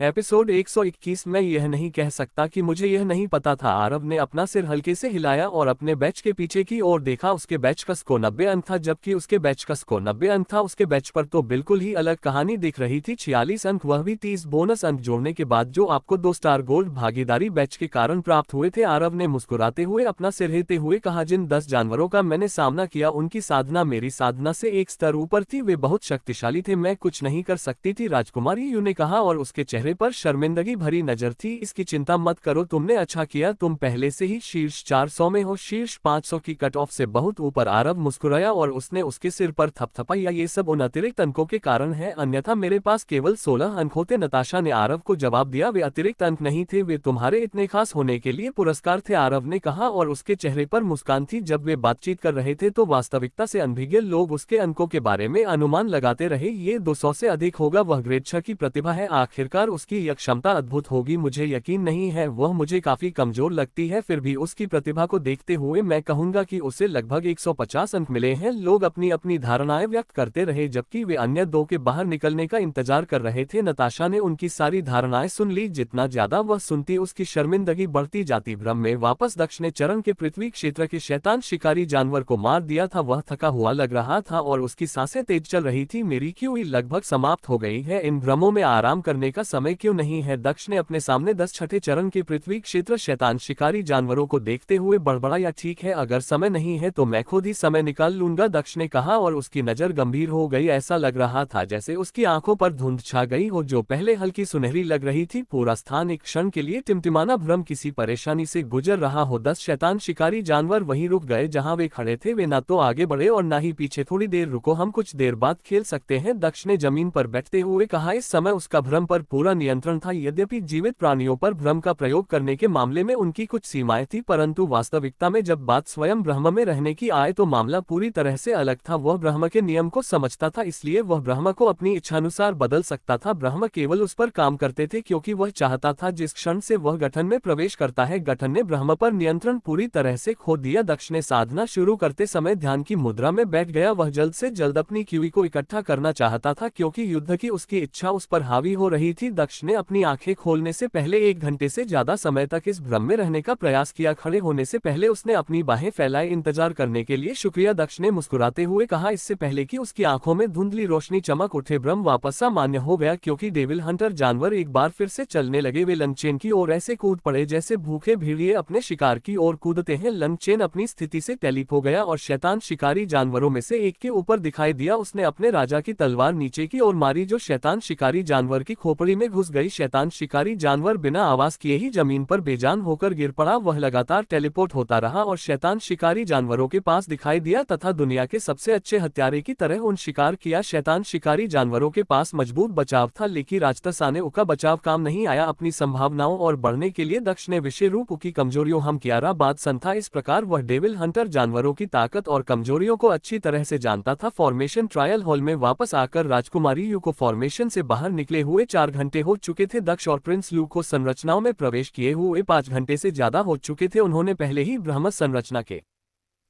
Episode 121। मैं यह नहीं कह सकता कि मुझे यह नहीं पता था। आरव ने अपना सिर हल्के से हिलाया और अपने बैच के पीछे की ओर देखा। उसके बैच का स्कोर 90 अंक था, जबकि उसके बैच का स्कोर 90 अंक था। उसके बैच पर तो बिल्कुल ही अलग कहानी दिख रही थी। 46 अंक, वह भी 30 बोनस अंक जोड़ने के बाद, जो आपको 2 स्टार गोल्ड भागीदारी बैच के कारण प्राप्त हुए थे। आरव ने मुस्कुराते हुए अपना सिर हिलते हुए कहा, जिन 10 जानवरों का मैंने सामना किया उनकी साधना मेरी साधना से एक स्तर ऊपर थी। वे बहुत शक्तिशाली थे, मैं कुछ नहीं कर सकती थी, राजकुमारी यू ने कहा और उसके चेहरे पर शर्मिंदगी भरी नजर थी। इसकी चिंता मत करो, तुमने अच्छा किया, तुम पहले से ही शीर्ष 400 में हो, शीर्ष 500 की कट ऑफ से बहुत ऊपर। आरव मुस्कुराया और उसने उसके सिर पर थपथपाया। ये सब उन अतिरिक्त अंकों के कारण है, अन्यथा मेरे पास केवल 16 अंक होते। नताशा ने आरव को जवाब दिया, वे अतिरिक्त अंक नहीं थे, वे तुम्हारे इतने खास होने के लिए पुरस्कार थे, आरव ने कहा और उसके चेहरे पर मुस्कान थी। जब वे बातचीत कर रहे थे तो वास्तविकता से अनभिज्ञ लोग उसके अंकों के बारे में अनुमान लगाते रहे। ये 200 से अधिक होगा, वह ग्रेड 6 की प्रतिभा है, आखिरकार उसकी यह क्षमता अद्भुत होगी। मुझे यकीन नहीं है, वह मुझे काफी कमजोर लगती है, फिर भी उसकी प्रतिभा को देखते हुए मैं कहूंगा कि उसे लगभग 150 अंक मिले हैं। लोग अपनी अपनी धारणाएं व्यक्त करते रहे, जबकि वे अन्य 2 के बाहर निकलने का इंतजार कर रहे थे। नताशा ने उनकी सारी धारणाएं सुन ली। जितना ज्यादा वह सुनती, उसकी शर्मिंदगी बढ़ती जाती। भ्रम में वापस दक्ष ने चरण के पृथ्वी क्षेत्र के शैतान शिकारी जानवर को मार दिया था। वह थका हुआ लग रहा था और उसकी सांसें तेज चल रही थी। मेरी क्यूई लगभग समाप्त हो गई है, इन भ्रमों में आराम करने का समय क्यों नहीं है? दक्ष ने अपने सामने 10 छठे चरण के पृथ्वी क्षेत्र शैतान शिकारी जानवरों को देखते हुए बड़बड़ाया, ठीक है, अगर समय नहीं है तो मैं खुद ही समय निकाल लूंगा, दक्ष ने कहा और उसकी नजर गंभीर हो गई। ऐसा लग रहा था जैसे उसकी आंखों पर धुंध छा गई हो, जो पहले हल्की सुनहरी लग रही थी। पूरा स्थान एक क्षण के लिए टिमटिमाना, भ्रम किसी परेशानी से गुजर रहा हो। 10 शैतान शिकारी जानवर वहीं रुक गए जहां वे खड़े थे। वे ना तो आगे बढ़े और ना ही पीछे। थोड़ी देर रुको, हम कुछ देर बाद खेल सकते हैं, दक्ष ने जमीन पर बैठते हुए कहा। इस समय उसका भ्रम पर पूरा नियंत्रण था। यद्यपि जीवित प्राणियों पर भ्रम का प्रयोग करने के मामले में उनकी कुछ सीमाएं थी, परंतु वास्तविकता में जब बात स्वयं ब्रह्म में रहने की आए तो मामला पूरी तरह से अलग था। वह ब्रह्म के नियम को समझता था, इसलिए वह ब्रह्म को अपनी इच्छानुसार बदल सकता था। ब्रह्म केवल उस पर काम करते थे क्योंकि वह चाहता था। जिस क्षण से वह गठन में प्रवेश करता है, गठन ने ब्रह्म पर नियंत्रण पूरी तरह से खो दिया। दक्ष ने साधना शुरू करते समय ध्यान की मुद्रा में बैठ गया। वह जल्द से जल्द अपनी क्यूई को इकट्ठा करना चाहता था, क्योंकि युद्ध की उसकी इच्छा उस पर हावी हो रही थी। दक्ष ने अपनी आंखें खोलने से पहले 1 घंटे से ज्यादा समय तक इस भ्रम में रहने का प्रयास किया। खड़े होने से पहले उसने अपनी बाहें फैलाए, इंतजार करने के लिए शुक्रिया, दक्ष ने मुस्कुराते हुए कहा, इससे पहले कि उसकी आंखों में धुंधली रोशनी चमक उठे। भ्रम वापस सामान्य हो गया, क्योंकि डेविल हंटर जानवर एक बार फिर से चलने लगे। वे लंचेन की ओर ऐसे कूद पड़े जैसे भूखे भेड़िए अपने शिकार की ओर कूदते हैं। लंचेन अपनी स्थिति से टेलीप हो गया और शैतान शिकारी जानवरों में से एक के ऊपर दिखाई दिया। उसने अपने राजा की तलवार नीचे की ओर मारी, जो शैतान शिकारी जानवर की खोपड़ी में घुस गई। शैतान शिकारी जानवर बिना आवाज किए ही जमीन पर बेजान होकर गिर पड़ा। वह लगातार टेलीपोर्ट होता रहा और शैतान शिकारी जानवरों के पास दिखाई दिया तथा दुनिया के सबसे अच्छे हत्यारे की तरह उन शिकार किया। शैतान शिकारी जानवरों के पास मजबूत बचाव था, लेकिन राजतसाने का बचाव काम नहीं आया। अपनी संभावनाओं और बढ़ने के लिए दक्ष ने विशेष रूप की कमजोरियों हम कियारा बाद संथा। इस प्रकार वह डेविल हंटर जानवरों की ताकत और कमजोरियों को अच्छी तरह से जानता था। फॉर्मेशन ट्रायल हॉल में वापस आकर राजकुमारी यू को फॉर्मेशन से बाहर निकले हुए 4 घंटे हो चुके थे। दक्ष और प्रिंस लू को संरचनाओं में प्रवेश किए हुए 5 घंटे से ज्यादा हो चुके थे। उन्होंने पहले ही ब्रह्म संरचना के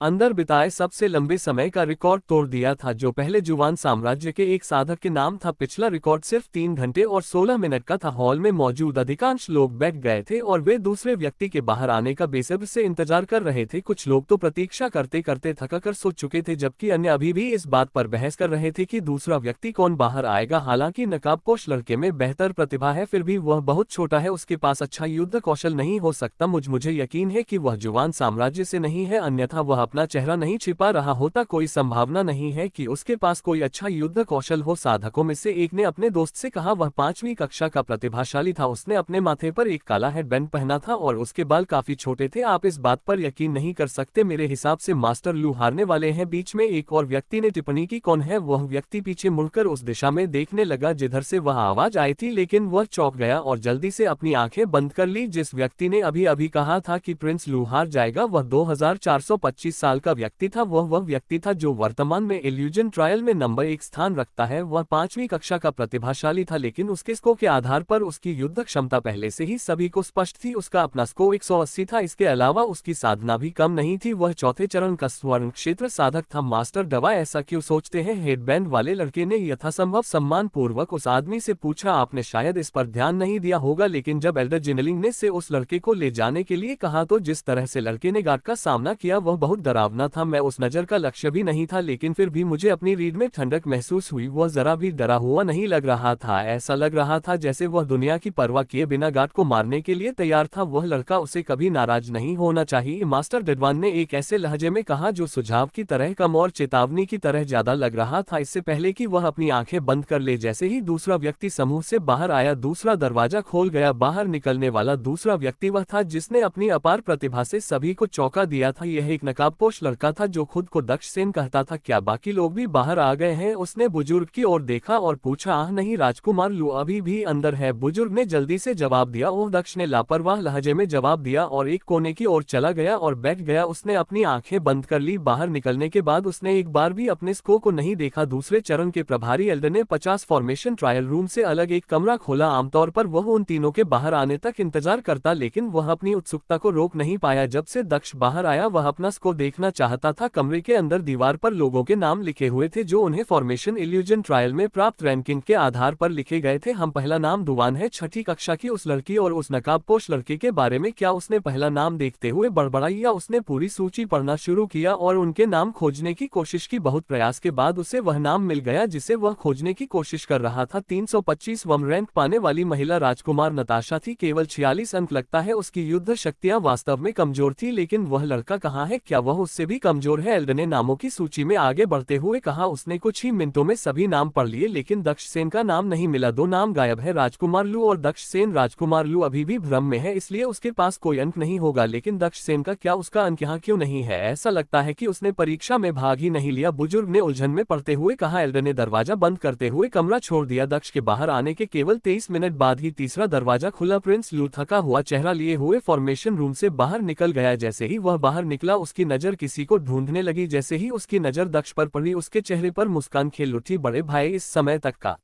अंदर बिताए सबसे लंबे समय का रिकॉर्ड तोड़ दिया था, जो पहले जुवान साम्राज्य के एक साधक के नाम था। पिछला रिकॉर्ड सिर्फ 3 घंटे और 16 मिनट का था। हॉल में मौजूद अधिकांश लोग बैठ गए थे और वे दूसरे व्यक्ति के बाहर आने का बेसब्री से इंतजार कर रहे थे। कुछ लोग तो प्रतीक्षा करते करते थककर सो चुके थे, जबकि अन्य अभी भी इस बात पर बहस कर रहे थे कि दूसरा व्यक्ति कौन बाहर आएगा। हालांकि नकाबपोश लड़के में बेहतर प्रतिभा है, फिर भी वह बहुत छोटा है, उसके पास अच्छा युद्ध कौशल नहीं हो सकता। मुझे यकीन है कि वह जुवान साम्राज्य से नहीं है, अन्यथा वह अपना चेहरा नहीं छिपा रहा होता। कोई संभावना नहीं है कि उसके पास कोई अच्छा युद्ध कौशल हो, साधकों में से एक ने अपने दोस्त से कहा। वह 5वीं कक्षा का प्रतिभाशाली था, उसने अपने माथे पर एक काला हेडबैंड पहना था और उसके बाल काफी छोटे थे। आप इस बात पर यकीन नहीं कर सकते, मेरे हिसाब से मास्टर लू हारने वाले हैं। बीच में एक और व्यक्ति ने टिप्पणी की, कौन है? वह व्यक्ति पीछे मुड़कर उस दिशा में देखने लगा जिधर से वह आवाज आई थी, लेकिन वह चौंक गया और जल्दी से अपनी आंखें बंद कर ली। जिस व्यक्ति ने अभी अभी कहा था कि प्रिंस लू हार जाएगा, वह 2425 24 साल का व्यक्ति था। वह व्यक्ति था जो वर्तमान में इल्यूजन ट्रायल में नंबर 1 स्थान रखता है। वह 5वीं कक्षा का प्रतिभाशाली था, लेकिन उसके स्कोर के आधार पर उसकी युद्ध क्षमता पहले से ही सभी को स्पष्ट थी। उसका अपना स्कोर 180 था। इसके अलावा उसकी साधना भी कम नहीं थी। वह चौथे चरण का स्वर्ण क्षेत्र साधक था। मास्टर दवा ऐसा क्यों सोचते हैं? हेडबैंड वाले लड़के ने यथासंभव सम्मान पूर्वक उस आदमी से पूछा। आपने शायद इस पर ध्यान नहीं दिया होगा, लेकिन जब एल्डर जिनलिंग ने से उस लड़के को ले जाने के लिए कहा तो जिस तरह से लड़के ने गार्ड का सामना किया वह बहुत डरावना था। मैं उस नजर का लक्ष्य भी नहीं था, लेकिन फिर भी मुझे अपनी रीढ़ में ठंडक महसूस हुई। वह जरा भी डरा हुआ नहीं लग रहा था। ऐसा लग रहा था जैसे वह दुनिया की परवाह किए बिना गार्ड को मारने के लिए तैयार था। वह लड़का उसे कभी नाराज नहीं होना चाहिए, मास्टर डेडवान ने एक ऐसे लहजे में कहा जो सुझाव की तरह कम और चेतावनी की तरह ज्यादा लग रहा था। इससे पहले कि वह अपनी आंखें बंद कर ले, जैसे ही दूसरा व्यक्ति समूह से बाहर आया, दूसरा दरवाजा खोल गया। बाहर निकलने वाला दूसरा व्यक्ति वह था जिसने अपनी अपार प्रतिभा से सभी को चौंका दिया था। यह एक नकाबपोश लड़का था जो खुद को दक्ष सेन कहता था। क्या बाकी लोग भी बाहर आ गए हैं? उसने बुजुर्ग की ओर देखा और पूछा। आह नहीं, राजकुमार लू अभी भी अंदर है, बुजुर्ग ने जल्दी से जवाब दिया। ओह, दक्ष ने लापरवाह लहजे में जवाब दिया और एक कोने की ओर चला गया और बैठ गया। उसने अपनी आंखें बंद कर ली। बाहर निकलने के बाद उसने एक बार भी अपने स्कोर को नहीं देखा। दूसरे चरण के प्रभारी एल्डर ने 50 फॉर्मेशन ट्रायल रूम से अलग एक कमरा खोला। आमतौर पर वह उन तीनों के बाहर आने तक इंतजार करता, लेकिन वह अपनी उत्सुकता को रोक नहीं पाया। जब से दक्ष बाहर आया वह अपना स्कोर देखना चाहता था। कमरे के अंदर दीवार पर लोगों के नाम लिखे हुए थे जो उन्हें फॉर्मेशन इल्यूजन ट्रायल में प्राप्त रैंकिंग के आधार पर लिखे गए थे। हम पहला नाम दुवान है, 6ठी कक्षा की उस लड़की और उस नकाबपोश लड़के के बारे में क्या? उसने पहला नाम देखते हुए बड़बड़ाई या उसने पूरी सूची पढ़ना शुरू किया और उनके नाम खोजने की कोशिश की। बहुत प्रयास के बाद उसे वह नाम मिल गया जिसे वह खोजने की कोशिश कर रहा था। 325वां रैंक पाने वाली महिला राजकुमार नताशा थी। केवल 46 अंक। लगता है उसकी युद्ध शक्तियां वास्तव में कमजोर थी, लेकिन वह लड़का कहाँ है? क्या वह उससे भी कमजोर है? एल्डर ने नामों की सूची में आगे बढ़ते हुए कहा। उसने कुछ ही मिनटों में सभी नाम पढ़ लिए, लेकिन दक्ष सेन का नाम नहीं मिला। 2 नाम गायब है, राजकुमार लू और दक्ष सेन। राजकुमार लू अभी भी भ्रम में है, इसलिए उसके पास कोई अंक नहीं होगा, लेकिन दक्ष सेन का क्या? उसका अंक यहाँ क्यों नहीं है? ऐसा लगता है कि उसने परीक्षा में भाग ही नहीं लिया, बुजुर्ग ने उलझन में पड़ते हुए कहा। एल्डर ने दरवाजा बंद करते हुए कमरा छोड़ दिया। दक्ष के बाहर आने के केवल 23 मिनट बाद ही तीसरा दरवाजा खुला। प्रिंस लू थका हुआ चेहरा लिए हुए फॉर्मेशन रूम से बाहर निकल गया। जैसे ही वह बाहर निकला उसकी नजर किसी को ढूंढने लगी। जैसे ही उसकी नजर दक्ष पर पड़ी उसके चेहरे पर मुस्कान खेल उठी। बड़े भाई, इस समय तक का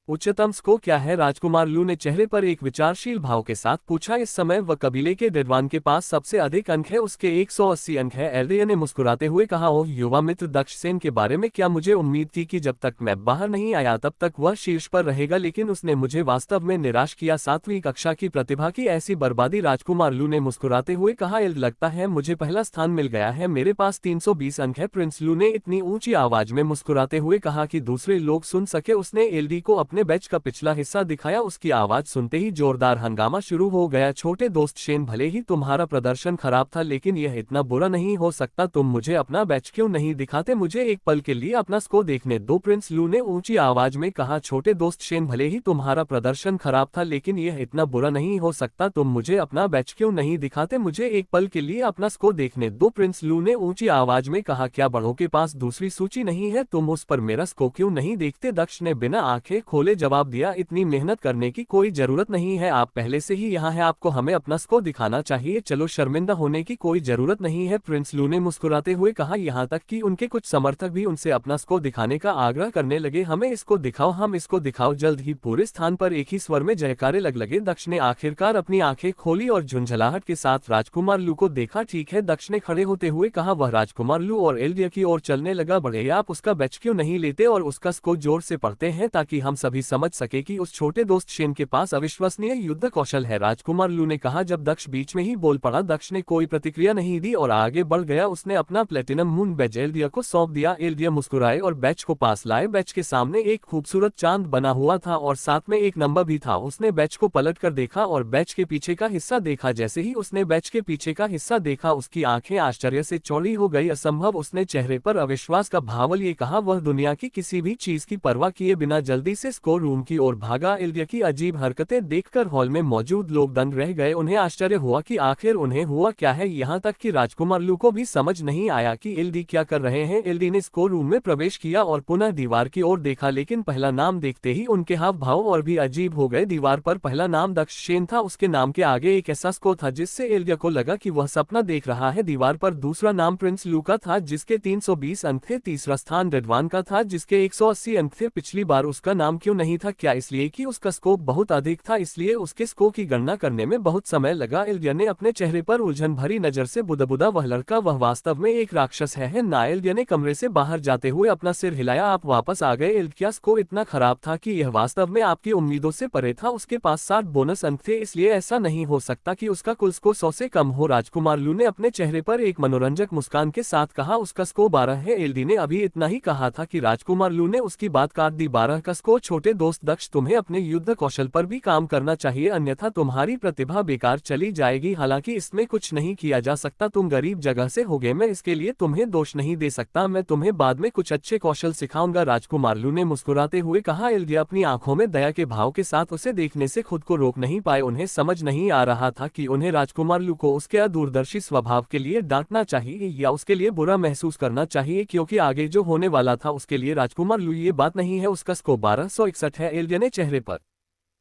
उच्चतम स्कोर क्या है? राजकुमार लू ने चेहरे पर एक विचारशील भाव के साथ पूछा। इस समय वह कबीले के डेडवान के पास सबसे अधिक अंक है, उसके 180 अंक है। एल्डर ने मुस्कुराते हुए कहा। ओह युवा मित्र दक्ष सेन के बारे में क्या? मुझे उम्मीद थी कि जब तक मैं बाहर नहीं आया तब तक वह शीर्ष पर रहेगा, लेकिन उसने मुझे वास्तव में निराश किया। 7वीं कक्षा की प्रतिभा की ऐसी बर्बादी। राजकुमार लू ने मुस्कुराते हुए कहा। एल्डर, लगता है मुझे पहला स्थान मिल गया है, मेरे पास 320 अंक है। प्रिंस लू ने इतनी ऊंची आवाज में मुस्कुराते हुए कहा कि दूसरे लोग सुन सके। उसने एल्डी को अपने बैच का पिछला हिस्सा दिखाया। उसकी आवाज सुनते ही जोरदार हंगामा शुरू हो गया। छोटे दोस्त शेन, भले ही तुम्हारा प्रदर्शन खराब था, लेकिन यह इतना बुरा नहीं हो सकता। तुम मुझे अपना बैच क्यों नहीं दिखाते? मुझे एक पल के लिए अपना स्कोर देखने दो, प्रिंस लू ने ऊंची आवाज में कहा। छोटे दोस्त शेन, भले ही तुम्हारा प्रदर्शन खराब था, लेकिन यह इतना बुरा नहीं हो सकता। तुम मुझे अपना बैच क्यों नहीं दिखाते? मुझे एक पल के लिए अपना स्कोर देखने दो, प्रिंस लू ने ऊंची आवाज में कहा। क्या बड़ों के पास दूसरी सूची नहीं है? तुम उस पर मेरा स्कोर क्यों नहीं देखते? दक्ष ने बिना आंखें खोले जवाब दिया। इतनी मेहनत करने की कोई जरूरत नहीं है, आप पहले से ही यहाँ हैं, आपको हमें अपना स्कोर दिखाना चाहिए। चलो, शर्मिंदा होने की कोई जरूरत नहीं है, प्रिंस लू ने मुस्कुराते हुए कहा। यहाँ तक कि उनके कुछ समर्थक भी उनसे अपना स्कोर दिखाने का आग्रह करने लगे। हमें इसको दिखाओ, हम इसको दिखाओ। जल्द ही पूरे स्थान पर एक ही स्वर में जयकारे लगे। दक्ष ने आखिरकार अपनी आंखें खोली और झुंझलाहट के साथ राजकुमार लू को देखा। ठीक है, दक्ष ने खड़े होते हुए कहा। वह राजकुमार लू और एल्डिया की ओर चलने लगा। बड़े, आप उसका बैच क्यों नहीं लेते और उसका स्कोर जोर से पढ़ते हैं ताकि हम सभी समझ सके कि उस छोटे दोस्त शेन के पास अविश्वसनीय युद्ध कौशल है, राजकुमार लू ने कहा। जब दक्ष बीच में ही बोल पड़ा, दक्ष ने कोई प्रतिक्रिया नहीं दी और आगे बढ़ गया। उसने अपना प्लेटिनम मून बैच एल्डिया को सौंप दिया। एल्डिया मुस्कुराए और बैच को पास लाए। बैच के सामने एक खूबसूरत चांद बना हुआ था और साथ में एक नंबर भी था। उसने बैच को पलट कर देखा और बैच के पीछे का हिस्सा देखा। जैसे ही उसने बैच के पीछे का हिस्सा देखा, उसकी आंखें आश्चर्य से चौड़ी हो गई। असंभव, उसने चेहरे पर अविश्वास का भाव लिए कहा। वह दुनिया की किसी भी चीज की परवाह किए बिना जल्दी से स्को रूम की ओर भागा। इल्दिया की अजीब हरकतें देखकर हॉल में मौजूद लोग दंग रह गए। उन्हें आश्चर्य हुआ कि आखिर उन्हें हुआ क्या है। यहाँ तक कि राजकुमार लू को भी समझ नहीं आया कि इल्दी क्या कर रहे हैं। इल्दी ने स्को रूम में प्रवेश किया और पुनः दीवार की ओर देखा, लेकिन पहला नाम देखते ही उनके हाव भाव और भी अजीब हो गए। दीवार पर पहला नाम दक्षसेन था। उसके नाम के आगे एक ऐसा स्को था जिससे इल्दिया को लगा कि वह सपना देख रहा है। दीवार पर दूसरा नाम प्रिंस लू का था जिसके 320 अंक थे। तीसरा स्थान रेडवान का था जिसके 180 अंक थे। पिछली बार उसका नाम क्यों नहीं था? क्या इसलिए कि उसका स्कोप बहुत अधिक था, इसलिए उसके स्को की गणना करने में बहुत समय लगा। इल्दिया ने अपने चेहरे पर उलझन भरी नजर से बुदबुदा, वह लड़का वह वास्तव में एक राक्षस है ना? इल्दिया ने कमरे से बाहर जाते हुए अपना सिर हिलाया। आप वापस आ गए? इल्दिया स्को इतना खराब था कि यह वास्तव में आपकी उम्मीदों से परे था। उसके पास 60 बोनस अंक थे, इसलिए ऐसा नहीं हो सकता कि उसका कुल स्को 100 से कम हो। राजकुमार लू ने अपने चेहरे पर एक मनोरंजक मुस्कान के साथ कहा, उसका स्को 12 है। इल्दी ने अभी इतना ही कहा था कि राजकुमार लू ने उसकी बात काट दी। 12 का स्को? छोटे दोस्त दक्ष, तुम्हें अपने युद्ध कौशल पर भी काम करना चाहिए, अन्यथा तुम्हारी प्रतिभा बेकार चली जाएगी। हालांकि इसमें कुछ नहीं किया जा सकता, तुम गरीब जगह से होगे, मैं इसके लिए तुम्हें दोष नहीं दे सकता। मैं तुम्हें बाद में कुछ अच्छे कौशल सिखाऊंगा। राजकुमार लू ने मुस्कुराते हुए कहा। इल्दिया अपनी आंखों में दया के भाव के साथ उसे देखने से खुद को रोक नहीं पाए। उन्हें समझ नहीं आ रहा था कि उन्हें राजकुमार लू को उसके अदूरदर्शी स्वभाव के लिए डांटना चाहिए या उसके लिए बुरा महसूस करना चाहिए, क्योंकि आगे जो होने वाला था उसके लिए राजकुमार लू ये बात नहीं है। उसका स्को 1261 है। इल्दिया ने चेहरे पर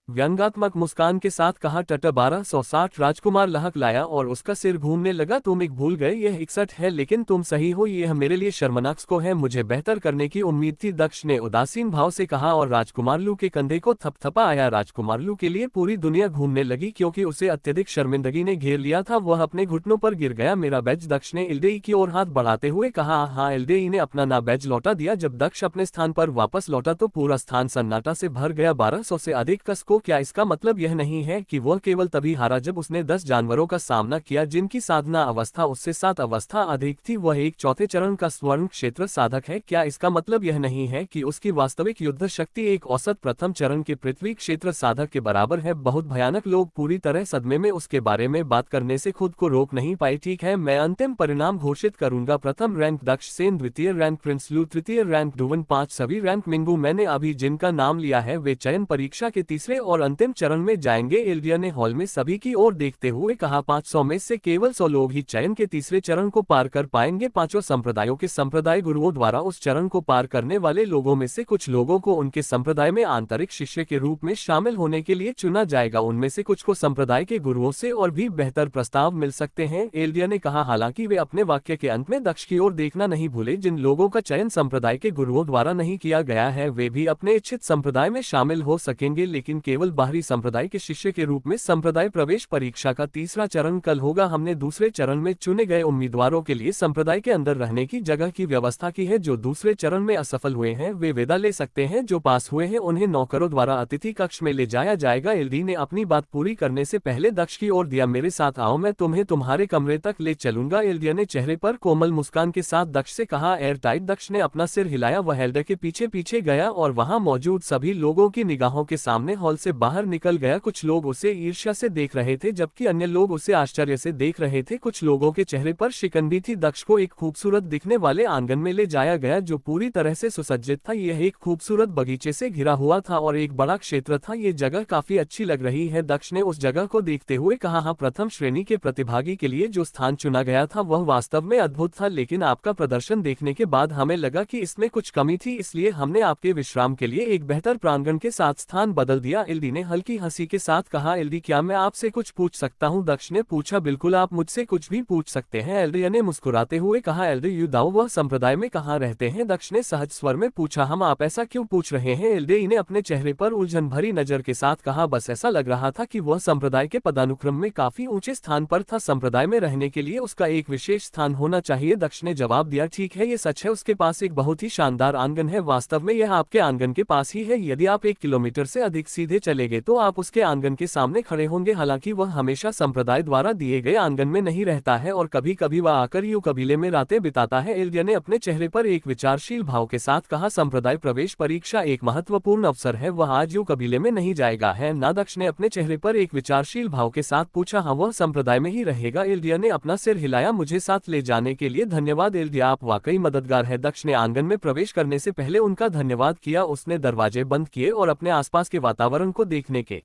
व्यंग्यात्मक मुस्कान के साथ कहा। टट 1260। राजकुमार लहक लाया और उसका सिर घूमने लगा। तुम एक भूल गए, यह 61 है, लेकिन तुम सही हो, यह मेरे लिए शर्मनाक स्को है। मुझे बेहतर करने की उम्मीद थी, दक्ष ने उदासीन भाव से कहा और राजकुमार लू के कंधे को थपथपा आया। राजकुमार लू के लिए पूरी दुनिया घूमने लगी क्योंकि उसे अत्यधिक शर्मिंदगी ने घेर लिया था। वह अपने घुटनों पर गिर गया। मेरा बैज? दक्ष ने इल्देई की ओर हाथ बढ़ाते हुए कहा। हाँ, इल्देई ने अपना ना बैज लौटा दिया। जब दक्ष अपने स्थान पर वापस लौटा तो पूरा स्थान सन्नाटा से भर गया। 1200 से अधिक का स्को? क्या इसका मतलब यह नहीं है कि वह केवल तभी हारा जब उसने 10 जानवरों का सामना किया जिनकी साधना अवस्था उससे 7 अवस्था अधिक थी? वह एक चौथे चरण का स्वर्ण क्षेत्र साधक है। क्या इसका मतलब यह नहीं है कि उसकी वास्तविक युद्ध शक्ति एक औसत प्रथम चरण के पृथ्वी क्षेत्र साधक के बराबर है? बहुत भयानक। लोग पूरी तरह सदमे में उसके बारे में बात करने से खुद को रोक नहीं पाए। ठीक है, मैं अंतिम परिणाम घोषित करूंगा। प्रथम रैंक दक्षसेन, द्वितीय रैंक प्रिंस लू, तृतीय रैंक डुवन, 5 सभी रैंक मिंगू। मैंने अभी जिनका नाम लिया है वे चयन परीक्षा के तीसरे और अंतिम चरण में जाएंगे। इल्दिया ने हॉल में सभी की ओर देखते हुए कहा। 500 में से केवल 100 लोग ही चयन के तीसरे चरण को पार कर पाएंगे। 5 संप्रदायों के संप्रदाय गुरुओं द्वारा उस चरण को पार करने वाले लोगों में से कुछ लोगों को उनके संप्रदाय में आंतरिक शिष्य के रूप में शामिल होने के लिए चुना जाएगा। उनमें से कुछ को संप्रदाय के गुरुओं से और भी बेहतर प्रस्ताव मिल सकते हैं, इल्दिया ने कहा। हालांकि वे अपने वाक्य के अंत में दक्ष की ओर देखना नहीं भूले। जिन लोगों का चयन संप्रदाय के गुरुओं द्वारा नहीं किया गया है वे भी अपने इच्छित संप्रदाय में शामिल हो सकेंगे, लेकिन केवल बाहरी संप्रदाय के शिष्य के रूप में। संप्रदाय प्रवेश परीक्षा का तीसरा चरण कल होगा। हमने दूसरे चरण में चुने गए उम्मीदवारों के लिए संप्रदाय के अंदर रहने की जगह की व्यवस्था की है। जो दूसरे चरण में असफल हुए हैं वे विदा ले सकते हैं, जो पास हुए हैं उन्हें नौकरों द्वारा अतिथि कक्ष में ले जाया जाएगा। इल्दी ने अपनी बात पूरी करने से पहले दक्ष की ओर दिया। मेरे साथ आओ, मैं तुम्हें तुम्हारे कमरे तक ले चलूंगा। इल्दिया ने चेहरे पर कोमल मुस्कान के साथ दक्ष से कहा। Air tight. दक्ष ने अपना सिर हिलाया। वह एल्डर के पीछे पीछे गया और वहां मौजूद सभी लोगों की निगाहों के सामने हॉल से बाहर निकल गया। कुछ लोग उसे ईर्ष्या से देख रहे थे जबकि अन्य लोग उसे आश्चर्य से देख रहे थे। कुछ लोगों के चेहरे पर शिकंजी थी। दक्ष को एक खूबसूरत दिखने वाले आंगन में ले जाया गया जो पूरी तरह से सुसज्जित था। यह एक खूबसूरत बगीचे से घिरा हुआ था और एक बड़ा क्षेत्र था। ये जगह काफी अच्छी लग रही है, दक्ष ने उस जगह को देखते हुए कहा। हाँ, प्रथम श्रेणी के प्रतिभागी के लिए जो स्थान चुना गया था वह वास्तव में अद्भुत था, लेकिन आपका प्रदर्शन देखने के बाद हमें लगा कि इसमें कुछ कमी थी, इसलिए हमने आपके विश्राम के लिए एक बेहतर प्रांगण के साथ स्थान बदल दिया। इल्दी ने हल्की हंसी के साथ कहा। इल्दी, क्या मैं आपसे कुछ पूछ सकता हूँ? दक्ष ने पूछा। बिल्कुल, आप मुझसे कुछ भी पूछ सकते हैं, एल्डिया ने मुस्कुराते हुए कहा। एल्डे युदाओ वह संप्रदाय में कहाँ रहते हैं? दक्ष ने सहज स्वर में पूछा। हम आप ऐसा क्यों पूछ रहे हैं? एल्डे ने अपने चेहरे पर उलझन भरी नजर के साथ कहा। बस ऐसा लग रहा था कि वह संप्रदाय के पदानुक्रम में काफी ऊंचे स्थान पर था। संप्रदाय में रहने के लिए उसका एक विशेष स्थान होना चाहिए। दक्ष ने जवाब दिया। ठीक है, ये सच है, उसके पास एक बहुत ही शानदार आंगन है। वास्तव में यह आपके आंगन के पास ही है। यदि आप 1 किलोमीटर से अधिक सीधे चले गए तो आप उसके आंगन के सामने खड़े होंगे। हालांकि वह हमेशा संप्रदाय द्वारा दिए गए आंगन में नहीं रहता है और कभी कभी वह आकर यू कबीले में रातें बिताता है। एलिया ने अपने चेहरे पर एक विचारशील भाव के साथ कहा, संप्रदाय प्रवेश परीक्षा एक महत्वपूर्ण अवसर है, वह आज यू कबीले में नहीं जाएगा है ना? दक्ष ने अपने चेहरे पर एक विचारशील भाव के साथ पूछा, हाँ, वह संप्रदाय में ही रहेगा। एलिया ने अपना सिर हिलाया, मुझे साथ ले जाने के लिए धन्यवाद एलिया, आप वाकई मददगार है। दक्ष ने आंगन में प्रवेश करने से पहले उनका धन्यवाद किया। उसने दरवाजे बंद किए और अपने आसपास के वातावरण को देखने के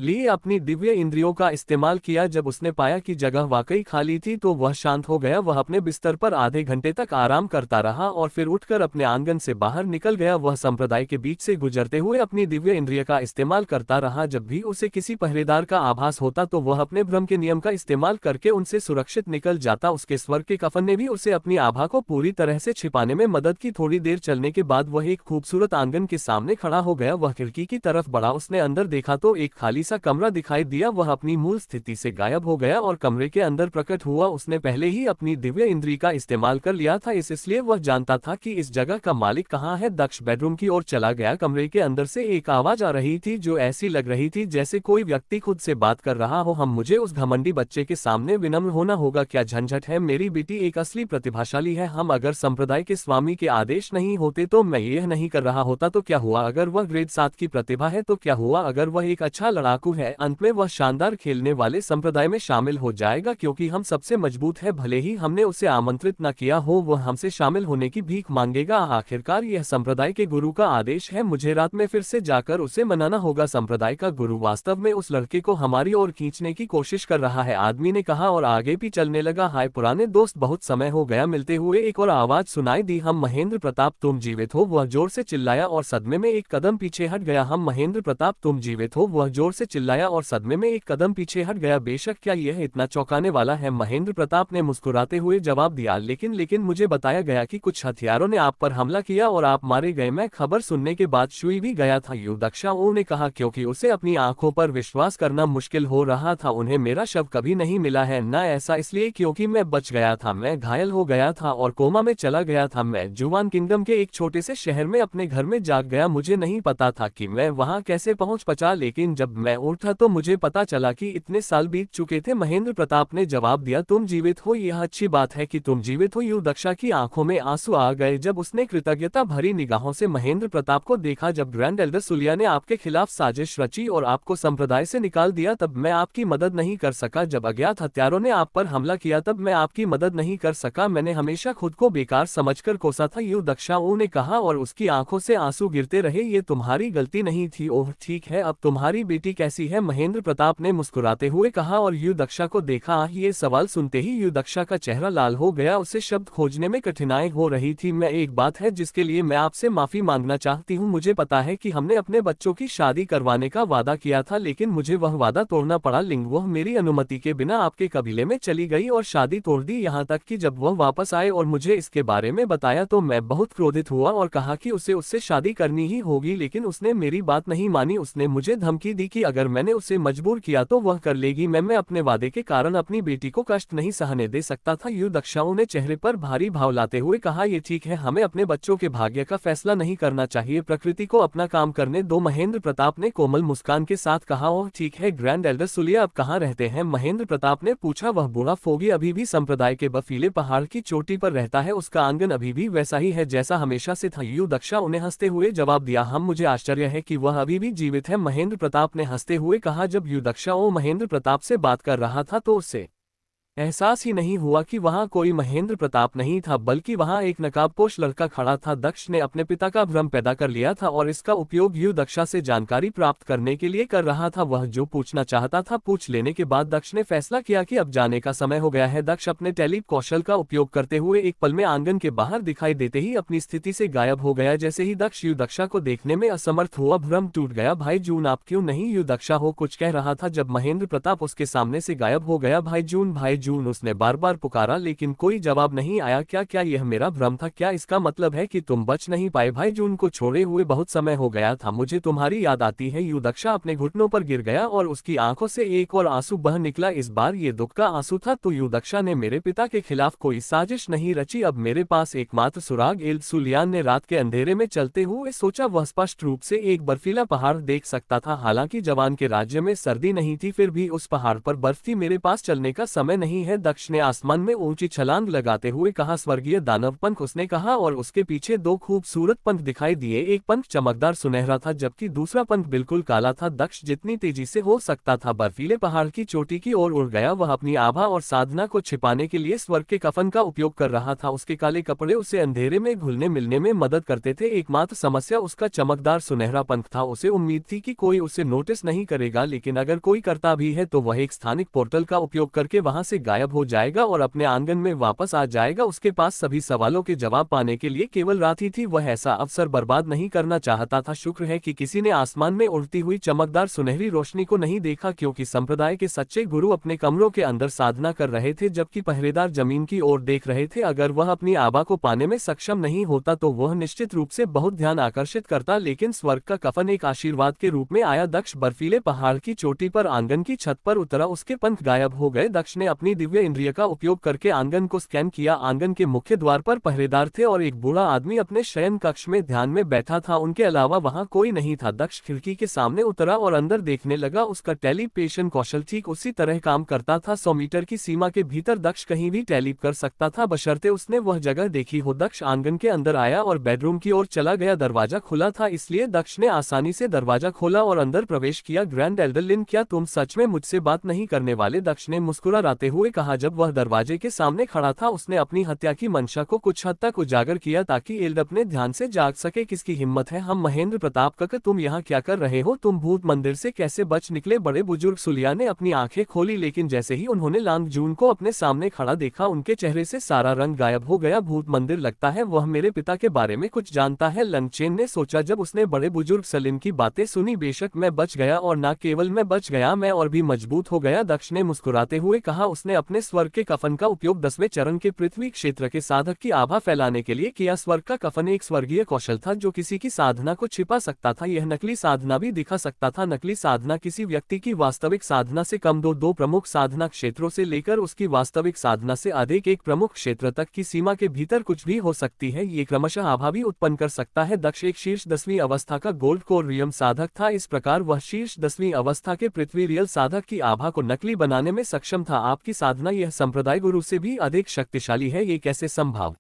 लिए अपनी दिव्य इंद्रियों का इस्तेमाल किया। जब उसने पाया कि जगह वाकई खाली थी तो वह शांत हो गया। वह अपने बिस्तर पर आधे घंटे तक आराम करता रहा और फिर उठकर अपने आंगन से बाहर निकल गया। वह संप्रदाय के बीच से गुजरते हुए अपनी दिव्य इंद्रिय का इस्तेमाल करता रहा। जब भी उसे किसी पहरेदार का आभास होता तो वह अपने भ्रम के नियम का इस्तेमाल करके उनसे सुरक्षित निकल जाता। उसके स्वर्ग के कफन ने भी उसे अपनी आभा को पूरी तरह से छिपाने में मदद की। थोड़ी देर चलने के बाद वह एक खूबसूरत आंगन के सामने खड़ा हो गया। वह खिड़की की तरफ बढ़ा, उसने अंदर देखा तो एक खाली सा कमरा दिखाई दिया। वह अपनी मूल स्थिति से गायब हो गया और कमरे के अंदर प्रकट हुआ। उसने पहले ही अपनी दिव्य इंद्री का इस्तेमाल कर लिया था, इसलिए वह जानता था कि इस जगह का मालिक कहाँ है। दक्ष बेडरूम की ओर चला गया। कमरे के अंदर से एक आवाज आ रही थी जो ऐसी लग रही थी जैसे कोई व्यक्ति खुद से बात कर रहा हो। हम मुझे उस घमंडी बच्चे के सामने विनम्र होना होगा, क्या झंझट है? मेरी बेटी एक असली प्रतिभाशाली है। हम अगर संप्रदाय के स्वामी के आदेश नहीं होते तो मैं यह नहीं कर रहा होता तो क्या हुआ? अगर वह ग्रेड 7 की प्रतिभा है तो क्या हुआ? अगर वह एक अच्छा लड़ाकू है, अंत में वह शानदार खेलने वाले संप्रदाय में शामिल हो जाएगा, क्योंकि हम सबसे मजबूत है। भले ही हमने उसे आमंत्रित न किया हो, वह हमसे शामिल होने की भीख मांगेगा। आखिरकार यह संप्रदाय के गुरु का आदेश है, मुझे रात में फिर से जाकर उसे मनाना होगा। संप्रदाय का गुरु वास्तव में उस लड़के को हमारी ओर खींचने की कोशिश कर रहा है, आदमी ने कहा और आगे भी चलने लगा। हाय पुराने दोस्त, बहुत समय हो गया मिलते हुए। एक और आवाज सुनाई दी, हम महेंद्र प्रताप, तुम जीवित हो? वह जोर से चिल्लाया और सदमे में एक कदम पीछे हट गया। हम महेंद्र प्रताप, तुम जीवित हो? वह जोर से चिल्लाया और सदमे में एक कदम पीछे हट गया। बेशक, क्या यह इतना चौंकाने वाला है? महेंद्र प्रताप ने मुस्कुराते हुए जवाब दिया, लेकिन मुझे बताया गया कि कुछ हथियारों ने आप पर हमला किया और आप मारे गए। मैं खबर सुनने के बाद छुई भी गया था, युदक्षा ने कहा, क्योंकि उसे अपनी आंखों पर विश्वास करना मुश्किल हो रहा था। उन्हें मेरा शव कभी नहीं मिला है, न ऐसा इसलिए क्योंकि मैं बच गया था, मैं घायल हो गया था और कोमा में चला गया था। मैं जुवान किंगडम के एक छोटे से शहर में अपने घर में जाग गया। मुझे नहीं पता था कि मैं वहां कैसे पहुंच पचा, लेकिन जब मैं उठा तो मुझे पता चला कि इतने साल बीत चुके थे। महेंद्र प्रताप ने जवाब दिया, तुम जीवित हो, यह अच्छी बात है कि तुम जीवित हो। युदक्षा की आंखों में आंसू आ गए जब उसने कृतज्ञता भरी निगाहों से महेंद्र प्रताप को देखा। जब ग्रैंड एल्डर सुलिया ने आपके खिलाफ साजिश रची और आपको संप्रदाय से निकाल दिया तब मैं आपकी मदद नहीं कर सका। जब अज्ञात हत्यारों ने आप पर हमला किया तब मैं आपकी मदद नहीं कर सका। मैंने हमेशा खुद को बेकार समझकर कोसा था, युदक्षा ने कहा और उसकी आंखों से आंसू गिरते रहे। ये तुम्हारी गलती नहीं थी। ओह ठीक है, अब तुम्हारी बेटी कैसी है? महेंद्र प्रताप ने मुस्कुराते हुए कहा और युदक्षा को देखा। ये सवाल सुनते ही युदक्षा का चेहरा लाल हो गया, उसे शब्द खोजने में कठिनाई हो रही थी। मैं एक बात है जिसके लिए मैं आपसे माफी मांगना चाहती हूँ। मुझे पता है कि हमने अपने बच्चों की शादी करवाने का वादा किया था, लेकिन मुझे वह वादा तोड़ना पड़ा। लिंगवह मेरी अनुमति के बिना आपके कबीले में चली गई और शादी तोड़ दी, यहाँ तक कि जब वह वापस आए और मुझे इसके बारे में बताया तो मैं बहुत क्रोधित हुआ और कहा कि उसे उससे शादी करनी ही होगी, लेकिन उसने मेरी बात नहीं मानी। उसने मुझे धमकी दी कि अगर मैंने उसे मजबूर किया तो वह कर लेगी। मैं अपने वादे के कारण अपनी बेटी को कष्ट नहीं सहने दे सकता था। युदक्षा ने चेहरे पर भारी भाव लाते हुए कहा, ये ठीक है, हमें अपने बच्चों के भाग्य का फैसला नहीं करना चाहिए, प्रकृति को अपना काम करने दो। महेंद्र प्रताप ने कोमल मुस्कान के साथ कहा, ओह ठीक है ग्रैंड एल्डर सुलिया, अब कहाँ रहते हैं? महेंद्र प्रताप ने पूछा। वह बूढ़ा फोगी अभी भी संप्रदाय के बर्फीले पहाड़ की चोटी पर रहता है, उसका आंगन अभी भी वैसा ही है जैसा हमेशा से था। युदक्षा ने हंसते हुए जवाब दिया, हम मुझे आश्चर्य है कि वह अभी भी जीवित है। महेंद्र प्रताप ने हंसते हुए कहा। जब युदक्षा महेंद्र प्रताप से बात कर रहा था तो उससे एहसास ही नहीं हुआ कि वहां कोई महेंद्र प्रताप नहीं था, बल्कि वहां एक नकाबपोश लड़का खड़ा था। दक्ष ने अपने पिता का भ्रम पैदा कर लिया था और इसका उपयोग युदक्षा से जानकारी प्राप्त करने के लिए कर रहा था। वह जो पूछना चाहता था पूछ लेने के बाद दक्ष ने फैसला किया कि अब जाने का समय हो गया है। दक्ष अपने टेली कौशल का उपयोग करते हुए एक पल में आंगन के बाहर दिखाई देते ही अपनी स्थिति से गायब हो गया। जैसे ही दक्ष युदक्षा को देखने में असमर्थ हुआ, भ्रम टूट गया। भाई जून आप क्यों नहीं? युदक्षा कुछ कह रहा था जब महेंद्र प्रताप उसके सामने से गायब हो गया। भाई जून जून, उसने बार बार पुकारा लेकिन कोई जवाब नहीं आया। क्या क्या यह मेरा भ्रम था? क्या इसका मतलब है कि तुम बच नहीं पाए? भाई जून को छोड़े हुए बहुत समय हो गया था, मुझे तुम्हारी याद आती है। यूं दक्षा अपने घुटनों पर गिर गया और उसकी आंखों से एक और आंसू बह निकला। इस बार ये दुख का आंसू था। तो यूं दक्षा ने मेरे पिता के खिलाफ कोई साजिश नहीं रची। अब मेरे पास एकमात्र सुराग एल्ड सुलियान ने रात के अंधेरे में चलते हुए सोचा। वह स्पष्ट रूप से एक बर्फीला पहाड़ देख सकता था। हालांकि जवान के राज्य में सर्दी नहीं थी, फिर भी उस पहाड़ पर बर्फ थी। मेरे पास चलने का समय नहीं है, दक्ष ने आसमान में ऊंची छलांग लगाते हुए कहा। स्वर्गीय दानव पंख, उसने कहा, और उसके पीछे दो खूबसूरत पंख दिखाई दिए। एक पंख चमकदार सुनहरा था जबकि दूसरा पंख बिल्कुल काला था। दक्ष जितनी तेजी से हो सकता था बर्फीले पहाड़ की चोटी की ओर उड़ गया। वह अपनी आभा और साधना को छिपाने के लिए स्वर्ग के कफन का उपयोग कर रहा था। उसके काले कपड़े उसे अंधेरे में घुलने मिलने में मदद करते थे। एकमात्र समस्या उसका चमकदार सुनहरा पंख था। उसे उम्मीद थी कि कोई उसे नोटिस नहीं करेगा, लेकिन अगर कोई करता भी है तो वह एक स्थानिक पोर्टल का उपयोग करके वहां से गायब हो जाएगा और अपने आंगन में वापस आ जाएगा। उसके पास सभी सवालों के जवाब पाने के लिए केवल रात ही थी। वह ऐसा अवसर बर्बाद नहीं करना चाहता था। शुक्र है कि किसी ने आसमान में उड़ती हुई चमकदार सुनहरी रोशनी को नहीं देखा, क्योंकि संप्रदाय के सच्चे गुरु अपने कमरों के अंदर साधना कर रहे थे जबकि पहरेदार जमीन की ओर देख रहे थे। अगर वह अपनी आभा को पाने में सक्षम नहीं होता तो वह निश्चित रूप से बहुत ध्यान आकर्षित करता, लेकिन स्वर्ग का कफन एक आशीर्वाद के रूप में आया। दक्ष बर्फीले पहाड़ की चोटी पर आंगन की छत पर उतरा। उसके पंख गायब हो गए। दक्ष ने अपनी दिव्य इंद्रिय का उपयोग करके आंगन को स्कैन किया। आंगन के मुख्य द्वार पर पहरेदार थे और एक बूढ़ा आदमी अपने शयन कक्ष में ध्यान में बैठा था। उनके अलावा वहां कोई नहीं था। दक्ष खिड़की के सामने उतरा और अंदर देखने लगा। उसका टेलीपेशन कौशल ठीक उसी तरह काम करता था। 100 मीटर की सीमा के भीतर दक्ष कहीं भी टेलीप कर सकता था, बशर्ते उसने वह जगह देखी हो। दक्ष आंगन के अंदर आया और बेडरूम की ओर चला गया। दरवाजा खुला था, इसलिए दक्ष ने आसानी से दरवाजा खोला और अंदर प्रवेश किया। ग्रैंड एल्डर लिन, क्या तुम सच में मुझसे बात नहीं करने वाले? दक्ष ने मुस्कुराते हुए कहा। जब वह दरवाजे के सामने खड़ा था उसने अपनी हत्या की मंशा को कुछ हद तक उजागर किया ताकि एल्ड अपने ध्यान से जाग सके। किसकी हिम्मत है? हम महेंद्र प्रताप कक, तुम यहाँ क्या कर रहे हो? तुम भूत मंदिर से कैसे बच निकले? बड़े बुजुर्ग सुलिया ने अपनी आंखें खोली, लेकिन जैसे ही उन्होंने लांग जून को अपने सामने खड़ा देखा उनके चेहरे से सारा रंग गायब हो गया। भूत मंदिर, लगता है वह मेरे पिता के बारे में कुछ जानता है, लंगचेन ने सोचा। जब उसने बड़े बुजुर्ग सलिन की बातें सुनी, बेशक मैं बच गया, और न केवल मैं बच गया, मैं और भी मजबूत हो गया, दक्ष ने मुस्कुराते हुए कहा। उसने अपने स्वर्ग के कफन का उपयोग 10वें चरण के पृथ्वी क्षेत्र के साधक की आभा फैलाने के लिए किया। स्वर्ग का कफन एक स्वर्गीय कौशल था जो किसी की साधना को छिपा सकता था। यह नकली साधना भी दिखा सकता था। नकली साधना किसी व्यक्ति की वास्तविक साधना से कम, दो प्रमुख साधना क्षेत्रों से लेकर उसकी वास्तविक साधना से अधिक एक प्रमुख क्षेत्र तक की सीमा के भीतर कुछ भी हो सकती है। ये क्रमशः आभा भी उत्पन्न कर सकता है। दक्ष एक शीर्ष 10वीं अवस्था का गोल्ड कोर रियम साधक था। इस प्रकार वह शीर्ष 10वीं अवस्था के पृथ्वी रियल साधक की आभा को नकली बनाने में सक्षम था। आपकी साधना यह संप्रदाय गुरु से भी अधिक शक्तिशाली है, ये कैसे संभव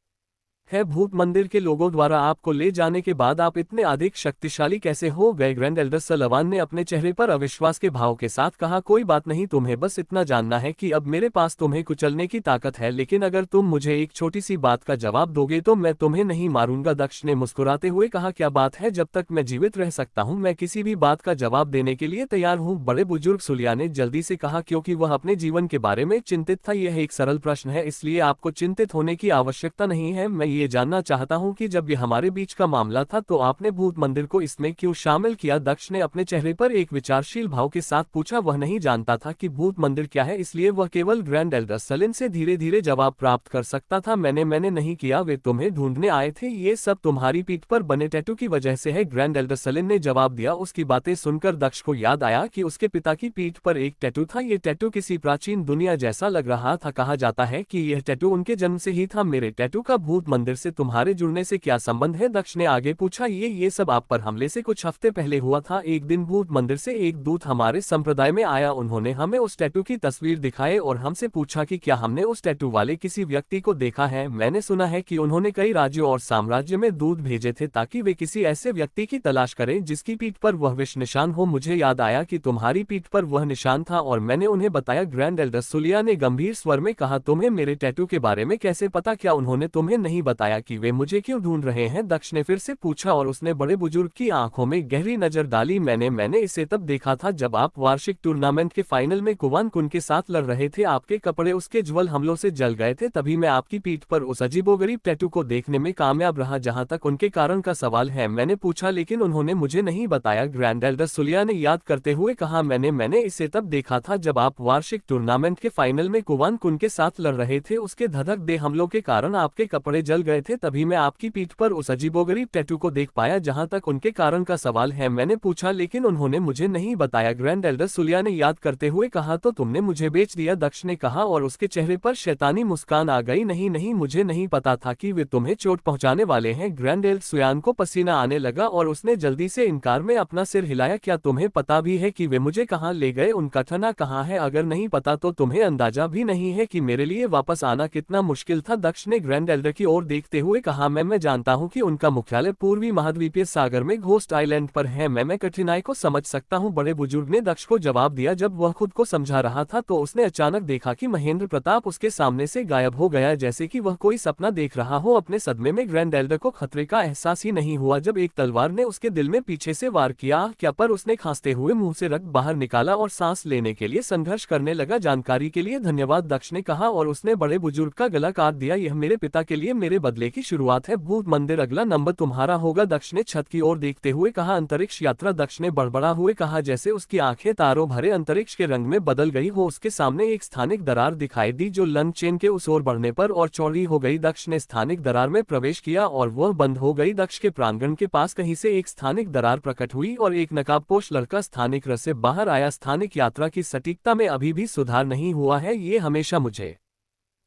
है? भूत मंदिर के लोगों द्वारा आपको ले जाने के बाद आप इतने अधिक शक्तिशाली कैसे हो गए? ग्रैंड एल्डर सलवान ने अपने चेहरे पर अविश्वास के भाव के साथ कहा। कोई बात नहीं, तुम्हें बस इतना जानना है कि अब मेरे पास तुम्हें कुचलने की ताकत है, लेकिन अगर तुम मुझे एक छोटी सी बात का जवाब दोगे तो मैं तुम्हें नहीं मारूंगा। दक्ष ने मुस्कुराते हुए कहा। क्या बात है? जब तक मैं जीवित रह सकता हूँ मैं किसी भी बात का जवाब देने के लिए तैयार हूँ, बड़े बुजुर्ग सुलिया ने जल्दी से कहा, क्योंकि वह अपने जीवन के बारे में चिंतित था। यह एक सरल प्रश्न है, इसलिए आपको चिंतित होने की आवश्यकता नहीं है। मैं ये जानना चाहता हूं कि जब यह हमारे बीच का मामला था तो आपने भूत मंदिर को इसमें क्यों शामिल किया? दक्ष ने अपने चेहरे पर एक विचारशील भाव के साथ पूछा। वह नहीं जानता था कि भूत मंदिर क्या है, इसलिए वह केवल ग्रैंड एल्डर सलिन से धीरे धीरे जवाब प्राप्त कर सकता था। मैंने नहीं किया, वे तुम्हें ढूंढने आए थे। ये सब तुम्हारी पीठ पर बने टैटू की वजह से है, ग्रैंड एल्डर सलिन ने जवाब दिया। उसकी बातें सुनकर दक्ष को याद आया कि उसके पिता की पीठ पर एक टैटू था। ये टैटू किसी प्राचीन दुनिया जैसा लग रहा था। कहा जाता है कि यह टैटू उनके जन्म से ही था। मेरे टैटू का भूत मंदिर से तुम्हारे जुड़ने से क्या संबंध है? दक्ष ने आगे पूछा। ये सब आप पर हमले से कुछ हफ्ते पहले हुआ था। एक दिन भूत मंदिर से एक दूत हमारे संप्रदाय में आया। उन्होंने हमें उस टैटू की तस्वीर दिखाई और हमसे पूछा कि क्या हमने उस टैटू वाले किसी व्यक्ति को देखा है। मैंने सुना है कि उन्होंने कई राज्यों और साम्राज्य में दूत भेजे थे ताकि वे किसी ऐसे व्यक्ति की तलाश करें जिसकी पीठ पर वह विष निशान हो। मुझे याद आया कि तुम्हारी पीठ पर वह निशान था और मैंने उन्हें बताया। ग्रैंड एल्डर सुलिया ने गंभीर स्वर में कहा। तुम्हें मेरे टैटू के बारे में कैसे पता? क्या उन्होंने तुम्हें नहीं बताया? बताया कि वे मुझे क्यों ढूंढ रहे हैं, दक्ष ने फिर से पूछा और उसने बड़े बुजुर्ग की आंखों में गहरी नजर डाली। मैंने इसे तब देखा था जब आप वार्षिक टूर्नामेंट के फाइनल में कुवान कुन के साथ लड़ रहे थे। आपके कपड़े उसके ज्वल हमलों से जल गए थे, तभी मैं आपकी पीठ पर उस अजीबोगरीब टैटू को देखने में कामयाब रहा। जहां तक उनके कारण का सवाल है, मैंने पूछा लेकिन उन्होंने मुझे नहीं बताया, ग्रैंड एल्डर सुलिया ने याद करते हुए कहा। मैंने इसे तब देखा था जब आप वार्षिक टूर्नामेंट के फाइनल में कुवान कुन के साथ लड़ रहे थे। उसके धधक दे हमलों के कारण आपके कपड़े जल गए थे, तभी मैं आपकी पीठ पर उस अजीबोगरीब टैटू को देख पाया। जहां तक उनके कारण का सवाल है, मैंने पूछा लेकिन उन्होंने मुझे नहीं बताया, ग्रैंड एल्डर सुलिया ने याद करते हुए कहा। तो तुमने मुझे बेच दिया, दक्ष ने कहा और उसके चेहरे पर शैतानी मुस्कान आ गई। नहीं, मुझे नहीं पता था कि वे तुम्हें चोट पहुंचाने वाले हैं। ग्रैंड एल्डर सुयान को पसीना आने लगा और उसने जल्दी से इनकार में अपना सिर हिलाया। क्या तुम्हें पता भी है कि वे मुझे कहां ले गए? उनका ठिकाना कहां है? अगर नहीं पता तो तुम्हें अंदाजा भी नहीं है कि मेरे लिए वापस आना कितना मुश्किल था, दक्ष ने ग्रैंड एल्डर की ओर देखते हुए कहा। मैं जानता हूं कि उनका मुख्यालय पूर्वी महाद्वीपीय सागर में घोस्ट आइलैंड पर है। मैं कठिनाई को समझ सकता हूं, बड़े बुजुर्ग ने दक्ष को जवाब दिया। जब वह खुद को समझा रहा था तो उसने अचानक देखा कि महेंद्र प्रताप उसके सामने से गायब हो गया, जैसे कि वह कोई सपना देख रहा हो। अपने सदमे में ग्रैंड एल्डर को खतरे का एहसास ही नहीं हुआ जब एक तलवार ने उसके दिल में पीछे से वार किया। क्या पर उसने खांसते हुए मुंह से रक्त बाहर निकाला और सांस लेने के लिए संघर्ष करने लगा। जानकारी के लिए धन्यवाद, दक्ष ने कहा और उसने बड़े बुजुर्ग का गला काट दिया। यह मेरे पिता के लिए मेरे बदले की शुरुआत है। भूत मंदिर अगला नंबर तुम्हारा होगा, दक्ष ने छत की ओर देखते हुए कहा। अंतरिक्ष यात्रा, दक्ष ने बड़बड़ा हुए कहा, जैसे उसकी आंखें तारों भरे अंतरिक्ष के रंग में बदल गई हो। उसके सामने एक स्थानिक दरार दिखाई दी जो लन चेन के उस ओर बढ़ने पर और चौड़ी हो गई। दक्ष ने स्थानिक दरार में प्रवेश किया और वह बंद हो गई। दक्ष के प्रांगण के पास कहीं से एक स्थानिक दरार प्रकट हुई और एक नकाबपोश लड़का स्थानिक रस से बाहर आया। स्थानिक यात्रा की सटीकता में अभी भी सुधार नहीं हुआ है, ये हमेशा मुझे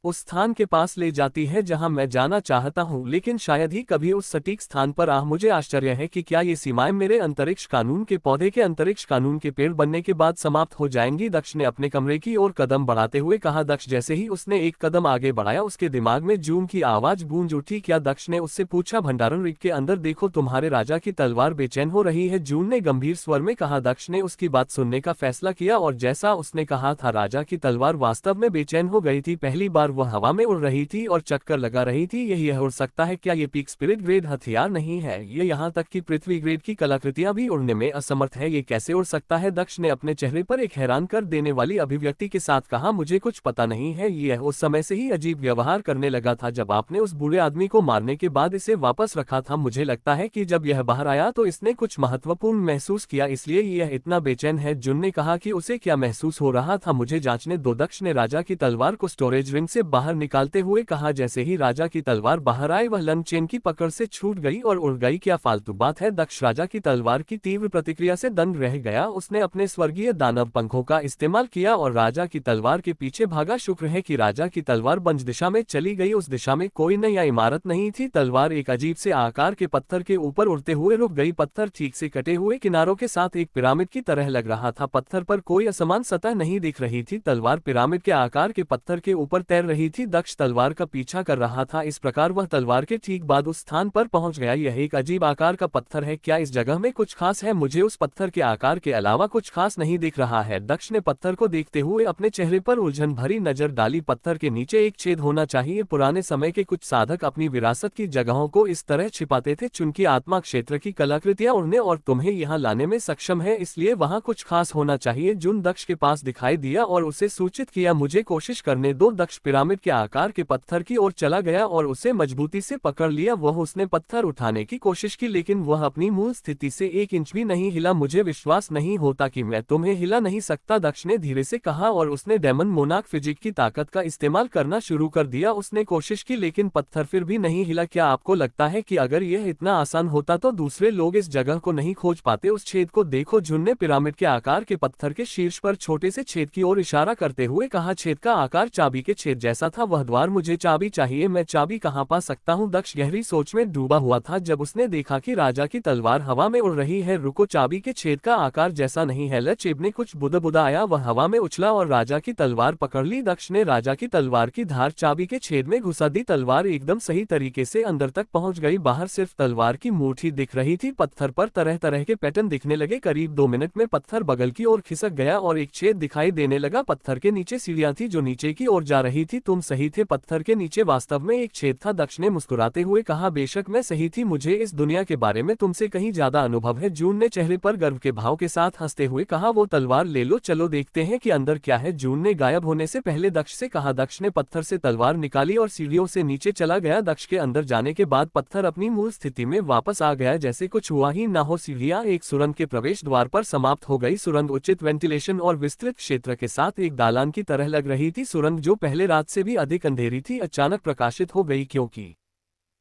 उस स्थान के पास ले जाती है जहां मैं जाना चाहता हूं, लेकिन शायद ही कभी उस सटीक स्थान पर मुझे आश्चर्य है कि क्या ये सीमाएं मेरे अंतरिक्ष कानून के पौधे के अंतरिक्ष कानून के पेड़ बनने के बाद समाप्त हो जाएंगी। दक्ष ने अपने कमरे की ओर कदम बढ़ाते हुए कहा। दक्ष जैसे ही उसने एक कदम आगे बढ़ाया, उसके दिमाग में जून की आवाज गूंज उठी। क्या? दक्ष ने उससे पूछा। भंडारण रिग के अंदर देखो, तुम्हारे राजा की तलवार बेचैन हो रही है, जून ने गंभीर स्वर में कहा। दक्ष ने उसकी बात सुनने का फैसला किया और जैसा उसने कहा था, राजा की तलवार वास्तव में बेचैन हो गई थी। पहली बार वह हवा में उड़ रही थी और चक्कर लगा रही थी। यह उड़ सकता है क्या? ये पीक स्पिरिट ग्रेड हथियार नहीं है, ये यहाँ तक कि पृथ्वी ग्रेड की कलाकृतियां भी उड़ने में असमर्थ है। ये कैसे उड़ सकता है? दक्ष ने अपने चेहरे पर एक हैरान कर देने वाली अभिव्यक्ति के साथ कहा। मुझे कुछ पता नहीं है। यह उस समय से ही अजीब व्यवहार करने लगा था जब आपने उस बूढ़े आदमी को मारने के बाद इसे वापस रखा था। मुझे लगता है कि जब यह बाहर आया तो इसने कुछ महत्वपूर्ण महसूस किया, इसलिए यह इतना बेचैन है। जुन ने कहा कि उसे क्या महसूस हो रहा था, मुझे जांचने दो। दक्ष ने राजा की तलवार को स्टोरेज रिंग से बाहर निकालते हुए कहा। जैसे ही राजा की तलवार बाहर आई, वह लन चेन की पकड़ से छूट गई और उड़ गई। क्या फालतू बात है? दक्ष राजा की तलवार की तीव्र प्रतिक्रिया से दंग रह गया। उसने अपने स्वर्गीय दानव पंखों का इस्तेमाल किया और राजा की तलवार के पीछे भागा। शुक्र है कि राजा की तलवार बंज दिशा में चली गई। उस दिशा में कोई नई इमारत नहीं थी। तलवार एक अजीब से आकार के पत्थर के ऊपर उड़ते हुए रुक गई। पत्थर ठीक से कटे हुए किनारों के साथ एक पिरामिड की तरह लग रहा था। पत्थर पर कोई असमान सतह नहीं दिख रही थी। तलवार पिरामिड के आकार के पत्थर के ऊपर तैर रही थी। दक्ष तलवार का पीछा कर रहा था। इस प्रकार वह तलवार के ठीक बाद उस स्थान पर पहुंच गया। यह एक अजीब आकार का पत्थर है। क्या इस जगह में कुछ खास है? मुझे उस पत्थर के आकार के अलावा कुछ खास नहीं दिख रहा है। दक्ष ने पत्थर को देखते हुए अपने चेहरे पर उलझन भरी नजर डाली। पत्थर के नीचे एक छेद होना चाहिए। पुराने समय के कुछ साधक अपनी विरासत की जगहों को इस तरह छिपाते थे। चूंकि आत्मा क्षेत्र की कलाकृतियां उड़ने और तुम्हें यहाँ लाने में सक्षम है, इसलिए वहाँ कुछ खास होना चाहिए। जुन दक्ष के पास दिखाई दिया और उसे सूचित किया, मुझे कोशिश करने दो। दक्ष पिरामिड के आकार के पत्थर की ओर चला गया और उसे मजबूती से पकड़ लिया। उसने पत्थर उठाने की कोशिश की, लेकिन वह अपनी मूल स्थिति से 1 इंच भी नहीं हिला। मुझे विश्वास नहीं होता कि मैं तुम्हें हिला नहीं सकता, दक्ष ने धीरे से कहा और उसने डेमन मोनार्क फिजिक की ताकत का इस्तेमाल करना शुरू कर दिया। उसने कोशिश की लेकिन पत्थर फिर भी नहीं हिला। क्या आपको लगता है कि अगर यह इतना आसान होता तो दूसरे लोग इस जगह को नहीं खोज पाते? उस छेद को देखो। जुन ने पिरामिड के आकार के पत्थर के शीर्ष पर छोटे से छेद की ओर इशारा करते हुए कहा। छेद का आकार चाबी के छेद जैसा था। वह द्वार, मुझे चाबी चाहिए। मैं चाबी कहाँ पा सकता हूँ? दक्ष गहरी सोच में डूबा हुआ था जब उसने देखा कि राजा की तलवार हवा में उड़ रही है। रुको, चाबी के छेद का आकार जैसा नहीं है। लचेब ने कुछ बुदबुदा आया। वह हवा में उछला और राजा की तलवार पकड़ ली। दक्ष ने राजा की तलवार की धार चाबी के छेद में घुसा दी। तलवार एकदम सही तरीके से अंदर तक पहुंच गई। बाहर सिर्फ तलवार की मूठ ही दिख रही थी। पत्थर पर तरह तरह के पैटर्न दिखने लगे। करीब 2 मिनट में पत्थर बगल की ओर खिसक गया और एक छेद दिखाई देने लगा। पत्थर के नीचे सीढ़ियां थी जो नीचे की ओर जा रही थी, तुम सही थे, पत्थर के नीचे वास्तव में एक छेद था। दक्ष ने मुस्कुराते हुए कहा, बेशक मैं सही थी, मुझे इस दुनिया के बारे में तुमसे कहीं ज्यादा अनुभव है। जून ने चेहरे पर गर्व के भाव के साथ हंसते हुए कहा, वो तलवार ले लो, चलो देखते हैं कि अंदर क्या है। जून ने गायब होने से पहले दक्ष से कहा। दक्ष ने पत्थर से तलवार निकाली और सीढ़ियों से नीचे चला गया। दक्ष के अंदर जाने के बाद पत्थर अपनी मूल स्थिति में वापस आ गया, जैसे कुछ हुआ ही ना हो। सीढ़ियां एक सुरंग के प्रवेश द्वार पर समाप्त हो गई। सुरंग उचित वेंटिलेशन और विस्तृत क्षेत्र के साथ एक दालान की तरह लग रही थी। सुरंग जो पहले रात से भी अधिक अंधेरी थी, अचानक प्रकाशित हो गई, क्योंकि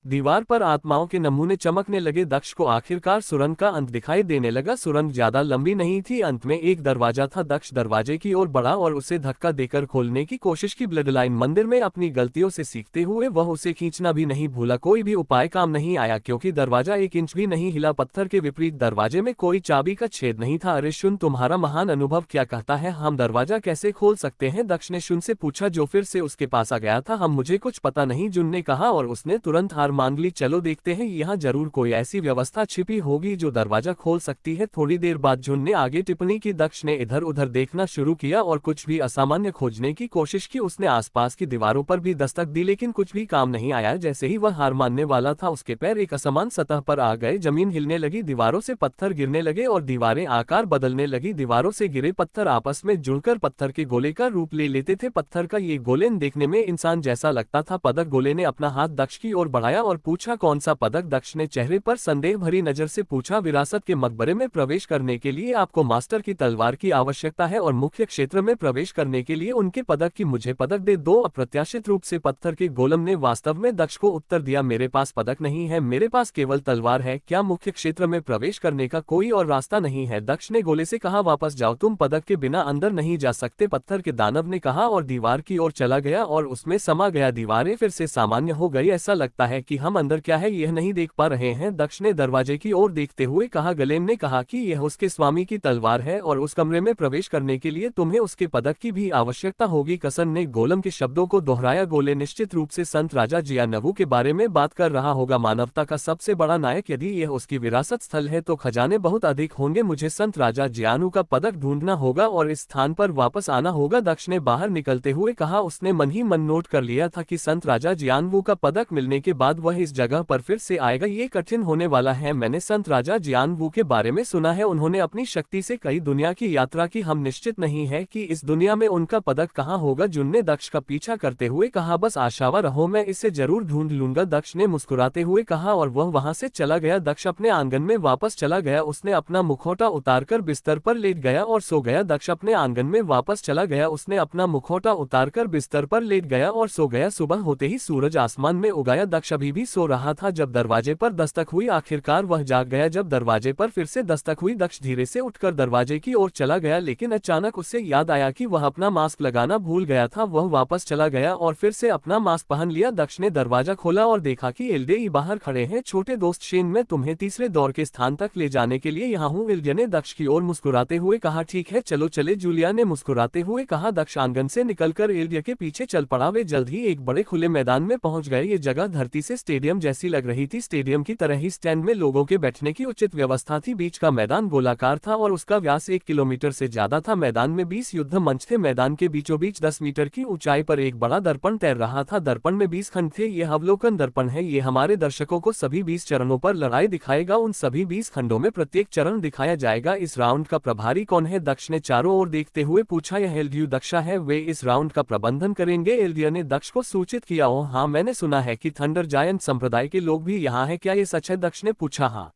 दीवार पर आत्माओं के नमूने चमकने लगे। दक्ष को आखिरकार सुरंग का अंत दिखाई देने लगा। सुरंग ज्यादा लंबी नहीं थी, अंत में एक दरवाजा था। दक्ष दरवाजे की ओर बढ़ा और उसे धक्का देकर खोलने की कोशिश की। ब्लडलाइन मंदिर में अपनी गलतियों से सीखते हुए वह उसे खींचना भी नहीं भूला। कोई भी उपाय काम नहीं आया, क्योंकि दरवाजा एक इंच भी नहीं हिला। पत्थर के विपरीत दरवाजे में कोई चाबी का छेद नहीं था। अरे शुन, तुम्हारा महान अनुभव क्या कहता है, हम दरवाजा कैसे खोल सकते हैं? दक्ष ने शुन से पूछा, जो फिर से उसके पास आ गया था। हम मुझे कुछ पता नहीं, जुन ने कहा, और उसने तुरंत हार मान ली। चलो देखते हैं, यहाँ जरूर कोई ऐसी व्यवस्था छिपी होगी जो दरवाजा खोल सकती है। थोड़ी देर बाद जुन ने आगे टिप्पणी की। दक्ष ने इधर उधर देखना शुरू किया और कुछ भी असामान्य खोजने की कोशिश की। उसने आसपास की दीवारों पर भी दस्तक दी, लेकिन कुछ भी काम नहीं आया। जैसे ही वह हार मानने वाला था, उसके पैर एक असमान सतह पर आ गए। जमीन हिलने लगी, दीवारों से पत्थर गिरने लगे और दीवारें आकार बदलने लगी। दीवारों से गिरे पत्थर आपस में जुड़कर पत्थर के गोले का रूप ले लेते थे। पत्थर का ये गोलेन देखने में इंसान जैसा लगता था। पदक, गोले ने अपना हाथ दक्ष की ओर बढ़ाया और पूछा, कौन सा पदक? दक्ष ने चेहरे पर संदेह भरी नजर से पूछा, विरासत के मकबरे में प्रवेश करने के लिए आपको मास्टर की तलवार की आवश्यकता है और मुख्य क्षेत्र में प्रवेश करने के लिए उनके पदक की। मुझे पदक दे दो। अप्रत्याशित रूप से पत्थर के गोलम ने वास्तव में दक्ष को उत्तर दिया, मेरे पास पदक नहीं है, मेरे पास केवल तलवार है। क्या मुख्य क्षेत्र में प्रवेश करने का कोई और रास्ता नहीं है? दक्ष ने गोले से कहा, वापस जाओ, तुम पदक के बिना अंदर नहीं जा सकते। पत्थर के दानव ने कहा और दीवार की ओर चला गया और उसमें समा गया। दीवारें फिर से सामान्य हो गई। ऐसा लगता है कि हम अंदर क्या है यह नहीं देख पा रहे हैं। दक्ष ने दरवाजे की ओर देखते हुए कहा। गलेम ने कहा कि यह उसके स्वामी की तलवार है और उस कमरे में प्रवेश करने के लिए तुम्हें उसके पदक की भी आवश्यकता होगी। कसन ने गोलम के शब्दों को दोहराया। गोले निश्चित रूप से संत राजा जियानवू के बारे में बात कर रहा होगा, मानवता का सबसे बड़ा नायक। यदि यह उसकी विरासत स्थल है तो खजाने बहुत अधिक होंगे। मुझे संत राजा जियानू का पदक ढूंढना होगा और इस स्थान पर वापस आना होगा। दक्ष ने बाहर निकलते हुए कहा। उसने मन ही मन नोट कर लिया था कि संत राजा जियानवू का पदक मिलने के बाद वह इस जगह पर फिर से आएगा। ये कठिन होने वाला है। मैंने संत राजा जियानवू के बारे में सुना है, उन्होंने अपनी शक्ति से कई दुनिया की यात्रा की। हम निश्चित नहीं है कि इस दुनिया में उनका पदक कहाँ होगा। जुन ने दक्ष का पीछा करते हुए कहा, बस आशावा रहो, मैं इसे जरूर ढूंढ लूंगा। दक्ष ने मुस्कुराते हुए कहा और वह वहां से चला गया। दक्ष अपने आंगन में वापस चला गया। उसने अपना मुखौटा उतारकर बिस्तर पर लेट गया और सो गया। दक्ष अपने आंगन में वापस चला गया। उसने अपना मुखौटा उतारकर बिस्तर पर लेट गया और सो गया। सुबह होते ही सूरज आसमान में उगाया। दक्ष अभी भी सो रहा था जब दरवाजे पर दस्तक हुई। आखिरकार वह जाग गया जब दरवाजे पर फिर से दस्तक हुई। दक्ष धीरे से उठकर दरवाजे की ओर चला गया, लेकिन अचानक उसे याद आया कि वह अपना मास्क लगाना भूल गया था। वह वापस चला गया और फिर से अपना मास्क पहन लिया। दक्ष ने दरवाजा खोला और देखा कि एल्डे बाहर खड़े हैं। छोटे दोस्त शेन, मैं तुम्हें तीसरे दौर के स्थान तक ले जाने के लिए यहाँ हूँ। एल्डे ने दक्ष की ओर मुस्कुराते हुए कहा, ठीक है चलो चले। जूलिया ने मुस्कुराते हुए कहा। दक्ष आंगन से निकलकर एल्डे के पीछे चल पड़ा। वे जल्द ही एक बड़े खुले मैदान में पहुंच गए। ये जगह धरती से स्टेडियम जैसी लग रही थी। स्टेडियम की तरह ही स्टैंड में लोगों के बैठने की उचित व्यवस्था थी। बीच का मैदान गोलाकार था और उसका व्यास 1 किलोमीटर से ज्यादा था। मैदान में 20 युद्ध मंच थे। मैदान के बीचों बीच 10 मीटर की ऊंचाई पर एक बड़ा दर्पण तैर रहा था। दर्पण में 20 खंड थे। यह अवलोकन दर्पण है। ये हमारे दर्शकों को सभी 20 चरणों पर लड़ाई दिखाएगा। उन सभी 20 खंडों में प्रत्येक चरण दिखाया जाएगा। इस राउंड का प्रभारी कौन है? दक्ष ने चारों ओर देखते हुए पूछा। यह एल्ड्यू दक्षा है, वे इस राउंड का प्रबंधन करेंगे। एल्डिया ने दक्ष को सूचित किया। ओह हाँ, मैंने सुना है कि थंडर जायंट संप्रदाय के लोग भी यहाँ हैं, क्या ये सच है? दक्ष ने पूछा। हाँ,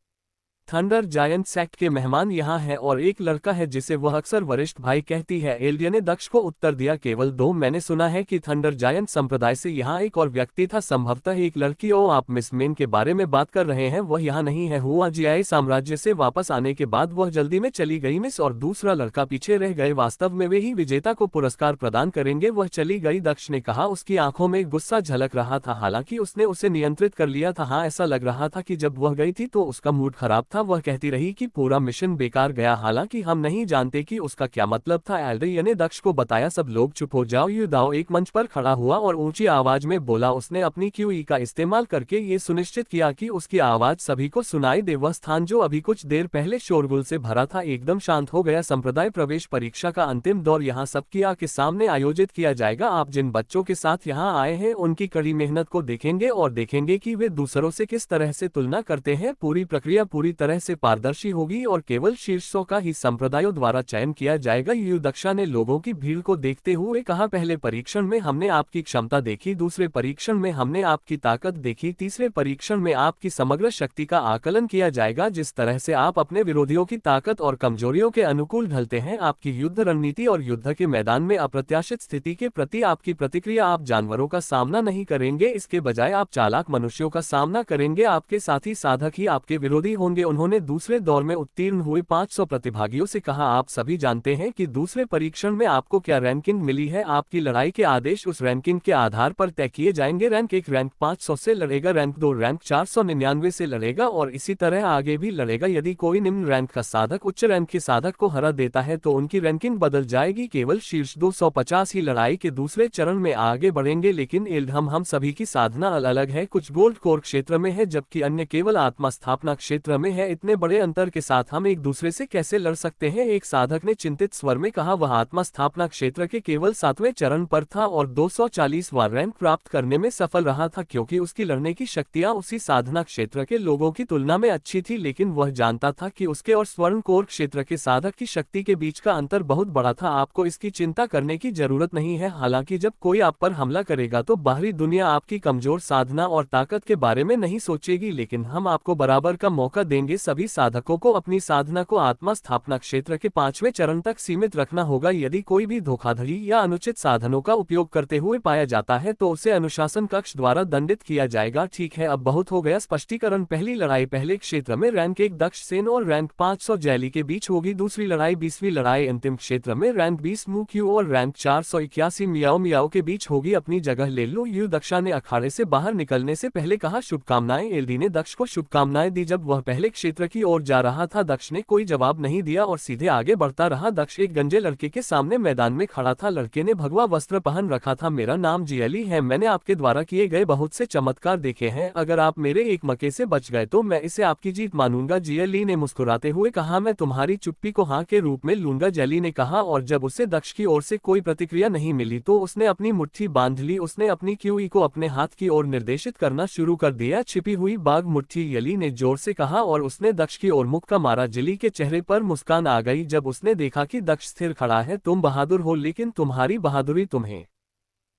थंडर जायंट सेक्ट के मेहमान यहाँ है और एक लड़का है जिसे वह अक्सर वरिष्ठ भाई कहती है। एल्डिया ने दक्ष को उत्तर दिया, केवल 2। मैंने सुना है कि थंडर जायंट संप्रदाय से यहाँ एक और व्यक्ति था, संभवतः एक लड़की। ओ, आप मिस मेन के बारे में बात कर रहे हैं? वह यहाँ नहीं है। हुआ जियाई साम्राज्य से वापस आने के बाद वह जल्दी में चली गई। मिस और दूसरा लड़का पीछे रह गए। वास्तव में वे ही विजेता को पुरस्कार प्रदान करेंगे। वह चली गई, दक्ष ने कहा। उसकी आंखों में गुस्सा झलक रहा था, हालांकि उसने उसे नियंत्रित कर लिया था। हाँ, ऐसा लग रहा था कि जब वह गई थी तो उसका मूड खराब था। था। वह कहती रही कि पूरा मिशन बेकार गया। हालांकि हम नहीं जानते कि उसका क्या मतलब था। एल्ड्रिया ने दक्ष को बताया, सब लोग चुप हो जाओ। युदाओ एक मंच पर खड़ा हुआ और ऊंची आवाज में बोला। उसने अपनी क्यूई का इस्तेमाल करके ये सुनिश्चित किया कि उसकी आवाज सभी को सुनाई दे। वह स्थान जो अभी कुछ देर पहले शोरगुल से भरा था एकदम शांत हो गया। संप्रदाय प्रवेश परीक्षा का अंतिम दौर यहाँ सबकी आंख के सामने आयोजित किया जाएगा। आप जिन बच्चों के साथ यहाँ आए हैं उनकी कड़ी मेहनत को देखेंगे और देखेंगे कि वे दूसरों से किस तरह से तुलना करते हैं। पूरी प्रक्रिया पूरी तरह से पारदर्शी होगी और केवल शीर्षों का ही संप्रदायों द्वारा चयन किया जाएगा। युदक्षा ने लोगों की भीड़ को देखते हुए कहा, पहले परीक्षण में हमने आपकी क्षमता देखी, दूसरे परीक्षण में हमने आपकी ताकत देखी, तीसरे परीक्षण में आपकी समग्र शक्ति का आकलन किया जाएगा। जिस तरह से आप अपने विरोधियों की ताकत और कमजोरियों के अनुकूल ढलते हैं, आपकी युद्ध रणनीति और युद्ध के मैदान में अप्रत्याशित स्थिति के प्रति आपकी प्रतिक्रिया। आप जानवरों का सामना नहीं करेंगे, इसके बजाय आप चालाक मनुष्यों का सामना करेंगे। आपके साथी साधक ही आपके विरोधी होंगे। उन्होंने दूसरे दौर में उत्तीर्ण हुए 500 प्रतिभागियों से कहा, आप सभी जानते हैं कि दूसरे परीक्षण में आपको क्या रैंकिंग मिली है। आपकी लड़ाई के आदेश उस रैंकिंग के आधार पर तय किए जाएंगे। रैंक 1 रैंक 500 से लड़ेगा, रैंक 2 रैंक 499 से लड़ेगा और इसी तरह आगे भी लड़ेगा। यदि कोई निम्न रैंक का साधक उच्च रैंक के साधक को हरा देता है तो उनकी रैंकिंग बदल जाएगी। केवल शीर्ष 250 ही लड़ाई के दूसरे चरण में आगे बढ़ेंगे। लेकिन एल्डहम हम सभी की साधना अलग है। कुछ गोल्ड कोर क्षेत्र में है जबकि अन्य केवल आत्मा स्थापना क्षेत्र में है। इतने बड़े अंतर के साथ हम एक दूसरे से कैसे लड़ सकते हैं? एक साधक ने चिंतित स्वर में कहा। वह आत्मा स्थापना क्षेत्र के केवल 7वें चरण पर था और 240वां रैंक प्राप्त करने में सफल रहा था क्योंकि उसकी लड़ने की शक्तियां उसी साधना क्षेत्र के लोगों की तुलना में अच्छी थी। लेकिन वह जानता था कि उसके और स्वर्ण कोर क्षेत्र के साधक की शक्ति के बीच का अंतर बहुत बड़ा था। आपको इसकी चिंता करने की जरूरत नहीं है। हालांकि जब कोई आप पर हमला करेगा तो बाहरी दुनिया आपकी कमजोर साधना और ताकत के बारे में नहीं सोचेगी, लेकिन हम आपको बराबर का मौका देंगे। सभी साधकों को अपनी साधना को आत्मा स्थापना क्षेत्र के 5वें चरण तक सीमित रखना होगा। यदि कोई भी धोखाधड़ी या अनुचित साधनों का उपयोग करते हुए पाया जाता है तो उसे अनुशासन कक्ष द्वारा दंडित किया जाएगा। ठीक है, अब बहुत हो गया। स्पष्टीकरण, पहली लड़ाई पहले क्षेत्र में रैंक 1 दक्ष सेन और रैंक 500 जैली के बीच होगी। दूसरी लड़ाई 20वीं लड़ाई अंतिम क्षेत्र में रैंक 20 मुक्यू और रैंक 481 मियाओ मियाओ के बीच होगी। अपनी जगह ले लो। युदक्षा ने अखाड़े से बाहर निकलने से पहले कहा, शुभकामनाएं। एल्डी ने दक्ष को शुभकामनाएं दी। जब वह पहले क्षेत्र की ओर जा रहा था दक्ष ने कोई जवाब नहीं दिया और सीधे आगे बढ़ता रहा। दक्ष एक गंजे लड़के के सामने मैदान में खड़ा था। लड़के ने भगवा वस्त्र पहन रखा था। मेरा नाम जियली है, मैंने आपके द्वारा किए गए बहुत से चमत्कार देखे हैं। अगर आप मेरे एक मक्के से बच गए तो मैं इसे आपकी जीत मानूंगा। जियली ने मुस्कुराते हुए कहा, मैं तुम्हारी चुप्पी को हाँ के रूप में लूंगा, जेली ने कहा। और जब उसे दक्ष की ओर से कोई प्रतिक्रिया नहीं मिली तो उसने अपनी मुट्ठी बांध ली। उसने अपनी क्यूई को अपने हाथ की ओर निर्देशित करना शुरू कर दिया। छिपी हुई बाघ मुट्ठी, यली ने जोर से कहा और उसने दक्ष की ओर मुक्का मारा। जिली के चेहरे पर मुस्कान आ गई जब उसने देखा कि दक्ष स्थिर खड़ा है। तुम बहादुर हो, लेकिन तुम्हारी बहादुरी तुम्हें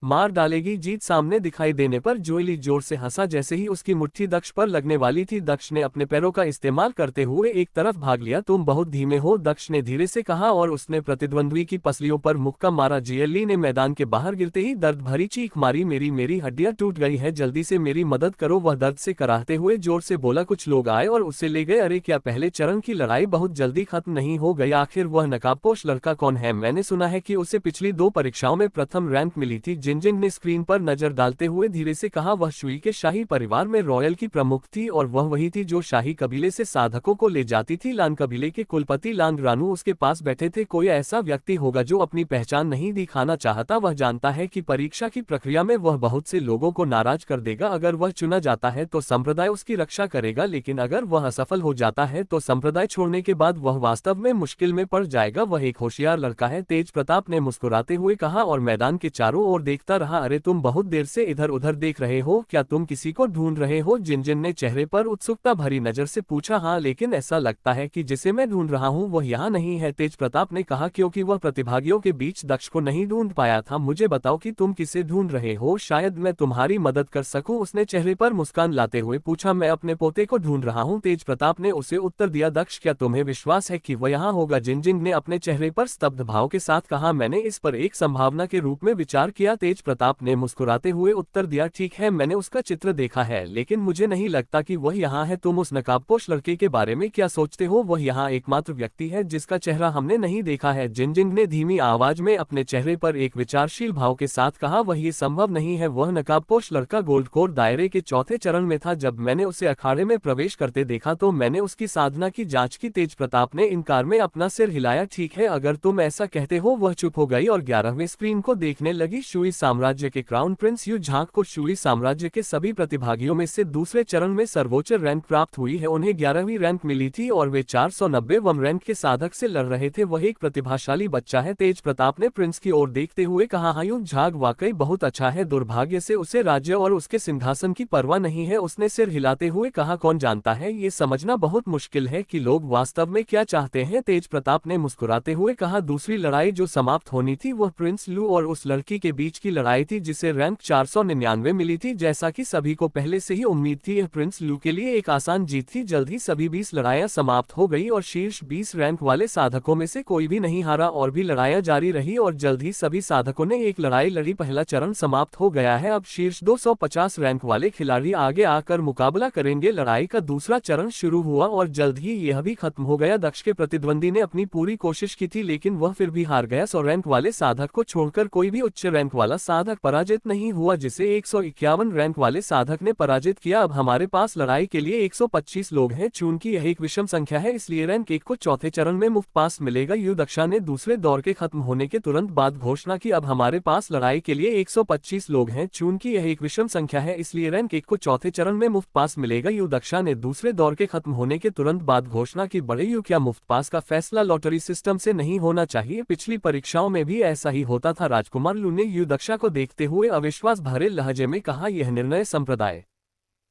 मार डालेगी। जीत सामने दिखाई देने पर जोइली जोर से हंसा। जैसे ही उसकी मुट्ठी दक्ष पर लगने वाली थी दक्ष ने अपने पैरों का इस्तेमाल करते हुए एक तरफ भाग लिया। तुम बहुत धीमे हो, दक्ष ने धीरे से कहा और उसने प्रतिद्वंद्वी की पसलियों पर मुक्का मारा। जियली ने मैदान के बाहर गिरते ही दर्द भरी चीख मारी, मेरी हड्डियां टूट गई है, जल्दी से मेरी मदद करो। वह दर्द से कराहते हुए जोर से बोला। कुछ लोग आए और उसे ले गए। अरे क्या पहले चरण की लड़ाई बहुत जल्दी खत्म नहीं हो गई? आखिर वह नकाबपोश लड़का कौन है? मैंने सुना है कि उसे पिछली 2 परीक्षाओं में प्रथम रैंक मिली थी। जिनजिंग ने स्क्रीन पर नजर डालते हुए धीरे से कहा। वह शुई के शाही परिवार में रॉयल की प्रमुख थी और वह वही थी जो शाही कबीले से साधकों को ले जाती थी। लान कबीले के कुलपति लांग रानू उसके पास बैठे थे। कोई ऐसा व्यक्ति होगा जो अपनी पहचान नहीं दिखाना चाहता। वह जानता है कि परीक्षा की प्रक्रिया में वह बहुत से लोगों को नाराज कर देगा। अगर वह चुना जाता है तो संप्रदाय उसकी रक्षा करेगा, लेकिन अगर वह असफल हो जाता है तो संप्रदाय छोड़ने के बाद वह वास्तव में मुश्किल में पड़ जाएगा। वह एक होशियार लड़का है, तेज प्रताप ने मुस्कुराते हुए कहा और मैदान के चारों ओर देखता रहा। अरे तुम बहुत देर से इधर उधर देख रहे हो, क्या तुम किसी को ढूंढ रहे हो? जिनजिन ने चेहरे पर उत्सुकता भरी नजर से पूछा। हाँ, लेकिन ऐसा लगता है कि जिसे मैं ढूंढ रहा हूँ वह यहाँ नहीं है, तेज प्रताप ने कहा, क्योंकि वह प्रतिभागियों के बीच दक्ष को नहीं ढूंढ पाया था। मुझे बताओ कि तुम किसे ढूंढ रहे हो, शायद मैं तुम्हारी मदद कर सकूं। उसने चेहरे पर मुस्कान लाते हुए पूछा। मैं अपने पोते को ढूंढ रहा हूँ, तेज प्रताप ने उसे उत्तर दिया। दक्ष, क्या तुम्हें विश्वास है कि वह यहाँ होगा? जिनजिन ने अपने चेहरे पर स्तब्ध भाव के साथ कहा। मैंने इस पर एक संभावना के रूप में विचार किया, तेज प्रताप ने मुस्कुराते हुए उत्तर दिया, ठीक है, मैंने उसका चित्र देखा है, लेकिन मुझे नहीं लगता कि वह यहाँ है। तुम उस नकाबपोश लड़के के बारे में क्या सोचते हो? वह यहाँ एकमात्र व्यक्ति है जिसका चेहरा हमने नहीं देखा है। जिनजिंग ने धीमी आवाज में अपने चेहरे पर एक विचारशील भाव के साथ कहा, वह ये संभव नहीं है। वह नकाबपोश लड़का गोल्ड कोर दायरे के चौथे चरण में था। जब मैंने उसे अखाड़े में प्रवेश करते देखा तो मैंने उसकी साधना की जांच की। तेज प्रताप ने इनकार में अपना सिर हिलाया। ठीक है, अगर तुम ऐसा कहते हो। वह चुप हो गई और 11वें स्क्रीन को देखने लगी। शुई साम्राज्य के क्राउन प्रिंस यू झांग को शुई साम्राज्य के सभी प्रतिभागियों में से दूसरे चरण में सर्वोच्च रैंक प्राप्त हुई है। उन्हें 11वीं रैंक मिली थी और वे 490वें रैंक के साधक से लड़ रहे थे। वह एक प्रतिभाशाली बच्चा है। तेज प्रताप ने प्रिंस की ओर देखते हुए कहा, हाँ, यू झांग वाकई बहुत अच्छा है। दुर्भाग्य से उसे राज्य और उसके सिंहासन की परवाह नहीं है। उसने सिर हिलाते हुए कहा, कौन जानता है, ये समझना बहुत मुश्किल है कि लोग वास्तव में क्या चाहते हैं। तेज प्रताप ने मुस्कुराते हुए कहा, दूसरी लड़ाई जो समाप्त होनी थी वह प्रिंस लू और उस लड़की के बीच की लड़ाई थी जिसे रैंक 499 मिली थी। जैसा कि सभी को पहले से ही उम्मीद थी, यह प्रिंस लू के लिए एक आसान जीत थी। जल्द ही सभी 20 लड़ाइयां समाप्त हो गई और शीर्ष 20 रैंक वाले साधकों में से कोई भी नहीं हारा और भी लड़ाइयां जारी रही और जल्द ही सभी साधकों ने एक लड़ाई लड़ी। पहला चरण समाप्त हो गया है। अब शीर्ष 250 रैंक वाले खिलाड़ी आगे आकर मुकाबला करेंगे। लड़ाई का दूसरा चरण शुरू हुआ और जल्द ही यह भी खत्म हो गया। दक्ष के प्रतिद्वंदी ने अपनी पूरी कोशिश की थी लेकिन वह फिर भी हार गया। 100 रैंक वाले साधक को छोड़कर कोई भी उच्च रैंक वाला साधक पराजित नहीं हुआ, जिसे 151 रैंक वाले साधक ने पराजित किया। अब हमारे पास लड़ाई के लिए 125 लोग हैं। चूंकि यह एक विषम संख्या है इसलिए रैंक 1 को चौथे चरण में मुफ्त पास मिलेगा। यू दक्षा ने दूसरे दौर के खत्म होने के तुरंत बाद घोषणा की, अब हमारे पास लड़ाई के लिए 125 लोग हैं। चूंकि यह एक विषम संख्या है इसलिए रैंक 1 को चौथे चरण में मुफ्त पास मिलेगा। यू दक्षा ने दूसरे दौर के खत्म होने के तुरंत बाद घोषणा की, बड़े यू, क्या मुफ्त पास का फैसला लॉटरी सिस्टम से नहीं होना चाहिए? पिछली परीक्षाओं में भी ऐसा ही होता था। राजकुमार लू ने यू दक्षा को देखते हुए अविश्वास भरे लहजे में कहा, यह निर्णय संप्रदाय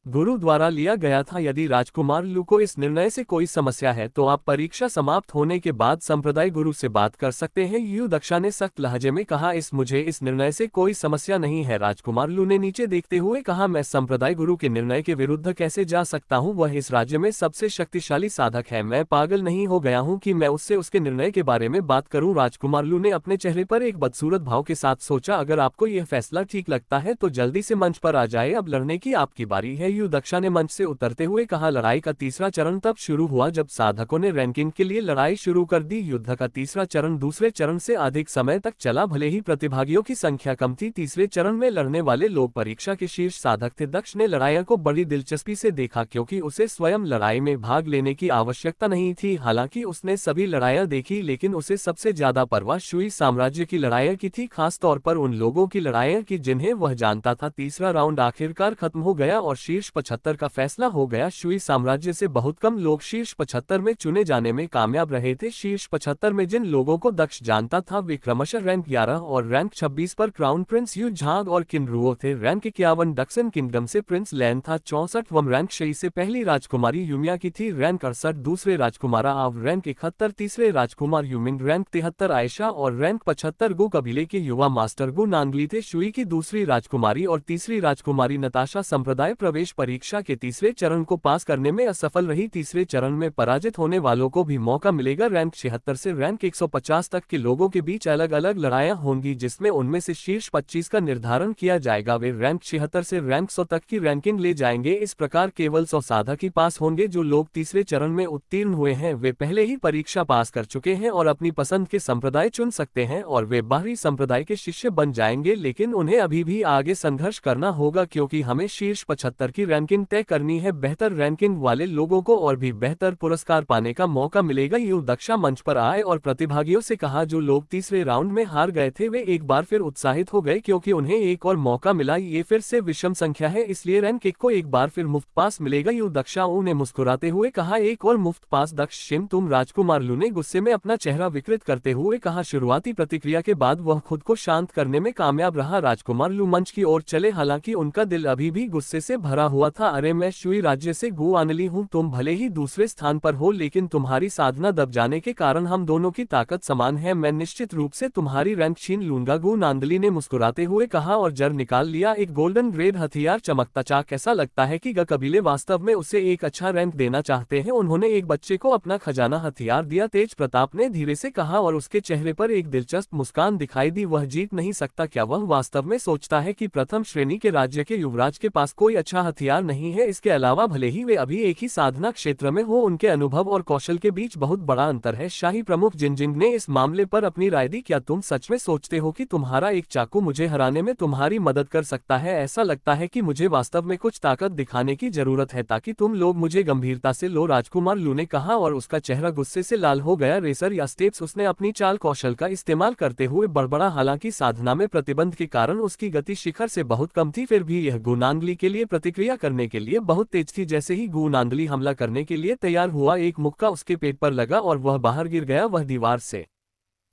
गुरु द्वारा लिया गया था। यदि राजकुमार लू को इस निर्णय से कोई समस्या है तो आप परीक्षा समाप्त होने के बाद संप्रदाय गुरु से बात कर सकते हैं। यू दक्षा ने सख्त लहजे में कहा, मुझे इस निर्णय से कोई समस्या नहीं है। राजकुमार लू ने नीचे देखते हुए कहा, मैं संप्रदाय गुरु के निर्णय के विरुद्ध कैसे जा सकता हूँ? वह इस राज्य में सबसे शक्तिशाली साधक है। मैं पागल नहीं हो गया हूँ कि मैं उससे उसके निर्णय के बारे में बात करूँ। राजकुमार लू ने अपने चेहरे पर एक बदसूरत भाव के साथ सोचा, अगर आपको यह फैसला ठीक लगता है तो जल्दी से मंच पर आ जाए, अब लड़ने की आपकी बारी है। यू दक्षा ने मंच से उतरते हुए कहा, लड़ाई का तीसरा चरण तब शुरू हुआ जब साधकों ने रैंकिंग के लिए लड़ाई शुरू कर दी। युद्ध का तीसरा चरण दूसरे चरण से अधिक समय तक चला। भले ही प्रतिभागियों की संख्या कम थी, तीसरे चरण में लड़ने वाले लोग परीक्षा के शीर्ष साधक थे। दक्ष ने लड़ाइयों को बड़ी दिलचस्पी से देखा क्योंकि उसे स्वयं लड़ाई में भाग लेने की आवश्यकता नहीं थी। हालांकि उसने सभी लड़ाइयां देखी लेकिन उसे सबसे ज्यादा परवाह शुई साम्राज्य की लड़ाइयों की थी, खासतौर पर उन लोगों की लड़ाइयां की जिन्हें वह जानता था। तीसरा राउंड आखिरकार खत्म हो गया और शीर्ष 75 का फैसला हो गया। शुई साम्राज्य से बहुत कम लोग शीर्ष 75 में चुने जाने में कामयाब रहे थे। शीर्ष 75 में जिन लोगों को दक्ष जानता था वे क्रमशः रैंक 11 और रैंक 26 पर क्राउन प्रिंस यू झांग और किनरुओ थे। रैंक 51 डक्सन किंगडम से प्रिंस लैन था। 64वां रैंक शई से पहली राजकुमारी यूमिया की थी। रैंक 68 दूसरे राजकुमारा आव, रैंक 71 तीसरे राजकुमार यूमिंग, रैंक 73 आयशा और रैंक 75 गु कबीले के युवा मास्टर गु नांगली थे। शुई की दूसरी राजकुमारी और तीसरी राजकुमारी नताशा संप्रदाय प्रवेश परीक्षा के तीसरे चरण को पास करने में असफल रही। तीसरे चरण में पराजित होने वालों को भी मौका मिलेगा। रैंक 76 से रैंक 150 तक के लोगों के बीच अलग अलग लड़ाइयां होंगी जिसमें उनमें से शीर्ष 25 का निर्धारण किया जाएगा। वे रैंक 76 से रैंक 100 तक की रैंकिंग ले जाएंगे। इस प्रकार केवल 100 साधक ही पास होंगे। जो लोग तीसरे चरण में उत्तीर्ण हुए हैं वे पहले ही परीक्षा पास कर चुके हैं और अपनी पसंद के संप्रदाय चुन सकते हैं और वे बाहरी संप्रदाय के शिष्य बन जाएंगे। लेकिन उन्हें अभी भी आगे संघर्ष करना होगा क्योंकि हमें शीर्ष 75 की रैंकिंग तय करनी है। बेहतर रैंकिंग वाले लोगों को और भी बेहतर पुरस्कार पाने का मौका मिलेगा। यू दक्षा मंच पर आए और प्रतिभागियों से कहा, जो लोग तीसरे राउंड में हार गए थे वे एक बार फिर उत्साहित हो गए क्योंकि उन्हें एक और मौका मिला। ये फिर से विषम संख्या है इसलिए रैंक 1 को एक बार फिर मुफ्त पास मिलेगा। यू दक्षा ने मुस्कुराते हुए कहा, एक और मुफ्त पास दक्ष शिम तुम? राजकुमार लू ने गुस्से में अपना चेहरा विकृत करते हुए कहा। शुरुआती प्रतिक्रिया के बाद वह खुद को शांत करने में कामयाब रहा। राजकुमार लू मंच की ओर चले, हालांकि उनका दिल अभी भी गुस्से से भरा हुआ था। अरे मैं शुई राज्य से गु आनली हूँ, तुम भले ही दूसरे स्थान पर हो लेकिन तुम्हारी साधना दब जाने के कारण हम दोनों की ताकत समान है। मैं निश्चित रूप से तुम्हारी रैंक छीन लूंगा, गु नांदली ने मुस्कुराते हुए कहा और जर निकाल लिया एक गोल्डन ग्रेड हथियार चमकता चाक। ऐसा लगता है कि ग कबीले वास्तव में उसे एक अच्छा रैंक देना चाहते हैं। उन्होंने एक बच्चे को अपना खजाना हथियार दिया, तेज प्रताप ने धीरे से कहा और उसके चेहरे पर एक दिलचस्प मुस्कान दिखाई दी। वह जीत नहीं सकता क्या? वह वास्तव में सोचता है कि प्रथम श्रेणी के राज्य के युवराज के पास कोई अच्छा हथियार नहीं है। इसके अलावा भले ही वे अभी एक ही साधना क्षेत्र में हो, उनके अनुभव और कौशल के बीच बहुत बड़ा अंतर है। शाही प्रमुख जिनजिंग ने इस मामले पर अपनी राय दी। क्या तुम सच में सोचते हो कि तुम्हारा एक चाकू मुझे हराने में तुम्हारी मदद कर सकता है? ऐसा लगता है कि मुझे वास्तव में कुछ ताकत दिखाने की जरूरत है ताकि तुम लोग मुझे गंभीरता से लो, राजकुमार लू ने कहा और उसका चेहरा गुस्से से लाल हो गया। रेसर या स्टेप्स, उसने अपनी चाल कौशल का इस्तेमाल करते हुए बड़बड़ा। हालांकि साधना में प्रतिबंध के कारण उसकी गति शिखर से बहुत कम थी, फिर भी यह गुनांदली के लिए प्रतिक्रिया करने के लिए बहुत तेज थी। जैसे ही गुनांदली हमला करने के लिए तैयार हुआ, एक मुक्का उसके पेट पर लगा और वह बाहर गिर गया। वह दीवार से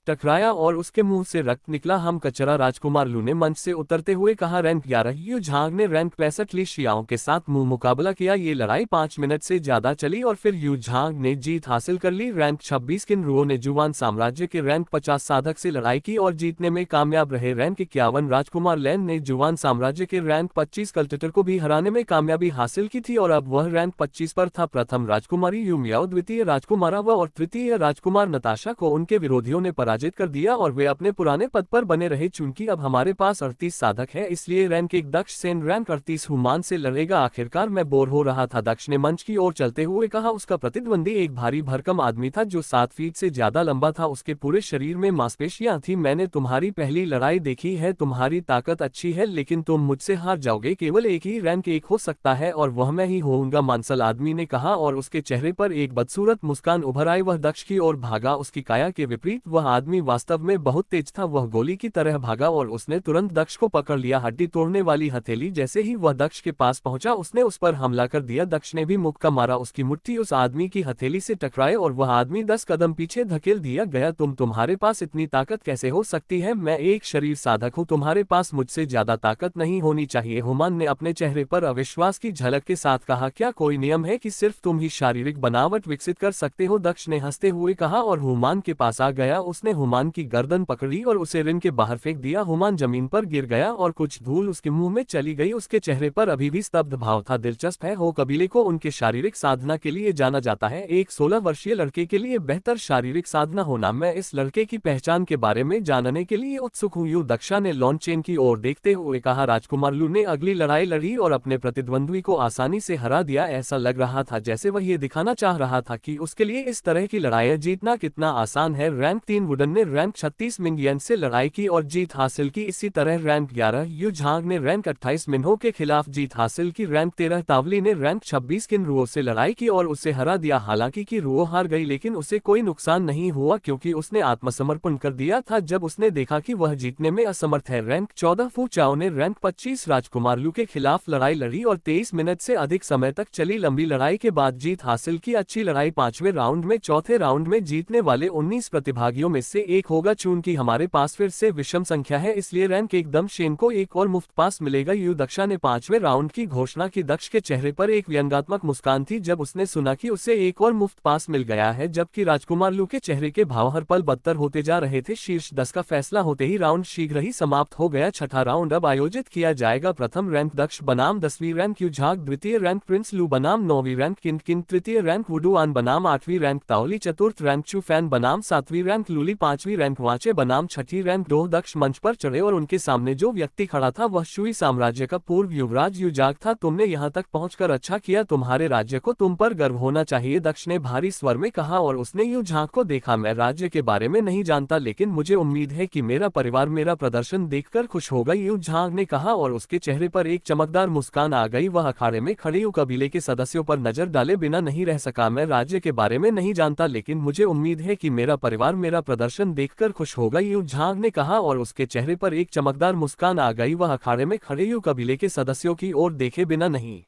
टकराया और उसके मुंह से रक्त निकला। हम कचरा, राजकुमार लू ने मंच से उतरते हुए कहा। रैंक 11 यू झांग ने रैंक 65 ली शियाओं के साथ मुंह मुकाबला किया। ये लड़ाई 5 मिनट से ज्यादा चली और फिर यू झांग ने जीत हासिल कर ली। रैंक 26 किन रुओ ने जुवान साम्राज्य के रैंक 50 साधक से लड़ाई की और जीतने में कामयाब रहे। रैंक 51 राजकुमार लैन ने जुवान साम्राज्य के रैंक 25 कल्टेटर को भी हराने में कामयाबी हासिल की थी और अब वह रैंक 25 पर था। प्रथम राजकुमारी यू मियाओ, द्वितीय राजकुमारा व और तृतीय राजकुमार नताशा को उनके विरोधियों ने पराजित कर दिया और वे अपने पुराने पद पर बने रहे। चूंकि अब हमारे पास 38 साधक है, इसलिए रैंक 1 दक्ष सेन रैंक 38 हुमान से लड़ेगा। आखिरकार मैं बोर हो रहा था, दक्ष ने मंच की ओर चलते हुए कहा। उसका प्रतिद्वंदी एक भारी भरकम आदमी था जो 7 फीट से ज्यादा लंबा था। उसके पूरे शरीर में मांसपेशियां थी। मैंने तुम्हारी पहली लड़ाई देखी है, तुम्हारी ताकत अच्छी है लेकिन तुम मुझसे हार जाओगे। केवल एक ही रैंक 1 हो सकता है और वह मैं ही होऊंगा, मांसल आदमी ने कहा और उसके चेहरे पर एक बदसूरत मुस्कान उभर आई। वह दक्ष की ओर भागा। उसकी काया के विपरीत वह आदमी वास्तव में बहुत तेज था। वह गोली की तरह भागा और उसने तुरंत दक्ष को पकड़ लिया। हड्डी तोड़ने वाली हथेली। जैसे ही वह दक्ष के पास पहुंचा, उसने उस पर हमला कर दिया। दक्ष ने भी मुक्का मारा। उसकी मुट्ठी उस आदमी की हथेली से टकराए और वह आदमी 10 कदम पीछे धकेल दिया गया। तुम्हारे पास इतनी ताकत कैसे हो सकती है? मैं एक शरीर साधक हूँ, तुम्हारे पास मुझसे ज्यादा ताकत नहीं होनी चाहिए। हुमान ने अपने चेहरे पर अविश्वास की झलक के साथ कहा। क्या कोई नियम है कि सिर्फ तुम ही शारीरिक बनावट विकसित कर सकते हो? दक्ष ने हंसते हुए कहा और हुमान के पास आ गया। उसने हुमान की गर्दन पकड़ी और उसे रिंग के बाहर फेंक दिया। हुमान जमीन पर गिर गया और कुछ धूल उसके मुंह में चली गई। उसके चेहरे पर अभी भी स्तब्ध भाव था। दिलचस्प है, हो कबीले को उनके शारीरिक साधना के लिए जाना जाता है। एक 16 वर्षीय लड़के के लिए बेहतर शारीरिक साधना होना। मैं इस लड़के की पहचान के बारे में जानने के लिए उत्सुक हूँ, यू दक्षा ने लॉन चेन की ओर देखते हुए कहा। राजकुमार लू ने अगली लड़ाई लड़ी और अपने प्रतिद्वंद्वी को आसानी से हरा दिया। ऐसा लग रहा था जैसे वह ये दिखाना चाह रहा था कि उसके लिए इस तरह की लड़ाइयां जीतना कितना आसान है। रैंक 3 वुडन ने रैंक 36 मिंगियन से लड़ाई की और जीत हासिल की। इसी तरह रैंक 11 यू झांग ने रैंक 28 मिन्हो के खिलाफ जीत हासिल की। रैंक 13 तावली ने रैंक 26 किन रुओ से लड़ाई की और उसे हरा दिया। हालांकि की रुओ हार गई लेकिन उसे कोई नुकसान नहीं हुआ क्योंकि उसने आत्मसमर्पण कर दिया था जब उसने देखा कि वह जीतने में असमर्थ है। रैंक 14 फू चाओ ने रैंक 25 राजकुमार लू के खिलाफ लड़ाई लड़ी और 23 मिनट से अधिक समय तक चली लंबी लड़ाई के बाद जीत हासिल की। अच्छी लड़ाई 5वें राउंड में। चौथे राउंड में जीतने वाले 19 प्रतिभागियों में से एक होगा। चूंकि हमारे पास फिर से विषम संख्या है, इसलिए रैंक एकदम शेन को एक और मुफ्त पास मिलेगा। यू दक्षा ने 5वें राउंड की घोषणा की। दक्ष के चेहरे पर एक व्यंग्यात्मक मुस्कान थी जब उसने सुना कि उसे एक और मुफ्त पास मिल गया है, जबकि राजकुमार लू के चेहरे के भाव हर पल बदतर होते जा रहे थे। शीर्ष 10 का फैसला होते ही राउंड शीघ्र ही समाप्त हो गया। छठा राउंड अब आयोजित किया जाएगा। प्रथम रैंक दक्ष बनाम 10वीं रैंक यू झाग, द्वितीय रैंक प्रिंस लू बनाम 9वीं रैंक किन किन, तृतीय रैंक वुडुआन बनाम 8वीं रैंक ताओली, चतुर्थ रैंक चू फैन बनाम 7वीं रैंक लूली, 5वीं रैंक वाचे बनाम 6ठी रैंक डोह। दक्ष मंच पर चढ़े और उनके सामने जो व्यक्ति खड़ा था वह शुई साम्राज्य का पूर्व युवराज यू झाग था। तुमने यहाँ तक पहुंचकर अच्छा किया, तुम्हारे राज्य को तुम पर गर्व होना चाहिए, दक्ष ने भारी स्वर में कहा और उसने यू झाग को देखा। मैं राज्य के बारे में नहीं जानता लेकिन मुझे उम्मीद है कि मेरा परिवार मेरा प्रदर्शन देखकर खुश होगा, यू झाग ने कहा और उसके चेहरे पर एक चमकदार मुस्कान आ गई। वह अखाड़े में खड़े यू कबीले के सदस्यों पर नजर डाले बिना नहीं रह सका। मैं राज्य के बारे में नहीं जानता लेकिन मुझे उम्मीद है कि मेरा परिवार मेरा प्रदर्शन देखकर खुश होगा, यू झाग ने कहा और उसके चेहरे पर एक चमकदार मुस्कान आ गई। वह अखाड़े में खड़े यू कबीले के सदस्यों की ओर देखे बिना नहीं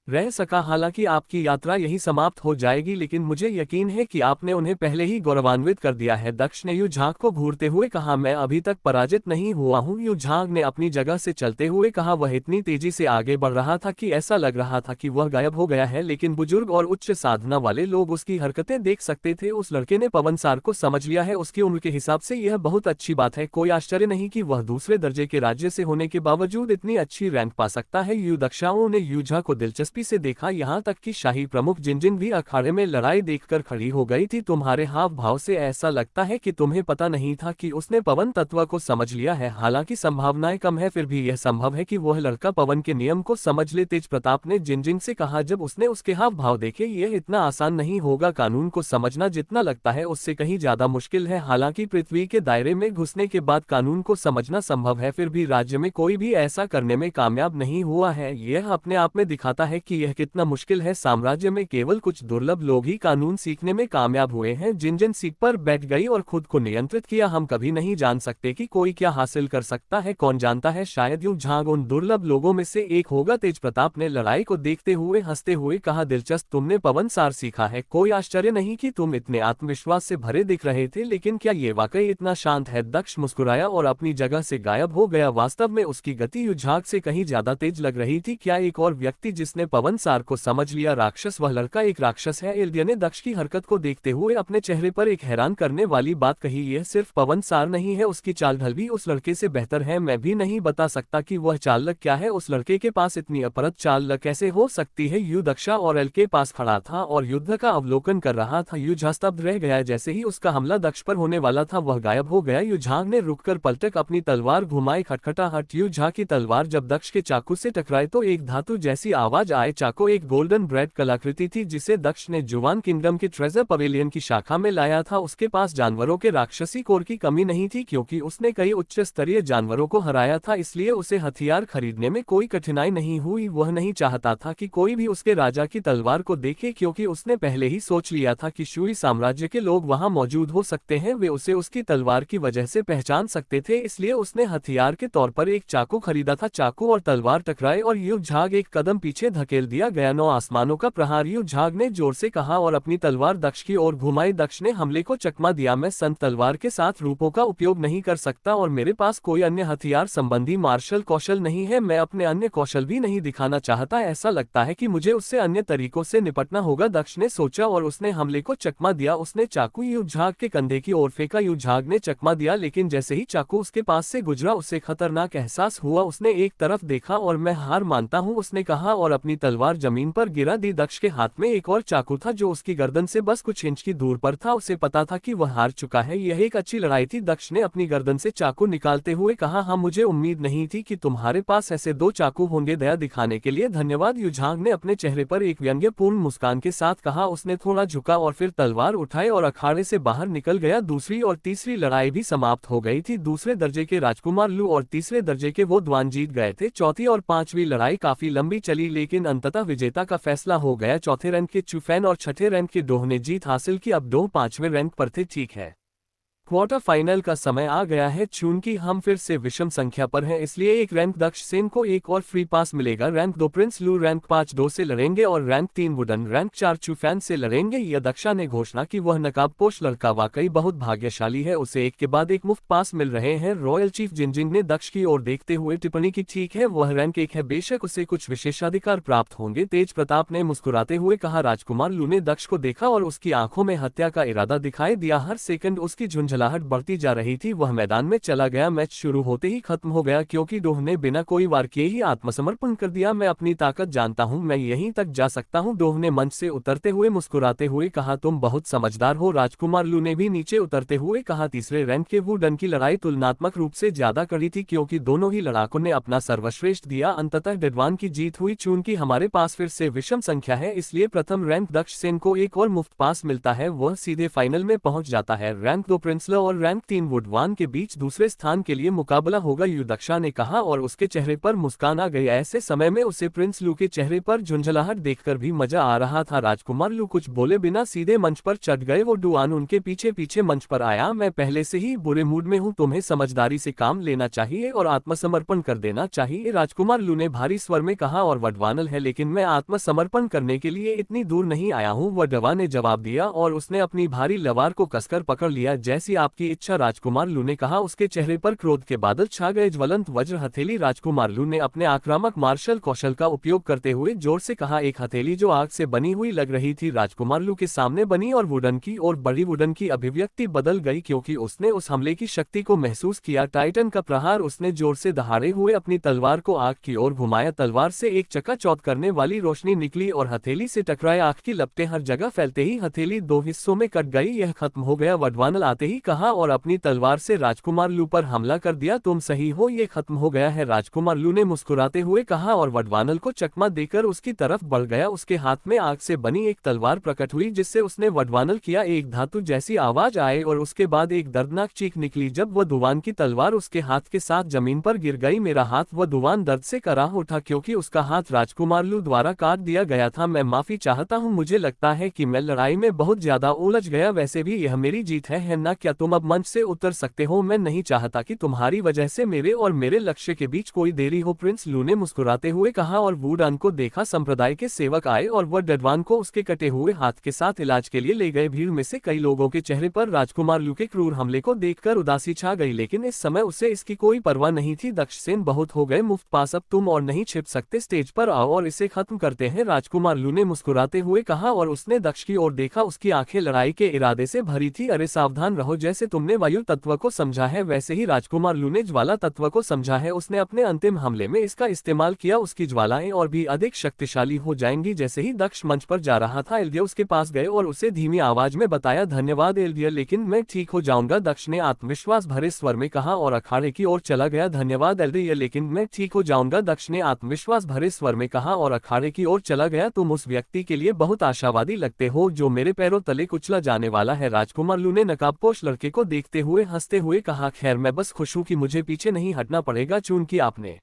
रह सका। हालांकि आपकी यात्रा यही समाप्त हो जाएगी, लेकिन मुझे यकीन है कि आपने उन्हें पहले ही गौरवान्वित कर दिया है। दक्ष ने यू झांग को घूरते हुए कहा, मैं अभी तक पराजित नहीं हुआ हूँ। यू झांग ने अपनी जगह से चलते हुए कहा। वह इतनी तेजी से आगे बढ़ रहा था कि ऐसा लग रहा था कि वह गायब हो गया है, लेकिन बुजुर्ग और उच्च साधना वाले लोग उसकी हरकतें देख सकते थे। उस लड़के ने पवनसार को समझ लिया है। उसकी उम्र के हिसाब से यह बहुत अच्छी बात है। कोई आश्चर्य नहीं कि वह दूसरे दर्जे के राज्य से होने के बावजूद इतनी अच्छी रैंक पा सकता है। यू दक्षाओं ने यू झा को दिलचस्पी से देखा, यहाँ तक कि शाही प्रमुख जिनजिन भी अखाड़े में लड़ाई देखकर खड़ी हो गई थी। तुम्हारे हाव भाव से ऐसा लगता है कि तुम्हें पता नहीं था कि उसने पवन तत्व को समझ लिया है। हालांकि संभावनाएं कम है, फिर भी यह संभव है कि वह लड़का पवन के नियम को समझ ले। तेज प्रताप ने जिनजिन से कहा जब उसने उसके हाव भाव देखे। यह इतना आसान नहीं होगा। कानून को समझना जितना लगता है उससे कहीं ज्यादा मुश्किल है। हालांकि पृथ्वी के दायरे में घुसने के बाद कानून को समझना संभव है, फिर भी राज्य में कोई भी ऐसा करने में कामयाब नहीं हुआ है। यह अपने आप में दिखाता है कि यह कितना मुश्किल है। साम्राज्य में केवल कुछ दुर्लभ लोग ही कानून सीखने में कामयाब हुए हैं। जिनजिन सीट पर बैठ गई और खुद को नियंत्रित किया। हम कभी नहीं जान सकते कि कोई क्या हासिल कर सकता है, कौन जानता है, शायद यू झांग उन दुर्लभ लोगों में से एक होगा। तेज प्रताप ने लड़ाई को देखते हुए हंसते हुए कहा, दिलचस्प, तुमने पवनसार सीखा है। कोई आश्चर्य नहीं कि तुम इतने आत्मविश्वास से भरे दिख रहे थे, लेकिन क्या ये वाकई इतना शांत है? दक्ष मुस्कुराया और अपनी जगह से गायब हो गया। वास्तव में उसकी गति यू झांग से कहीं ज्यादा तेज लग रही थी। क्या एक और व्यक्ति जिसने पवनसार को समझ लिया? राक्षस? वह लड़का एक राक्षस है। एल्डिया ने दक्ष की हरकत को देखते हुए अपने चेहरे पर एक हैरान करने वाली बात कही। यह सिर्फ पवनसार नहीं है, उसकी चाल ढल भी उस लड़के से बेहतर है। मैं भी नहीं बता सकता कि वह चालक क्या है। उस लड़के के पास इतनी अपरत चाल कैसे हो सकती है? यू दक्षा और एल के पास खड़ा था और युद्ध का अवलोकन कर रहा था। यू झा स्तब्ध रह गया। जैसे ही उसका हमला दक्ष पर होने वाला था वह गायब हो गया। यू झांग ने रुककर पलटक अपनी तलवार घुमाई। खटखटाहट। यू झा की तलवार जब दक्ष के चाकू से टकराई तो एक धातु जैसी आवाज आए। चाकू एक गोल्डन ब्रेड कलाकृति थी जिसे दक्ष ने जुवान किंगडम के ट्रेजर पवेलियन की शाखा में लाया था। उसके पास जानवरों के राक्षसी कोर की कमी नहीं थी, क्योंकि उसने कई उच्च स्तरीय जानवरों को हराया था, इसलिए उसे हथियार खरीदने में कोई कठिनाई नहीं हुई। वह नहीं चाहता था कि कोई भी उसके राजा की तलवार को देखे, क्योंकि उसने पहले ही सोच लिया था कि शुई साम्राज्य के लोग वहां मौजूद हो सकते हैं। वे उसे उसकी तलवार की वजह से पहचान सकते थे, इसलिए उसने हथियार के तौर पर एक चाकू खरीदा था। चाकू और तलवार टकराए और यू झाग एक कदम पीछे धकेल दिया गया। 9 आसमानों का प्रहार, यू झाग ने जोर से कहा और अपनी तलवार दक्ष की ओर घुमाई। दक्ष ने हमले को चकमा दिया। मैं संत तलवार के साथ रूपों का उपयोग नहीं कर सकता और मेरे पास कोई अन्य हथियार संबंधी मार्शल कौशल नहीं है। मैं अपने अन्य कौशल भी नहीं दिखाना चाहता। ऐसा लगता है कि मुझे उससे अन्य तरीकों से निपटना होगा। दक्ष ने सोचा और उसने हमले को चकमा दिया। उसने चाकू यू झाग के कंधे की ओर फेंका। यू झाग ने चकमा दिया, लेकिन जैसे ही चाकू उसके पास से गुजरा उसे खतरनाक एहसास हुआ। उसने एक तरफ देखा और मैं हार मानता हूँ, उसने कहा और अपनी तलवार जमीन पर गिरा दी। दक्ष के हाथ में एक और चाकू था जो उसकी गर्दन से बस कुछ इंच की दूर पर था। उसे पता था कि वह हार चुका है। यह एक अच्छी लड़ाई थी। दक्ष ने अपनी गर्दन से चाकू निकालते हुए कहा, हाँ, मुझे उम्मीद नहीं थी कि तुम्हारे पास ऐसे 2 चाकू होंगे। दया दिखाने के लिए धन्यवाद। यू झांग ने अपने चेहरे पर एक व्यंग्यपूर्ण मुस्कान के साथ कहा। उसने थोड़ा झुका और फिर तलवार उठाई और अखाड़े से बाहर निकल गया। दूसरी और तीसरी लड़ाई भी समाप्त हो गई थी। दूसरे दर्जे के राजकुमार लू और तीसरे दर्जे के वो द्वान जीत गए थे। चौथी और पांचवी लड़ाई काफी लंबी चली, लेकिन अंततः विजेता का फैसला हो गया। चौथे रैंक के चुफैन और छठे रैंक के डोह ने जीत हासिल की। अब डोह 5वें रैंक पर थे। ठीक है, क्वार्टर फाइनल का समय आ गया है। चूंकि हम फिर से विषम संख्या पर हैं, इसलिए एक रैंक दक्ष सेन को एक और फ्री पास मिलेगा। रैंक 2 प्रिंस लू रैंक 5 डो से लड़ेंगे और रैंक 3 वुडन रैंक 4 चुफैन से लड़ेंगे। यह दक्षा ने घोषणा की। वह नकाबपोश लड़का वाकई बहुत भाग्यशाली है, उसे एक के बाद एक मुफ्त पास मिल रहे हैं। रॉयल चीफ जिनजिंग ने दक्ष की ओर देखते हुए टिप्पणी की, ठीक है, वह रैंक 1 है, बेशक उसे कुछ विशेषाधिकार प्राप्त होंगे। तेज प्रताप ने मुस्कुराते हुए कहा। राजकुमार लू ने दक्ष को देखा और उसकी आंखों में हत्या का इरादा दिखाई दिया। हर सेकंड उसकी झुंझलाहट बढ़ती जा रही थी। वह मैदान में चला गया। मैच शुरू होते ही खत्म हो गया, क्योंकि डोह ने बिना कोई वार किए ही आत्मसमर्पण कर दिया। मैं अपनी ताकत जानता हूं, मैं यहीं तक जा सकता हूं। डोह ने मंच से उतरते हुए मुस्कुराते हुए कहा, तुम बहुत समझदार हो। राजकुमार लू ने भी नीचे उतरते हुए कहा। तीसरे रैंक के वुडन की लड़ाई तुलनात्मक रूप से ज्यादा कड़ी थी, क्योंकि दोनों ही लड़ाकों ने अपना सर्वश्रेष्ठ दिया। अंततः डेडवान की जीत हुई। चूंकि हमारे पास फिर से विषम संख्या है, इसलिए प्रथम रैंक दक्ष सेन को एक और मुफ्त पास मिलता है। वह सीधे फाइनल में पहुंच जाता है। रैंक 2 प्रिंस चांसलर और रैंक 3 वुडवान के बीच दूसरे स्थान के लिए मुकाबला होगा, युदक्षा ने कहा और उसके चेहरे पर मुस्कान आ गई। ऐसे समय में उसे प्रिंस लू के चेहरे पर झुंझलाहट देखकर भी मजा आ रहा था। राजकुमार लू कुछ बोले बिना सीधे मंच पर चढ़ गए। वो डुआन उनके पीछे पीछे मंच पर आया। मैं पहले से ही बुरे मूड में हूँ, तुम्हें समझदारी से काम लेना चाहिए और आत्मसमर्पण कर देना चाहिए, राजकुमार लू ने भारी स्वर में कहा। और वडवानल है, लेकिन मैं आत्मसमर्पण करने के लिए इतनी दूर नहीं आया हूँ, वडवा ने जवाब दिया और उसने अपनी भारी लवार को कसकर पकड़ लिया। जैसी आपकी इच्छा, राजकुमार लू ने कहा। उसके चेहरे पर क्रोध के बादल छा गए। ज्वलंत वज्र हथेली, राजकुमार लू ने अपने आक्रामक मार्शल कौशल का उपयोग करते हुए जोर से कहा। एक हथेली जो आग से बनी हुई लग रही थी राजकुमार लू के सामने बनी और वुडन की और बड़ी। वुडन की अभिव्यक्ति बदल गई क्योंकि उसने उस हमले की शक्ति को महसूस किया। टाइटन का प्रहार, उसने जोर से दहाड़े हुए अपनी तलवार को आग की ओर घुमाया। तलवार से एक चकाचौंध करने वाली रोशनी निकली और हथेली से टकराए। आग की लपटें हर जगह फैलते ही हथेली दो हिस्सों में कट गई। यह खत्म हो गया, वडवानल आते ही कहा और अपनी तलवार से राजकुमार लू पर हमला कर दिया। तुम सही हो, ये खत्म हो गया है, राजकुमार लू ने मुस्कुराते हुए कहा और वडवानल को चकमा देकर उसकी तरफ बढ़ गया। उसके हाथ में आग से बनी एक तलवार प्रकट हुई जिससे उसने वडवानल किया। एक धातु जैसी आवाज आए और उसके बाद एक दर्दनाक चीख निकली जब वह दुवान की तलवार उसके हाथ के साथ जमीन पर गिर गई। मेरा हाथ, वह दुवान दर्द से कराह उठा क्योंकि उसका हाथ राजकुमार लू द्वारा काट दिया गया था। मैं माफी चाहता हूँ, मुझे लगता है कि मैं लड़ाई में बहुत ज्यादा उलझ गया। वैसे भी यह मेरी जीत है ना? क्या तुम अब मंच से उतर सकते हो? मैं नहीं चाहता कि तुम्हारी वजह से मेरे और मेरे लक्ष्य के बीच कोई देरी हो, प्रिंस लू ने मुस्कुराते हुए कहा। और वुडन को देखा। संप्रदाय के सेवक आए और वह डडवान को उसके कटे हुए हाथ के साथ इलाज के लिए ले गए। भीड़ में से कई लोगों के चेहरे पर राजकुमार लू के क्रूर हमले को देखकर उदासी छा गई, लेकिन इस समय उसे इसकी कोई परवाह नहीं थी। दक्षसेन, बहुत हो गए मुफ्त पास, अब तुम और नहीं छिप सकते, स्टेज पर आओ और इसे खत्म करते हैं, राजकुमार लू ने मुस्कुराते हुए कहा। और उसने दक्ष की ओर देखा। उसकी आंखें लड़ाई के इरादे से भरी थी। अरे सावधान रहो, जैसे तुमने वायु तत्व को समझा है वैसे ही राजकुमार लू ने ज्वाला तत्व को समझा है। उसने अपने अंतिम हमले में इसका इस्तेमाल किया। उसकी ज्वालाएं और भी अधिक शक्तिशाली हो जाएंगी। जैसे ही दक्ष मंच पर जा रहा था, एल्डियर उसके पास गए और उसे धीमी आवाज में बताया, धन्यवाद एल्डियर, लेकिन मैं ठीक हो जाऊंगा, दक्ष ने आत्मविश्वास भरे स्वर में कहा और अखाड़े की ओर चला गया। धन्यवाद एल्डियर, लेकिन मैं ठीक हो जाऊंगा, दक्ष ने आत्मविश्वास भरे स्वर में कहा और अखाड़े की ओर चला गया। तुम उस व्यक्ति के लिए बहुत आशावादी लगते हो जो मेरे पैरों तले कुचला जाने वाला है, राजकुमार लू ने नकाबपोश लड़के को देखते हुए हंसते हुए कहा। खैर, मैं बस खुश हूं कि मुझे पीछे नहीं हटना पड़ेगा, चूंकि आपने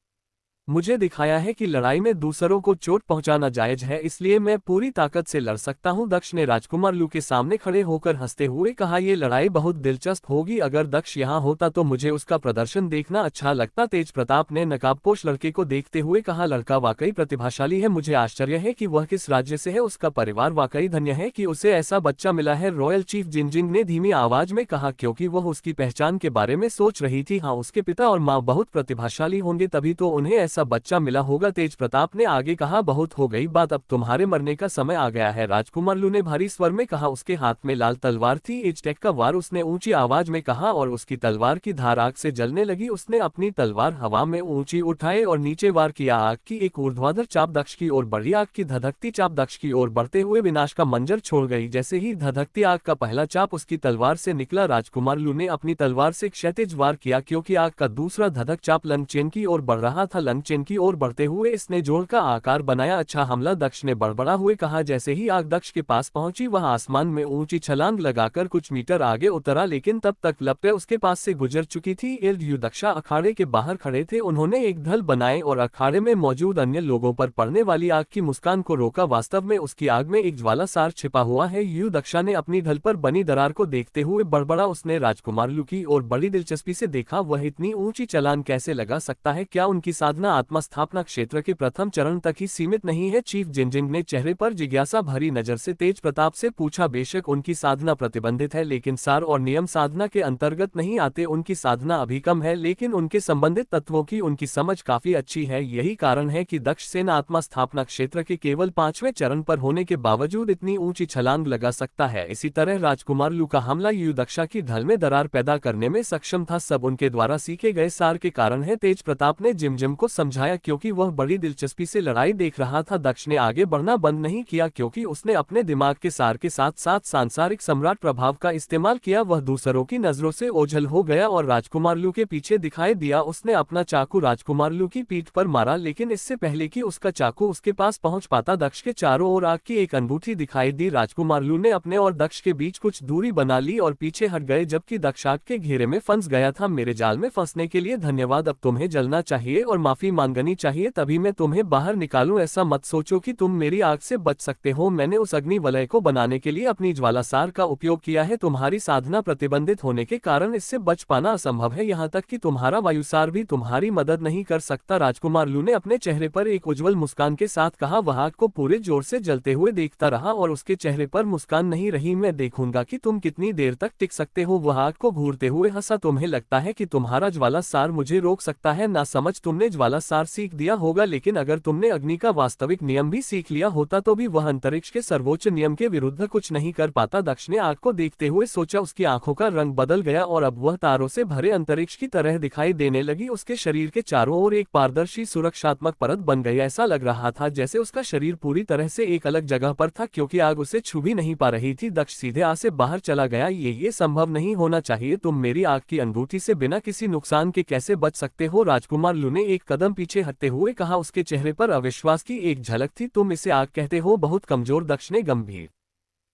मुझे दिखाया है कि लड़ाई में दूसरों को चोट पहुंचाना जायज है, इसलिए मैं पूरी ताकत से लड़ सकता हूं, दक्ष ने राजकुमार लू के सामने खड़े होकर हंसते हुए कहा। यह लड़ाई बहुत दिलचस्प होगी, अगर दक्ष यहां होता तो मुझे उसका प्रदर्शन देखना अच्छा लगता, तेज प्रताप ने नकाबपोश लड़के को देखते हुए कहा। लड़का वाकई प्रतिभाशाली है, मुझे आश्चर्य है कि वह किस राज्य से है, उसका परिवार वाकई धन्य है कि उसे ऐसा बच्चा मिला है, रॉयल चीफ जिनजिंग ने धीमी आवाज में कहा, क्योंकि वह उसकी पहचान के बारे में सोच रही थी। हाँ, उसके पिता और माँ बहुत प्रतिभाशाली होंगे, तभी तो उन्हें ऐसा बच्चा मिला होगा, तेज प्रताप ने आगे कहा। बहुत हो गई बात, अब तुम्हारे मरने का समय आ गया है, राजकुमार लू ने भारी स्वर में कहा। उसके हाथ में लाल तलवार थी, एजटेक का वार, उसने ऊंची आवाज में कहा और उसकी तलवार की धार आग से जलने लगी। उसने अपनी तलवार हवा में ऊंची उठाए और नीचे वार किया। आग की एक ऊर्ध्वाधर चाप दक्ष की ओर बढ़ी। आग की धधकती चाप दक्ष की ओर बढ़ते हुए विनाश का मंजर छोड़ गई। जैसे ही धधकती आग का पहला चाप उसकी तलवार से निकला, राजकुमार लू ने अपनी तलवार से क्षैतिज वार किया, क्योंकि आग का दूसरा धधक चाप लंगचेन की ओर बढ़ रहा था। लंगचेन की ओर बढ़ते हुए इसने जोड़ का आकार बनाया। अच्छा हमला, दक्ष ने बड़बड़ा हुए कहा। जैसे ही आग दक्ष के पास पहुंची, वह आसमान में ऊंची छलांग लगाकर कुछ मीटर आगे उतरा, लेकिन तब तक लपटें उसके पास से गुजर चुकी थी। दक्षा अखाड़े के बाहर खड़े थे, उन्होंने एक ढल बनाए और अखाड़े में मौजूद अन्य लोगों पर पड़ने वाली आग की मुस्कान को रोका। वास्तव में उसकी आग में एक ज्वाला सार छिपा हुआ है। दक्षा ने अपनी ढल पर बनी दरार को देखते हुए बड़बड़ा। उसने राजकुमार लू की ओर बड़ी दिलचस्पी से देखा। वह इतनी ऊंची छलांग कैसे लगा सकता है? क्या उनकी साधना आत्मस्थापना क्षेत्र के प्रथम चरण तक ही सीमित नहीं है? चीफ जिनजिंग ने चेहरे पर जिज्ञासा भरी नजर से तेज प्रताप से पूछा। बेशक उनकी साधना प्रतिबंधित है, लेकिन सार और नियम साधना के अंतर्गत नहीं आते। उनकी साधना अभी कम है, लेकिन उनके संबंधित तत्वों की उनकी समझ काफी अच्छी है। यही कारण है कि दक्ष सेन आत्मा स्थापना क्षेत्र के केवल 5वें चरण पर होने के बावजूद इतनी ऊंची छलांग लगा सकता है। इसी तरह राजकुमार लू का हमला दक्षा की ढल में दरार पैदा करने में सक्षम था। सब उनके द्वारा सीखे गए सार के कारण है, तेज प्रताप ने जिमजिम को समझाया क्योंकि वह बड़ी दिलचस्पी से लड़ाई देख रहा था। दक्ष ने आगे बढ़ना बंद नहीं किया क्योंकि उसने अपने दिमाग के सार के साथ साथ सांसारिक सम्राट प्रभाव का इस्तेमाल किया। वह दूसरों की नजरों से ओझल हो गया और राजकुमार लू के पीछे दिखाई दिया। उसने अपना चाकू राजकुमार लू की पीठ पर मारा, लेकिन इससे पहले कि उसका चाकू उसके पास पहुंच पाता दक्ष के चारों ओर आग की एक अनूठी दिखाई दी। राजकुमार लू ने अपने और दक्ष के बीच कुछ दूरी बना ली और पीछे हट गए, जबकि दक्ष आग के घेरे में फंस गया था। मेरे जाल में फंसने के लिए धन्यवाद। अब तुम्हें जलना चाहिए और माफी मांगनी चाहिए, तभी मैं तुम्हें बाहर निकालूं। ऐसा मत सोचो कि तुम मेरी आग से बच सकते हो। मैंने उस अग्नि वलय को बनाने के लिए अपनी ज्वालासार का उपयोग किया है। तुम्हारी साधना प्रतिबंधित होने के कारण इससे बच पाना असंभव है। यहाँ तक कि तुम्हारा वायुसार भी तुम्हारी मदद नहीं कर सकता। राजकुमार लू ने अपने चेहरे पर एक उज्जवल मुस्कान के साथ कहा। वह आग को पूरे जोर से जलते हुए देखता रहा और उसके चेहरे पर मुस्कान नहीं रही। मैं देखूंगा कि तुम कितनी देर तक टिक सकते हो। वह आग को घूरते हुए हंसा। तुम्हें लगता है कि तुम्हारा ज्वालासार मुझे रोक सकता है? ना समझ, तुमने ज्वालासार सीख दिया होगा, लेकिन अगर तुमने अग्नि का वास्तविक नियम भी सीख लिया होता तो भी वह अंतरिक्ष के सर्वोच्च नियम के विरुद्ध कुछ नहीं कर पाता। दक्ष ने आग को देखते हुए सोचा। उसकी आंखों का रंग बदल गया और अब वह तारों से भरे अंतरिक्ष की तरह दिखाई देने लगी। उसके शरीर के चारों ओर एक पारदर्शी सुरक्षात्मक परत बन गई। ऐसा लग रहा था जैसे उसका शरीर पूरी तरह से एक अलग जगह पर था, क्योंकि आग उसे छू भी नहीं पा रही थी। दक्ष सीधे आग से बाहर चला गया। ये संभव नहीं होना चाहिए। तुम मेरी आग की अनुभूति से बिना किसी नुकसान के कैसे बच सकते हो? राजकुमार लू ने एक कदम पीछे हटते हुए कहा। उसके चेहरे पर अविश्वास की एक झलक थी। तुम इसे आग कहते हो? बहुत कमजोर, दक्ष ने गंभीर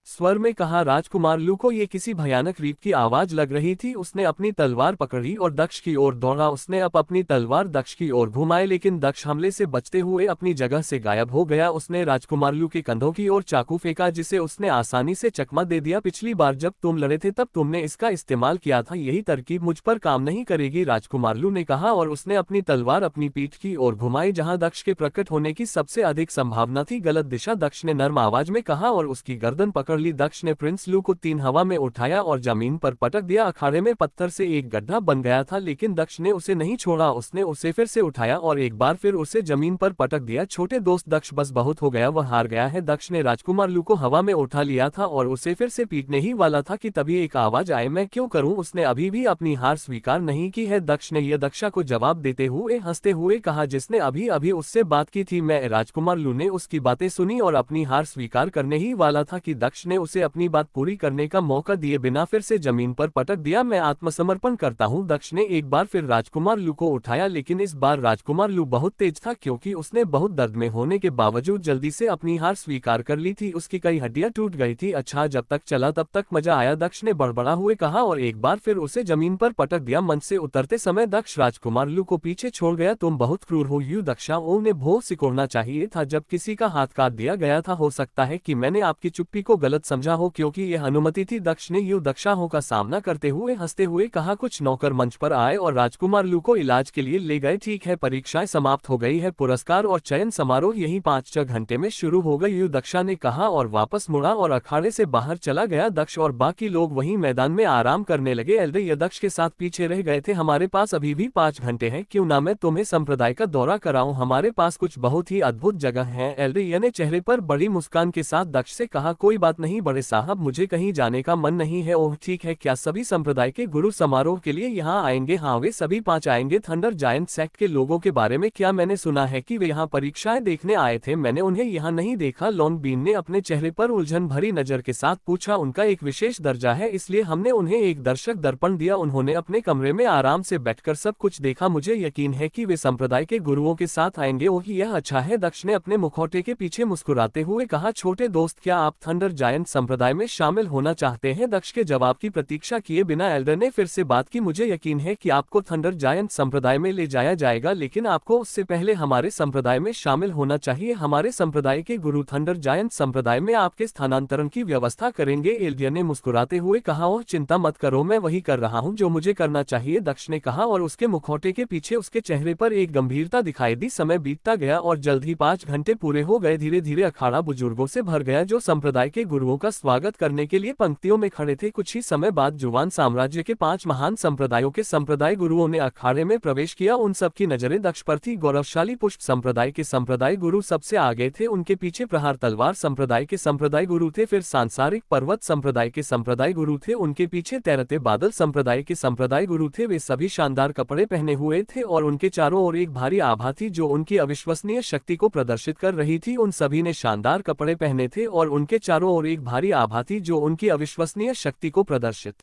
स्वर में कहा। राजकुमार लू को ये किसी भयानक रीत की आवाज लग रही थी। उसने अपनी तलवार पकड़ी और दक्ष की ओर दौड़ा। उसने अब अपनी तलवार दक्ष की ओर घुमाई, लेकिन दक्ष हमले से बचते हुए अपनी जगह से गायब हो गया। उसने राजकुमार लू के कंधों की ओर चाकू फेंका, जिसे उसने आसानी से चकमा दे दिया। पिछली बार जब तुम लड़े थे तब तुमने इसका इस्तेमाल किया था। यही तरकीब मुझ पर काम नहीं करेगी, राजकुमार लू ने कहा, और उसने अपनी तलवार अपनी पीठ की ओर घुमाई जहां दक्ष के प्रकट होने की सबसे अधिक संभावना थी। गलत दिशा, दक्ष ने नर्म आवाज में कहा और उसकी गर्दन पकड़ ली। दक्ष ने प्रिंस लू को 3 हवा में उठाया और जमीन पर पटक दिया। अखाड़े में पत्थर से एक गड्ढा बन गया था, लेकिन दक्ष ने उसे नहीं छोड़ा। उसने उसे फिर से उठाया और एक बार फिर उसे जमीन पर पटक दिया। छोटे दोस्त, दक्ष बस बहुत हो गया, वह हार गया है। दक्ष ने राजकुमार लू को हवा में उठा लिया था और उसे फिर से पीटने ही वाला था कि तभी एक आवाज आए। मैं क्यों करूं? उसने अभी भी अपनी हार स्वीकार नहीं की है। दक्ष ने यह दक्षा को जवाब देते हुए हंसते हुए कहा, जिसने अभी अभी उससे बात की थी। मैं राजकुमार लू ने उसकी बातें सुनी और अपनी हार स्वीकार करने ही वाला था कि दक्ष ने उसे अपनी बात पूरी करने का मौका दिए बिना फिर से जमीन पर पटक दिया। मैं आत्मसमर्पण करता हूं। दक्ष ने एक बार फिर राजकुमार लू को उठाया, लेकिन इस बार राजकुमार लू बहुत तेज था, क्योंकि उसने बहुत दर्द में होने के बावजूद जल्दी से अपनी हार स्वीकार कर ली थी। उसकी कई हड्डियां टूट गई थी। अच्छा, जब तक चला तब तक मजा आया, दक्ष ने बड़बड़ा हुए कहा और एक बार फिर उसे जमीन पर पटक दिया। मंच से उतरते समय दक्ष राजकुमार लू को पीछे छोड़ गया। तुम बहुत क्रूर हो यू दक्षा, ने भों सिकोड़ना चाहिए था जब किसी का हाथ काट दिया गया था। हो सकता है कि मैंने आपकी चुप्पी को गलत समझा हो, क्योंकि यह अनुमति थी। दक्ष ने यू दक्षाओं का सामना करते हुए हंसते हुए कहा। कुछ नौकर मंच पर आए और राजकुमार लू को इलाज के लिए ले गए। ठीक है, परीक्षाएं समाप्त हो गई है। पुरस्कार और चयन समारोह यही 5-6 घंटे में शुरू होगा, यू दक्षा ने कहा और वापस मुड़ा और अखाड़े से बाहर चला गया। दक्ष और बाकी लोग वहीं मैदान में आराम करने लगे। एल्डे दक्ष के साथ पीछे रह गए थे। हमारे पास अभी भी 5 घंटे हैं, क्यों ना मैं तुम्हें संप्रदाय का दौरा कराऊं? हमारे पास कुछ बहुत ही अद्भुत जगह है, एल्डे ने चेहरे पर बड़ी मुस्कान के साथ दक्ष से कहा। कोई बात नहीं बड़े साहब, मुझे कहीं जाने का मन नहीं है। ओह ठीक है, क्या सभी संप्रदाय के गुरु समारोह के लिए यहाँ आएंगे? हाँ, वे सभी 5 आएंगे। थंडर जायंट सेक्ट के लोगों के बारे में क्या? मैंने सुना है कि वे यहाँ परीक्षाएं देखने आए थे। मैंने उन्हें यहाँ नहीं देखा, लॉन्ग बीन ने अपने चेहरे पर उलझन भरी नजर के साथ पूछा। उनका एक विशेष दर्जा है, इसलिए हमने उन्हें एक दर्शक दर्पण दिया। उन्होंने अपने कमरे में आराम से बैठकर सब कुछ देखा। मुझे यकीन है कि वे संप्रदाय के गुरुओं के साथ आएंगे। ओह यह अच्छा है, दक्ष ने अपने मुखौटे के पीछे मुस्कुराते हुए कहा। छोटे दोस्त, क्या आप थंडर जायंट संप्रदाय में शामिल होना चाहते हैं? दक्ष के जवाब की प्रतीक्षा किए बिना एल्डर ने फिर से बात की। मुझे यकीन है कि आपको थंडर जायंट संप्रदाय में ले जाया जाएगा, लेकिन आपको उससे पहले हमारे संप्रदाय में शामिल होना चाहिए। हमारे संप्रदाय के गुरु थंडर जायंट संप्रदाय में आपके स्थानांतरण की व्यवस्था करेंगे, एल्डर ने मुस्कुराते हुए कहा। ओह चिंता मत करो, मैं वही कर रहा हूँ जो मुझे करना चाहिए, दक्ष ने कहा और उसके मुखौटे के पीछे उसके चेहरे पर एक गंभीरता दिखाई दी। समय बीतता गया और जल्द ही 5 घंटे पूरे हो गए। धीरे धीरे अखाड़ा बुजुर्गों से भर गया जो संप्रदाय के गुरुओं का स्वागत करने के लिए पंक्तियों में खड़े थे। कुछ ही समय बाद जुवान साम्राज्य के 5 महान संप्रदायों के संप्रदाय गुरुओं ने अखाड़े में प्रवेश किया। उन सब की नजरें दक्ष पर थी। गौरवशाली पुष्प संप्रदाय के संप्रदाय गुरु सबसे आगे थे, उनके पीछे प्रहार तलवार संप्रदाय के संप्रदाय गुरु थे, फिर सांसारिक पर्वत संप्रदाय के संप्रदाय गुरु थे, उनके पीछे तैरते बादल संप्रदाय के संप्रदाय गुरु थे। वे सभी शानदार कपड़े पहने हुए थे और उनके चारों ओर एक भारी आभा थी जो उनकी अविश्वसनीय शक्ति को प्रदर्शित कर रही थी। उन सभी ने शानदार कपड़े पहने थे और उनके चारों ओर एक भारी आभा थी जो उनकी अविश्वसनीय शक्ति को प्रदर्शित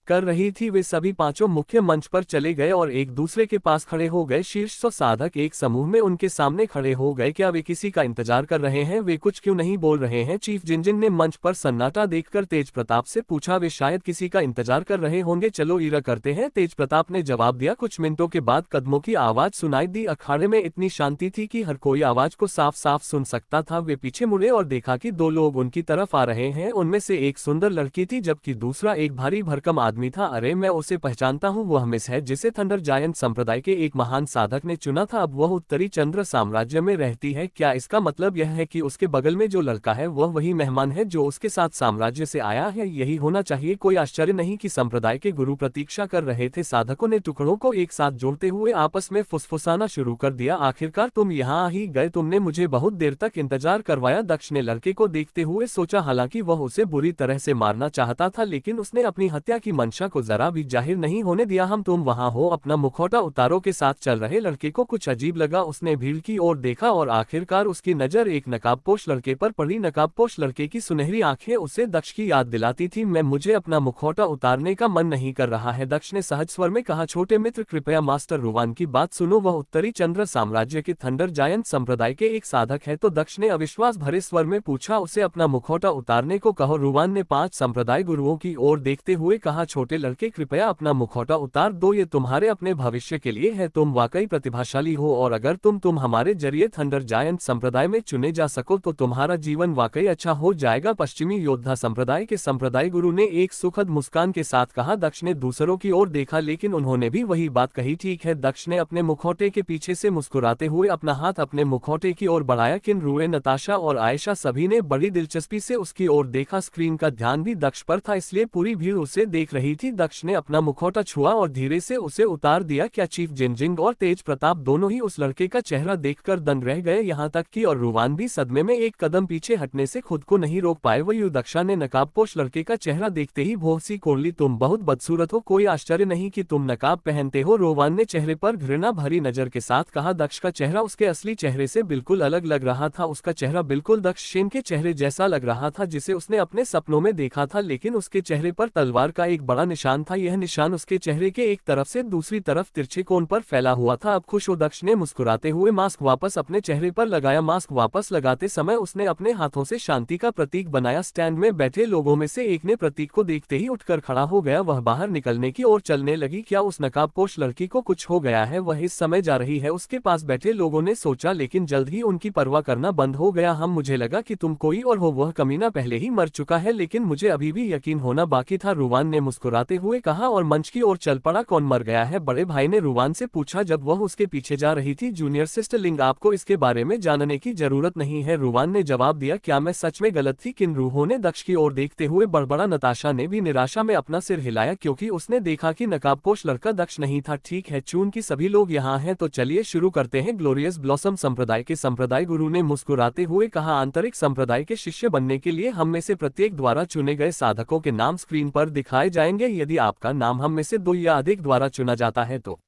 कर रही थी। वे सभी पांचों मुख्य मंच पर चले गए और एक दूसरे के पास खड़े हो गए। शीर्ष 100 साधक एक समूह में उनके सामने खड़े हो गए। क्या वे किसी का इंतजार कर रहे हैं? वे कुछ क्यों नहीं बोल रहे हैं? चीफ जिनजिन ने मंच पर सन्नाटा देखकर तेज प्रताप से पूछा। वे शायद किसी का इंतजार कर रहे होंगे, चलो इरा करते हैं, तेज प्रताप ने जवाब दिया। कुछ मिनटों के बाद कदमों की आवाज सुनाई दी। अखाड़े में इतनी शांति थी कि हर कोई आवाज को साफ साफ सुन सकता था। वे पीछे मुड़े और देखा कि 2 लोग उनकी तरफ आ रहे हैं। उनमें से एक सुंदर लड़की थी जबकि दूसरा एक भारी भरकम आदमी था। अरे मैं उसे पहचानता हूँ, वह मिस है जिसे थंडर जायंट संप्रदाय के एक महान साधक ने चुना था। अब वह उत्तरी चंद्र साम्राज्य में रहती है। क्या इसका मतलब यह है कि उसके बगल में जो लड़का है वह वही मेहमान है जो उसके साथ साम्राज्य से आया है? यही होना चाहिए। कोई आश्चर्य नहीं कि संप्रदाय के गुरु प्रतीक्षा कर रहे थे। साधकों ने टुकड़ों को एक साथ जोड़ते हुए आपस में फुसफुसाना शुरू कर दिया। आखिरकार तुम यहाँ आ ही गए, तुमने मुझे बहुत देर तक इंतजार करवाया। दक्ष ने लड़के को देखते हुए सोचा। हालांकि वह उसे बुरी तरह से मारना चाहता था लेकिन उसने अपनी हत्या की मंशा को जरा भी जाहिर नहीं होने दिया। हम तुम वहां हो, अपना मुखौटा उतारो के साथ चल रहे लड़के को कुछ अजीब लगा। उसने भीड़ की ओर देखा और आखिरकार उसकी नजर एक नकाबपोश लड़के पर पड़ी। नकाबपोश लड़के की सुनहरी आंखें उसे दक्ष की याद दिलाती थी। मुझे अपना मुखौटा उतारने का मन नहीं कर रहा है, दक्ष ने सहज स्वर में कहा। छोटे मित्र कृपया मास्टर रुवान की बात सुनो, वह उत्तरी चंद्र साम्राज्य के थंडर जायंट संप्रदाय के एक साधक है। तो दक्ष ने अविश्वास भरे स्वर में पूछा। उसे अपना मुखौटा उतारने को कहो, रुवान ने 5 संप्रदाय गुरुओं की ओर देखते हुए कहा। छोटे लड़के कृपया अपना मुखौटा उतार दो, ये तुम्हारे अपने भविष्य के लिए है। तुम वाकई प्रतिभाशाली हो और अगर तुम हमारे जरिए थंडर जायंट संप्रदाय में चुने जा सको तो तुम्हारा जीवन वाकई अच्छा हो जाएगा। पश्चिमी योद्धा संप्रदाय के संप्रदाय गुरु ने एक सुखद मुस्कान के साथ कहा। दक्ष ने दूसरों की ओर देखा लेकिन उन्होंने भी वही बात कही। ठीक है, दक्ष ने अपने मुखौटे के पीछे से मुस्कुराते हुए अपना हाथ अपने मुखौटे की ओर बढ़ाया। किन रूए, नताशा और आयशा सभी ने बड़ी दिलचस्पी से उसकी ओर देखा। स्क्रीन का ध्यान भी दक्ष पर था इसलिए पूरी भीड़ उसे देख रही थी। दक्ष ने अपना मुखौटा छुआ और धीरे से उसे उतार दिया। क्या चीफ जिनजिंग और तेज प्रताप दोनों ही उस लड़के का चेहरा देखकर दंग रह गए, यहाँ तक कि और रुवान भी सदमे में एक कदम पीछे हटने से खुद को नहीं रोक पाए। वही दक्षा ने नकाबपोश लड़के का चेहरा देखते ही भौंसी खोल ली। तुम बहुत बदसूरत हो, कोई आश्चर्य नहीं कि तुम नकाब पहनते हो, रुवान ने चेहरे पर घृणा भरी नजर के साथ कहा। दक्ष का चेहरा उसके असली चेहरे से बिल्कुल अलग लग रहा था। उसका चेहरा बिल्कुल दक्ष सेन के चेहरे जैसा लग रहा था जिसे उसने अपने सपनों में देखा था, लेकिन उसके चेहरे पर तलवार का एक बड़ा निशान था। यह निशान उसके चेहरे के एक तरफ से दूसरी तरफ तिरछे कोण पर फैला हुआ था। अब खुश हो, दक्ष ने मुस्कुराते हुए मास्क वापस अपने चेहरे पर लगाया। मास्क वापस लगाते समय उसने अपने हाथों से शांति का प्रतीक बनाया। स्टैंड में बैठे लोगों में से एक ने प्रतीक को देखते ही उठकर खड़ा हो गया। वह बाहर निकलने की ओर चलने लगी। क्या उस नकाबपोश लड़की को कुछ हो गया है? वह इस समय जा रही है, उसके पास बैठे लोगों ने सोचा, लेकिन जल्द ही उनकी परवाह करना बंद हो गया। मुझे लगा कि तुम कोई और हो, वह कमीना पहले ही मर चुका है, लेकिन मुझे अभी भी यकीन होना बाकी था, रुवान ने मुस्कुराते हुए कहा और मंच की ओर चल पड़ा। कौन मर गया है? बड़े भाई ने रुवान से पूछा जब वह उसके पीछे जा रही थी। जूनियर सिस्टर लिंग, आपको इसके बारे में जानने की जरूरत नहीं है, रुवान ने जवाब दिया। क्या मैं सच में गलत थी? किन रूहों ने दक्ष की ओर देखते हुए बड़बड़ा। नताशा ने भी निराशा में अपना सिर हिलाया क्योंकि उसने देखा कि नकाबपोश लड़का दक्ष नहीं था। ठीक है, चून की सभी लोग यहाँ हैं तो चलिए शुरू करते हैं, ग्लोरियस ब्लॉसम संप्रदाय के संप्रदाय गुरु ने मुस्कुराते हुए कहा। आंतरिक संप्रदाय के शिष्य बनने के लिए हम में से प्रत्येक द्वारा चुने गए साधकों के नाम स्क्रीन पर दिखाए जाएंगे। यदि आपका नाम हम में से 2 या अधिक द्वारा चुना जाता है तो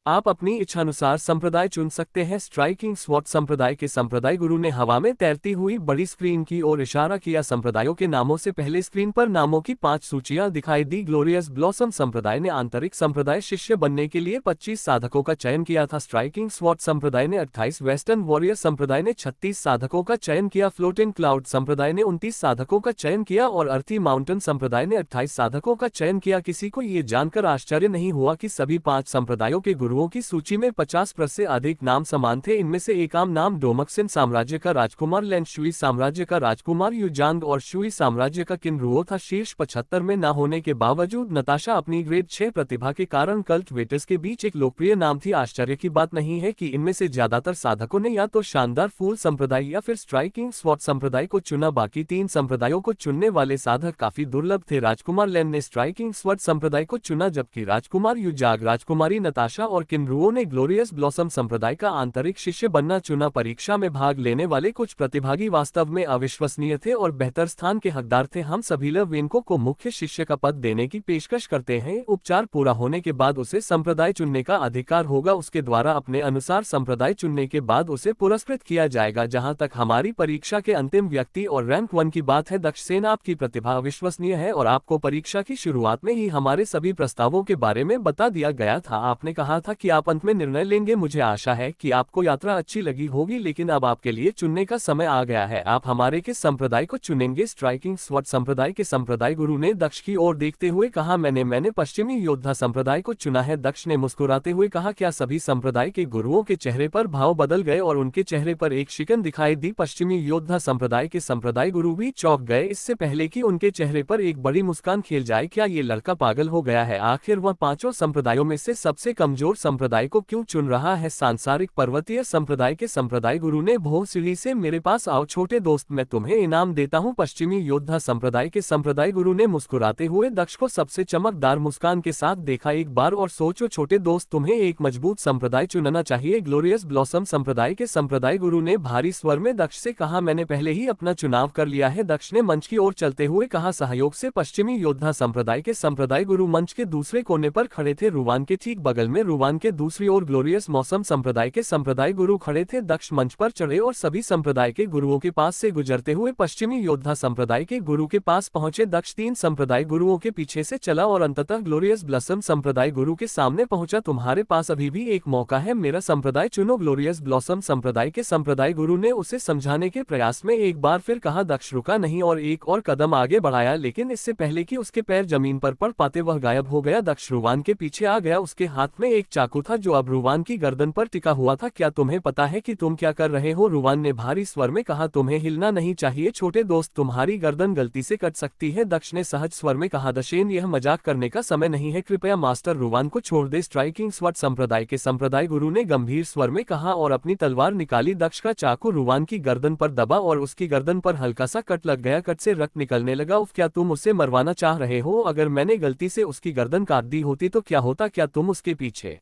आप अपनी इच्छानुसार संप्रदाय चुन सकते हैं। स्ट्राइकिंग स्वॉट संप्रदाय के संप्रदाय गुरु ने हवा में तैरती हुई बड़ी स्क्रीन की ओर इशारा किया। संप्रदायों के नामों से पहले स्क्रीन पर नामों की 5 सूचियां दिखाई दी। ग्लोरियस ब्लॉसम संप्रदाय ने आंतरिक संप्रदाय शिष्य बनने के लिए 25 साधकों का चयन किया था। स्ट्राइकिंग स्वॉट संप्रदाय ने 28, वेस्टर्न वॉरियर संप्रदाय ने 36 साधकों का चयन किया, फ्लोटिंग क्लाउड संप्रदाय ने 29 साधकों का चयन किया और अर्थी माउंटेन संप्रदाय ने 28 साधकों का चयन किया। किसी को ये जानकर आश्चर्य नहीं हुआ कि सभी 5 संप्रदायों के गुरु गुरुओं की सूची में 50 से अधिक नाम समान थे। इनमें से एक आम नाम डोमक्सिन साम्राज्य का राजकुमार लैन शुई साम्राज्य का राजकुमार युजांग और शुई साम्राज्य का किनरुओ था। शीर्ष 75 में न होने के बावजूद नताशा अपनी ग्रेड 6 प्रतिभा के कारण कल्ट वेटर्स के बीच एक लोकप्रिय नाम थी। आश्चर्य की बात नहीं है कि इनमें से ज्यादातर साधकों ने या तो शानदार फूल संप्रदाय या फिर स्ट्राइकिंग स्वॉर्ड संप्रदाय को चुना। बाकी 3 संप्रदायों को चुनने वाले साधक काफी दुर्लभ थे। राजकुमार लैन ने स्ट्राइकिंग स्वॉर्ड संप्रदाय को चुना, जबकि राजकुमार युजाग, राजकुमारी नताशा और किनरुओ ने ग्लोरियस ब्लॉसम संप्रदाय का आंतरिक शिष्य बनना चुना। परीक्षा में भाग लेने वाले कुछ प्रतिभागी वास्तव में अविश्वसनीय थे और बेहतर स्थान के हकदार थे। हम सभी वेनको को मुख्य शिष्य का पद देने की पेशकश करते हैं। उपचार पूरा होने के बाद उसे संप्रदाय चुनने का अधिकार होगा। उसके द्वारा अपने अनुसार संप्रदाय चुनने के बाद उसे पुरस्कृत किया जाएगा। जहां तक हमारी परीक्षा के अंतिम व्यक्ति और रैंक 1 की बात है, दक्षसेन आपकी प्रतिभा अविश्वसनीय है और आपको परीक्षा की शुरुआत में ही हमारे सभी प्रस्तावों के बारे में बता दिया गया था। आपने कहा था कि आप अंत में निर्णय लेंगे। मुझे आशा है कि आपको यात्रा अच्छी लगी होगी, लेकिन अब आपके लिए चुनने का समय आ गया है। आप हमारे किस संप्रदाय को चुनेंगे? स्ट्राइकिंग स्वॉर्ड संप्रदाय के संप्रदाय गुरु ने दक्ष की ओर देखते हुए कहा, मैंने पश्चिमी योद्धा संप्रदाय को चुना है। दक्ष ने मुस्कुराते हुए कहा, क्या सभी संप्रदाय के गुरुओं के चेहरे पर भाव बदल गए और उनके चेहरे पर एक शिकन दिखाई दी। पश्चिमी योद्धा संप्रदाय के संप्रदाय गुरु भी चौंक गए, इससे पहले कि उनके चेहरे पर एक बड़ी मुस्कान खेल जाए। क्या ये लड़का पागल हो गया है? आखिर वह 5 संप्रदायों में से सबसे कमजोर संप्रदाय को क्यों चुन रहा है? सांसारिक पर्वतीय संप्रदाय के संप्रदाय गुरु ने भोसड़ी से, मेरे पास आओ छोटे दोस्त, मैं तुम्हें इनाम देता हूँ। पश्चिमी योद्धा संप्रदाय के संप्रदाय गुरु ने मुस्कुराते हुए दक्ष को सबसे चमकदार मुस्कान के साथ देखा। एक बार और सोचो छोटे दोस्त, तुम्हें एक मजबूत संप्रदाय चुनना चाहिए। ग्लोरियस ब्लॉसम संप्रदाय के संप्रदाय गुरु ने भारी स्वर में दक्ष से कहा, मैंने पहले ही अपना चुनाव कर लिया है। दक्ष ने मंच की ओर चलते हुए कहा, सहयोग से। पश्चिमी योद्धा संप्रदाय के संप्रदाय गुरु मंच के दूसरे कोने पर खड़े थे, रुवान के ठीक बगल में। रुवान के दूसरी ओर ग्लोरियस मौसम संप्रदाय के संप्रदाय गुरु खड़े थे। दक्ष मंच पर चढ़े और सभी संप्रदाय के गुरुओं के पास से गुजरते हुए पश्चिमी योद्धा संप्रदाय के गुरु के पास पहुंचे। दक्ष 3 संप्रदाय गुरुओं के पीछे से चला और अंततः ग्लोरियस ब्लॉसम संप्रदाय गुरु के सामने पहुंचा। तुम्हारे पास अभी भी एक मौका है, मेरा संप्रदाय चुनो। ग्लोरियस ब्लॉसम संप्रदाय के संप्रदाय गुरु ने उसे समझाने के प्रयास में एक बार फिर कहा। दक्ष रुका नहीं और एक और कदम आगे बढ़ाया, लेकिन इससे पहले कि उसके पैर जमीन पर पड़ पाते वह गायब हो गया। दक्ष रुवान के पीछे आ गया। उसके हाथ में एक चाकू था जो अब रुवान की गर्दन पर टिका हुआ था। क्या तुम्हें पता है कि तुम क्या कर रहे हो? रुवान ने भारी स्वर में कहा, तुम्हें हिलना नहीं चाहिए छोटे दोस्त, तुम्हारी गर्दन गलती से कट सकती है। दक्ष ने सहज स्वर में कहा, दशेन यह मजाक करने का समय नहीं है, कृपया मास्टर रुवान को छोड़ दे। स्ट्राइकिंग स्वॉर्ड संप्रदाय के संप्रदाय गुरु ने गंभीर स्वर में कहा और अपनी तलवार निकाली। दक्ष का चाकू रुवान की गर्दन पर दबा और उसकी गर्दन पर हल्का सा कट लग गया। कट से रक्त निकलने लगा। उफ, क्या तुम उसे मरवाना चाह रहे हो? अगर मैंने गलती से उसकी गर्दन काट दी होती तो क्या होता? क्या तुम उसके पीछे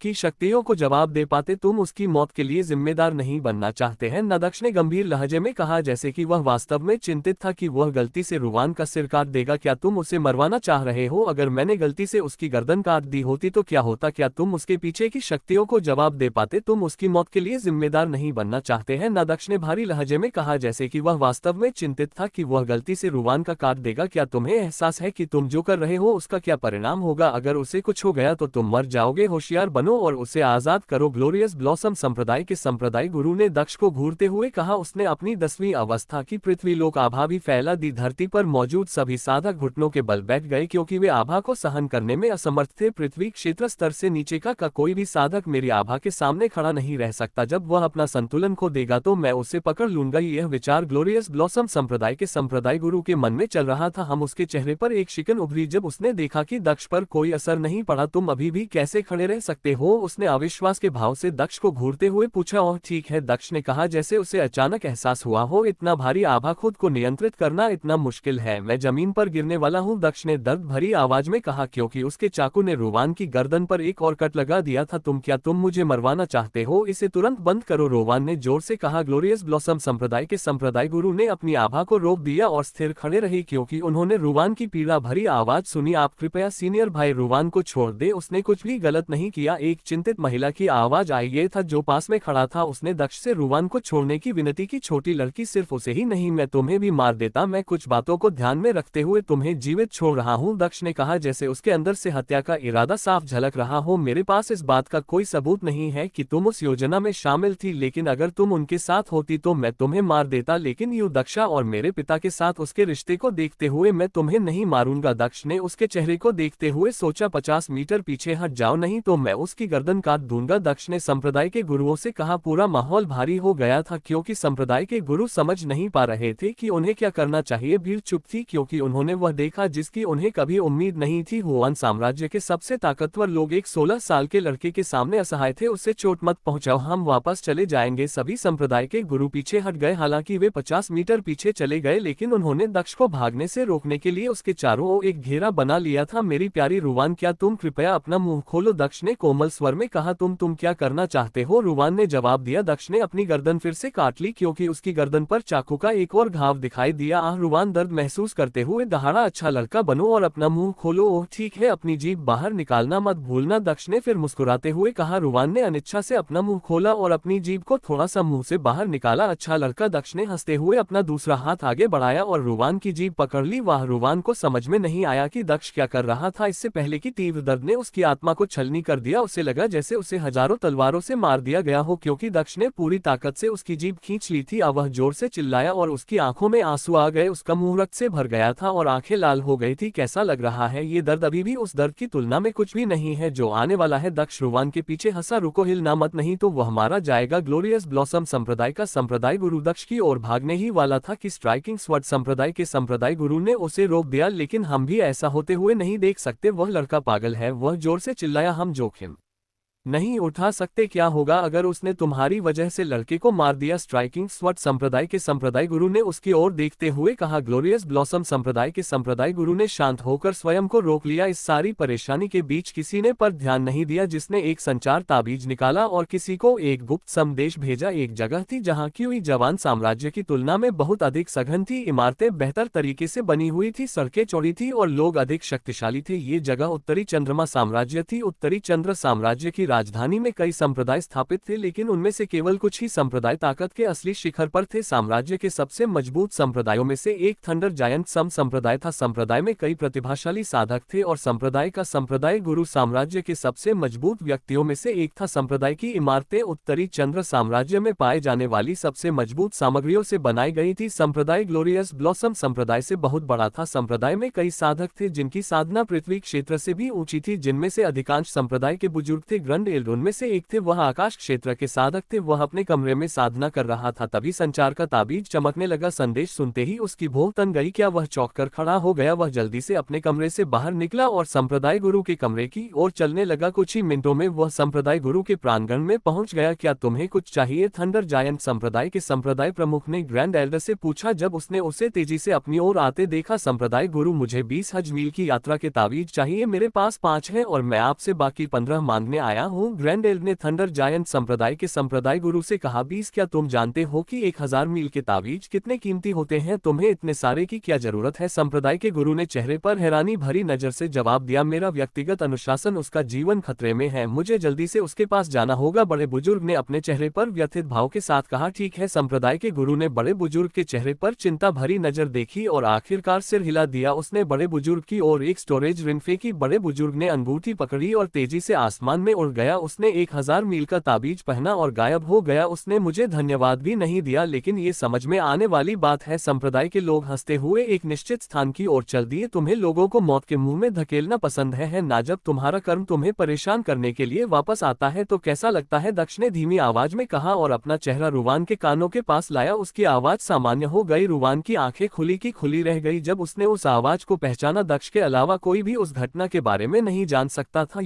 की शक्तियों को जवाब दे पाते? तुम उसकी मौत के लिए जिम्मेदार नहीं बनना चाहते हैं न? दक्ष ने गंभीर लहजे में कहा, जैसे कि वह वास्तव में चिंतित था कि वह गलती से रुवान का सिर काट देगा। क्या तुम उसे मरवाना चाह रहे हो? अगर मैंने गलती से उसकी गर्दन काट दी होती तो क्या होता? क्या तुम उसके पीछे की शक्तियों को जवाब दे पाते? तुम उसकी मौत के लिए जिम्मेदार नहीं बनना चाहते हैं न? दक्ष ने भारी लहजे में कहा, जैसे कि वह वास्तव में चिंतित था कि वह गलती से रुवान का काट देगा। क्या तुम्हें एहसास है कि तुम जो कर रहे हो उसका क्या परिणाम होगा? अगर उसे कुछ हो गया तो तुम मर जाओगे। होशियार बनो और उसे आजाद करो। ग्लोरियस ब्लॉसम संप्रदाय के संप्रदाय गुरु ने दक्ष को घूरते हुए कहा। उसने अपनी 10वीं अवस्था की पृथ्वी लोक आभा भी फैला दी। धरती पर मौजूद सभी साधक घुटनों के बल बैठ गए क्योंकि वे आभा को सहन करने में असमर्थ थे। पृथ्वी क्षेत्र स्तर से नीचे का कोई भी साधक मेरी आभा के सामने खड़ा नहीं रह सकता। जब वह अपना संतुलन खो देगा तो मैं उसे पकड़ लूंगा। यह विचार ग्लोरियस ब्लॉसम संप्रदाय के संप्रदाय गुरु के मन में चल रहा था। हम उसके चेहरे पर एक शिकन उभरी जब उसने देखा कि दक्ष पर कोई असर नहीं पड़ा। तुम अभी भी कैसे खड़े रह सकते हो? उसने अविश्वास के भाव से दक्ष को घूरते हुए पूछा। ओह ठीक है, दक्ष ने कहा, जैसे उसे अचानक एहसास हुआ हो इतना भारी आभा खुद को नियंत्रित करना इतना मुश्किल है। मैं जमीन पर गिरने वाला हूँ, दक्ष ने दर्द भरी आवाज में कहा, क्योंकि उसके चाकू ने रुवान की गर्दन पर एक और कट लगा दिया था। तुम मुझे मरवाना चाहते हो? इसे तुरंत बंद करो, रुवान ने जोर से कहा। ग्लोरियस ब्लॉसम संप्रदाय के संप्रदाय गुरु ने अपनी आभा को रोक दिया और स्थिर खड़े रहे क्योंकि उन्होंने रुवान की पीड़ा भरी आवाज सुनी। आप कृपया सीनियर भाई रुवान को छोड़ दे, उसने कुछ भी गलत नहीं किया। एक चिंतित महिला की आवाज आई। ये था जो पास में खड़ा था। उसने दक्ष से रुवान को छोड़ने की विनती की। छोटी लड़की, सिर्फ उसे ही नहीं, मैं तुम्हें भी मार देता। मैं कुछ बातों को ध्यान में रखते हुए तुम्हें जीवित छोड़ रहा हूँ, दक्ष ने कहा, जैसे उसके अंदर से हत्या का इरादा साफ झलक रहा हो। मेरे पास इस बात का कोई सबूत नहीं है कि तुम उस योजना में शामिल थी, लेकिन अगर तुम उनके साथ होती तो मैं तुम्हें मार देता। लेकिन यू दक्षा और मेरे पिता के साथ उसके रिश्ते को देखते हुए मैं तुम्हें नहीं मारूंगा। दक्ष ने उसके चेहरे को देखते हुए सोचा, 50 मीटर पीछे हट जाओ, नहीं तो मैं उस उसकी गर्दन काट दूंगा। दक्ष ने संप्रदाय के गुरुओं से कहा। पूरा माहौल भारी हो गया था क्योंकि संप्रदाय के गुरु समझ नहीं पा रहे थे कि उन्हें क्या करना चाहिए। भीड़ चुप थी क्योंकि उन्होंने वह देखा जिसकी उन्हें कभी उम्मीद नहीं थी। हुआन साम्राज्य के सबसे ताकतवर लोग एक 16 साल के लड़के के सामने असहाय थे। उससे चोट मत पहुंचाओ, हम वापस चले जाएंगे। सभी संप्रदाय के गुरु पीछे हट गए। हालांकि वे 50 मीटर पीछे चले गए लेकिन उन्होंने दक्ष को भागने से रोकने के लिए उसके चारों ओर एक घेरा बना लिया था। मेरी प्यारी रुवान, क्या तुम कृपया अपना मुंह खोलो, दक्ष ने कोमल स्वर में कहा। तुम क्या करना चाहते हो? रुवान ने जवाब दिया। दक्ष ने अपनी गर्दन फिर से काट ली क्योंकि उसकी गर्दन पर चाकू का एक और घाव दिखाई दिया। रुवान दर्द महसूस करते हुए दहाड़ा। अच्छा लड़का बनो और अपना मुंह खोलो। ओह ठीक है, अपनी जीभ बाहर निकालना मत भूलना, दक्ष ने फिर मुस्कुराते हुए कहा। रुवान ने अनिच्छा से अपना मुंह खोला और अपनी जीभ को थोड़ा सा मुंह से बाहर निकाला। अच्छा लड़का, दक्ष ने हंसते हुए अपना दूसरा हाथ आगे बढ़ाया और रुवान की जीभ पकड़ ली। वाह, रुवान को समझ में नहीं आया कि दक्ष क्या कर रहा था। इससे पहले कि तीव्र दर्द ने उसकी आत्मा को छलनी कर दिया, उसे लगा जैसे उसे हजारों तलवारों से मार दिया गया हो क्योंकि दक्ष ने पूरी ताकत से उसकी जीभ खींच ली थी। वह जोर से चिल्लाया और उसकी आंखों में आंसू आ गए। उसका मुंह रक्त से भर गया था और आंखें लाल हो गई थी। कैसा लग रहा है? ये दर्द अभी भी उस दर्द की तुलना में कुछ भी नहीं है जो आने वाला है। दक्ष रुवान के पीछे हंसा। रुको, हिलना मत, नहीं तो वह मारा जाएगा। ग्लोरियस ब्लॉसम संप्रदाय का संप्रदाय गुरु दक्ष की ओर भागने ही वाला था कि स्ट्राइकिंग स्वॉर्ड संप्रदाय के संप्रदाय गुरु ने उसे रोक दिया। लेकिन हम भी ऐसा होते हुए नहीं देख सकते, वह लड़का पागल है, वह जोर से चिल्लाया। हम जोखिम नहीं उठा सकते। क्या होगा अगर उसने तुम्हारी वजह से लड़के को मार दिया? स्ट्राइकिंग स्वॉर्ड संप्रदाय के संप्रदाय गुरु ने उसकी ओर देखते हुए कहा। ग्लोरियस ब्लॉसम संप्रदाय के संप्रदाय गुरु ने शांत होकर स्वयं को रोक लिया। इस सारी परेशानी के बीच किसी ने पर ध्यान नहीं दिया जिसने एक संचार ताबीज निकाला और किसी को एक गुप्त संदेश भेजा। एक जगह थी जहाँ क्यूई जवान साम्राज्य की तुलना में बहुत अधिक सघन थी। इमारतें बेहतर तरीके से बनी हुई थी, सड़कें चौड़ी थी और लोग अधिक शक्तिशाली थे। ये जगह उत्तरी चंद्रमा साम्राज्य थी। उत्तरी चंद्र साम्राज्य की राजधानी में कई संप्रदाय स्थापित थे लेकिन उनमें से केवल कुछ ही संप्रदाय ताकत के असली शिखर पर थे। साम्राज्य के सबसे मजबूत संप्रदायों में से एक थंडर जायंट सम संप्रदाय था। संप्रदाय में कई प्रतिभाशाली साधक थे और संप्रदाय का संप्रदाय गुरु साम्राज्य के सबसे मजबूत व्यक्तियों में से एक था। संप्रदाय की इमारतें उत्तरी चंद्र साम्राज्य में पाए जाने वाली सबसे मजबूत सामग्रियों से बनाई गई थी। संप्रदाय ग्लोरियस ब्लॉसम संप्रदाय से बहुत बड़ा था। संप्रदाय में कई साधक थे जिनकी साधना पृथ्वी क्षेत्र से भी ऊंची थी, जिनमें से अधिकांश संप्रदाय के बुजुर्ग थे। ग्रंड एल्डोन में से एक थे, वह आकाश क्षेत्र के साधक थे। वह अपने कमरे में साधना कर रहा था, तभी संचार का ताबीज चमकने लगा। संदेश सुनते ही उसकी भौं तन गई। क्या? वह चौंक कर खड़ा हो गया। वह जल्दी से अपने कमरे से बाहर निकला और संप्रदाय गुरु के कमरे की ओर चलने लगा। कुछ ही मिनटों में वह संप्रदाय गुरु के प्रांगण में पहुंच गया। क्या तुम्हें कुछ चाहिए? थंडर जायंट संप्रदाय के संप्रदाय प्रमुख ने ग्रैंड एल्डर से पूछा जब उसने उसे तेजी से अपनी ओर आते देखा। संप्रदाय गुरु, मुझे 20 हज मील की यात्रा के ताबीज चाहिए। मेरे पास 5 है और मैं आपसे बाकी 15 मांगने आया हूँ। ग्रैंड एल्डर ने थंडर जायंट संप्रदाय के संप्रदाय गुरु से कहा। 20? क्या तुम जानते हो कि 1000 मील के ताबीज कितने कीमती होते हैं? तुम्हें इतने सारे की क्या जरूरत है? संप्रदाय के गुरु ने चेहरे पर हैरानी भरी नजर से जवाब दिया। मेरा व्यक्तिगत अनुशासन, उसका जीवन खतरे में है, मुझे जल्दी से उसके पास जाना होगा। बड़े बुजुर्ग ने अपने चेहरे पर व्यथित भाव के साथ कहा। ठीक है। संप्रदाय के गुरु ने बड़े बुजुर्ग के चेहरे पर चिंता भरी नजर देखी और आखिरकार सिर हिला दिया। उसने बड़े बुजुर्ग की ओर एक स्टोरेज रिंग फेंकी। बड़े बुजुर्ग ने अंगूठी पकड़ी और तेजी से आसमान में उड़ गया। उसने 1000 मील का ताबीज पहना और गायब हो गया। उसने मुझे धन्यवाद भी नहीं दिया, लेकिन ये समझ में आने वाली बात है। संप्रदाय के लोग हंसते हुए एक निश्चित स्थान की ओर चल दिए। तुम्हें लोगों को मौत के मुंह में धकेलना पसंद है ना? जब तुम्हारा कर्म तुम्हें परेशान करने के लिए वापस आता है तो कैसा लगता है? दक्ष ने धीमी आवाज में कहा और अपना चेहरा रुवान के कानों के पास लाया। उसकी आवाज सामान्य हो गई। रुवान की आंखें खुली की खुली रह गई जब उसने उस आवाज को पहचाना। दक्ष के अलावा कोई भी उस घटना के बारे में नहीं जान सकता था।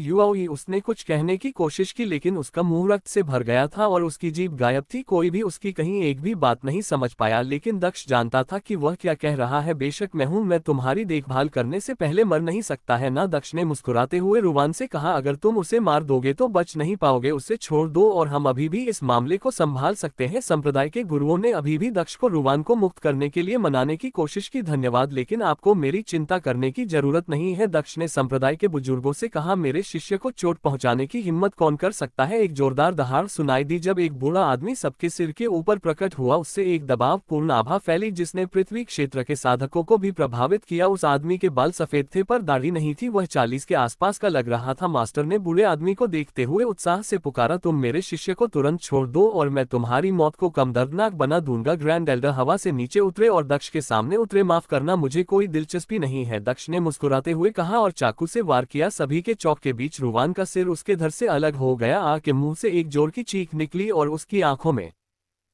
उसने कुछ कहने की कोशिश की लेकिन उसका मुंह रक्त से भर गया था और उसकी जीभ गायब थी। कोई भी उसकी कहीं एक भी बात नहीं समझ पाया, लेकिन दक्ष जानता था कि वह क्या कह रहा है। बेशक मैं तुम्हारी देखभाल करने से पहले मर नहीं सकता है ना? दक्ष ने मुस्कुराते हुए रुवान से कहा। अगर तुम उसे मार दोगे तो बच नहीं पाओगे, उसे छोड़ दो और हम अभी भी इस मामले को संभाल सकते हैं। संप्रदाय के गुरुओं ने अभी भी दक्ष को रुवान को मुक्त करने के लिए मनाने की कोशिश की। धन्यवाद, लेकिन आपको मेरी चिंता करने की जरूरत नहीं है, दक्ष ने संप्रदाय के बुजुर्गों से कहा। मेरे शिष्य को चोट पहुंचाने की हिम्मत कौन कर सकता है? एक जोरदार दहाड़ सुनाई दी जब एक बूढ़ा आदमी सबके सिर के ऊपर प्रकट हुआ। उससे एक दबावपूर्ण आभा फैली जिसने पृथ्वी क्षेत्र के साधकों को भी प्रभावित किया। उस आदमी के बाल सफेद थे पर दाढ़ी नहीं थी। वह 40 के आसपास का लग रहा था। मास्टर ने बूढ़े आदमी को देखते हुए उत्साह से पुकारा, तुम मेरे शिष्य को तुरंत छोड़ दो और मैं तुम्हारी मौत को कम दर्दनाक बना दूंगा। ग्रैंड एल्डर हवा से नीचे उतरे और दक्ष के सामने उतरे। माफ करना, मुझे कोई दिलचस्पी नहीं है, दक्ष ने मुस्कुराते हुए कहा और चाकू से वार किया। सभी के चौक के बीच रुवान का सिर उसके धड़ से से अलग हो गया। आके मुंह से एक जोर की चीख निकली और उसकी आंखों में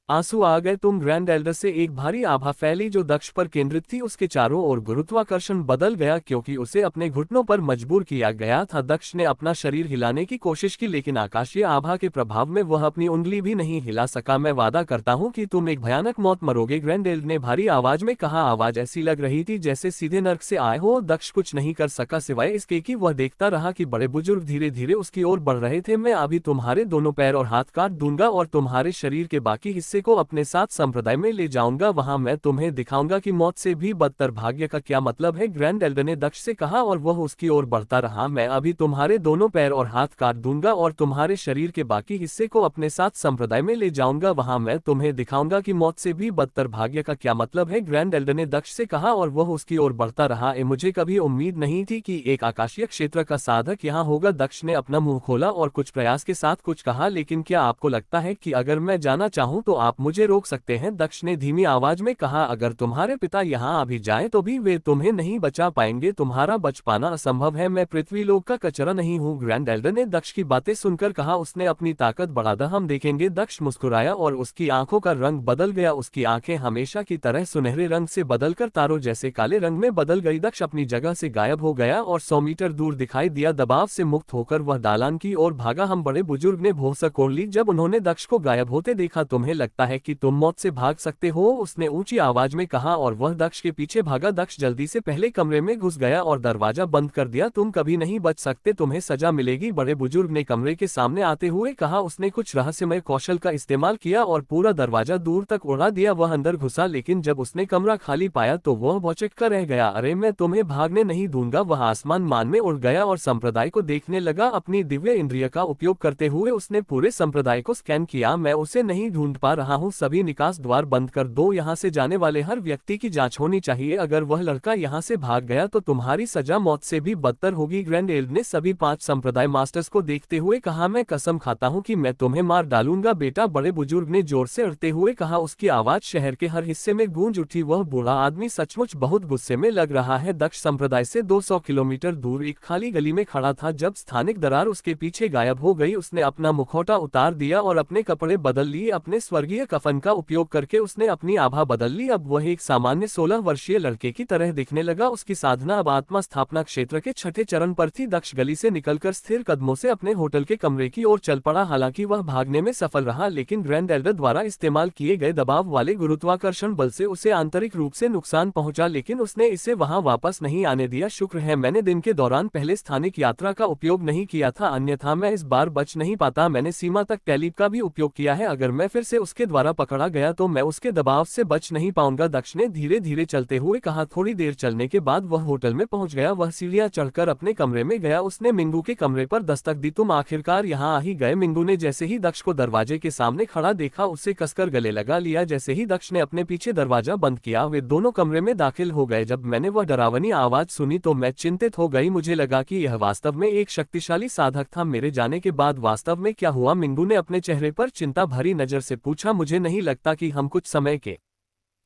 आंसू आ गए। तुम ग्रैंड एल्डर से एक भारी आभा फैली जो दक्ष पर केंद्रित थी। उसके चारों ओर गुरुत्वाकर्षण बदल गया क्योंकि उसे अपने घुटनों पर मजबूर किया गया था। दक्ष ने अपना शरीर हिलाने की कोशिश की लेकिन आकाशीय आभा के प्रभाव में वह अपनी उंगली भी नहीं हिला सका। मैं वादा करता हूँ कि तुम एक भयानक मौत मरोगे, ग्रैंड एल्डर ने भारी आवाज में कहा। आवाज ऐसी लग रही थी जैसे सीधे नर्क से आए हो। दक्ष कुछ नहीं कर सका सिवाय इसके कि वह देखता रहा कि बड़े बुजुर्ग धीरे धीरे उसकी ओर बढ़ रहे थे। मैं अभी तुम्हारे दोनों पैर और हाथ काट दूंगा और तुम्हारे शरीर के बाकी हिस्से को अपने साथ संप्रदाय में ले जाऊंगा। वहां मैं तुम्हें दिखाऊंगा कि मौत से भी बदतर भाग्य का क्या मतलब है, ग्रैंड एल्डर ने दक्ष से कहा और वह उसकी ओर बढ़ता रहा। मैं अभी तुम्हारे दोनों पैर और हाथ काट दूंगा और तुम्हारे शरीर के बाकी हिस्से को अपने साथ संप्रदाय में ले जाऊंगा। वहां मैं तुम्हें दिखाऊंगा कि मौत से भी बदतर भाग्य का क्या मतलब है, ग्रैंड एल्डर ने दक्ष से कहा और वह उसकी ओर बढ़ता रहा। मुझे कभी उम्मीद नहीं थी कि एक आकाशीय क्षेत्र का साधक यहाँ होगा। दक्ष ने अपना मुंह खोला और कुछ प्रयास के साथ कुछ कहा, लेकिन क्या आपको लगता है कि अगर मैं जाना चाहूं तो आप मुझे रोक सकते हैं? दक्ष ने धीमी आवाज में कहा, अगर तुम्हारे पिता यहाँ अभी जाएं तो भी वे तुम्हें नहीं बचा पाएंगे। तुम्हारा बच पाना असंभव है। मैं पृथ्वीलोक का कचरा नहीं हूँ, ग्रैंड एल्डर ने दक्ष की बातें सुनकर कहा। उसने अपनी ताकत बढ़ा दी, हम देखेंगे। दक्ष मुस्कुराया और उसकी आंखों का रंग बदल गया। उसकी आंखें हमेशा की तरह सुनहरे रंग से बदलकर तारों जैसे काले रंग में बदल गई। दक्ष अपनी जगह से गायब हो गया और 100 मीटर दूर दिखाई दिया। दबाव से मुक्त होकर वह दालान की ओर भागा। हम बड़े बुजुर्ग ने भौंसक ओढ़ ली जब उन्होंने दक्ष को गायब होते देखा। तुम्हें लगता है कि तुम मौत से भाग सकते हो, उसने ऊंची आवाज में कहा और वह दक्ष के पीछे भागा। दक्ष जल्दी से पहले कमरे में घुस गया और दरवाजा बंद कर दिया। तुम कभी नहीं बच सकते, तुम्हें सजा मिलेगी, बड़े बुजुर्ग ने कमरे के सामने आते हुए कहा। उसने कुछ रहस्यमय कौशल का इस्तेमाल किया और पूरा दरवाजा दूर तक उड़ा दिया। वह अंदर घुसा लेकिन जब उसने कमरा खाली पाया तो वह भौचक्का रह गया। अरे मैं तुम्हें भागने नहीं दूंगा। वह आसमान मान में उड़ गया और संप्रदाय को देखने लगा। अपनी दिव्य इंद्रिय का उपयोग करते हुए उसने पूरे संप्रदाय को स्कैन किया। मैं उसे नहीं ढूंढ पा रहा हूँ, सभी निकास द्वार बंद कर दो। यहाँ से जाने वाले हर व्यक्ति की जांच होनी चाहिए। अगर वह लड़का यहाँ से भाग गया तो तुम्हारी सजा मौत से भी बदतर होगी। ग्रैंड एल्डर ने सभी 5 संप्रदाय मास्टर्स को देखते हुए कहा, मैं कसम खाता हूँ कि मैं तुम्हें मार डालूंगा बेटा, बड़े बुजुर्ग ने जोर से अड़ते हुए कहा। उसकी आवाज शहर के हर हिस्से में गूंज उठी। वह बूढ़ा आदमी सचमुच बहुत गुस्से में लग रहा है। दक्ष संप्रदाय से 200 किलोमीटर दूर एक खाली गली में खड़ा था जब स्थानिक दरार उसके पीछे गायब हो गई। उसने अपना मुखौटा उतार दिया और अपने कपड़े बदल लिए। अपने स्वर्गीय कफन का उपयोग करके उसने अपनी आभा बदल ली। अब वह एक सामान्य 16 वर्षीय लड़के की तरह दिखने लगा। उसकी साधना अब आत्मा स्थापना क्षेत्र के 6ठे चरण पर थी। दक्ष गली से निकलकर स्थिर कदमों से अपने होटल के कमरे की ओर चल पड़ा। हालांकि वह भागने में सफल रहा लेकिन ग्रैंड एल्डर द्वारा इस्तेमाल किए गए दबाव वाले गुरुत्वाकर्षण बल से उसे आंतरिक रूप से नुकसान पहुंचा, लेकिन उसने इसे वहां वापस नहीं आने दिया। शुक्र है मैंने दिन के दौरान पहले स्थानिक यात्रा का उपयोग नहीं किया था, अन्यथा मैं इस बार बच नहीं पाता। मैंने सीमा तक टेलीप का भी उपयोग किया है। अगर मैं फिर से उसके द्वारा पकड़ा गया तो मैं उसके दबाव से बच नहीं पाऊंगा, दक्ष ने धीरे धीरे चलते हुए कहा। थोड़ी देर चलने के बाद वह होटल में पहुंच गया। वह सीढ़ियां चढ़कर अपने कमरे में गया। उसने मिंगू के कमरे पर दस्तक दी। तुम आखिरकार यहाँ आ ही गए, मिंगू ने जैसे ही दक्ष को दरवाजे के सामने खड़ा देखा उसे कसकर गले लगा लिया। जैसे ही दक्ष ने अपने पीछे दरवाजा बंद किया वे दोनों कमरे में दाखिल हो गए। जब मैंने वह डरावनी आवाज सुनी तो मैं चिंतित हो गई। मुझे लगा कि यह वास्तव में एक शक्तिशाली साधक था। मेरे जाने के बाद वास्तव में क्या हुआ? मिंगू ने अपने चेहरे पर चिंता भरी नजर से पूछा। मुझे नहीं लगता कि हम कुछ समय के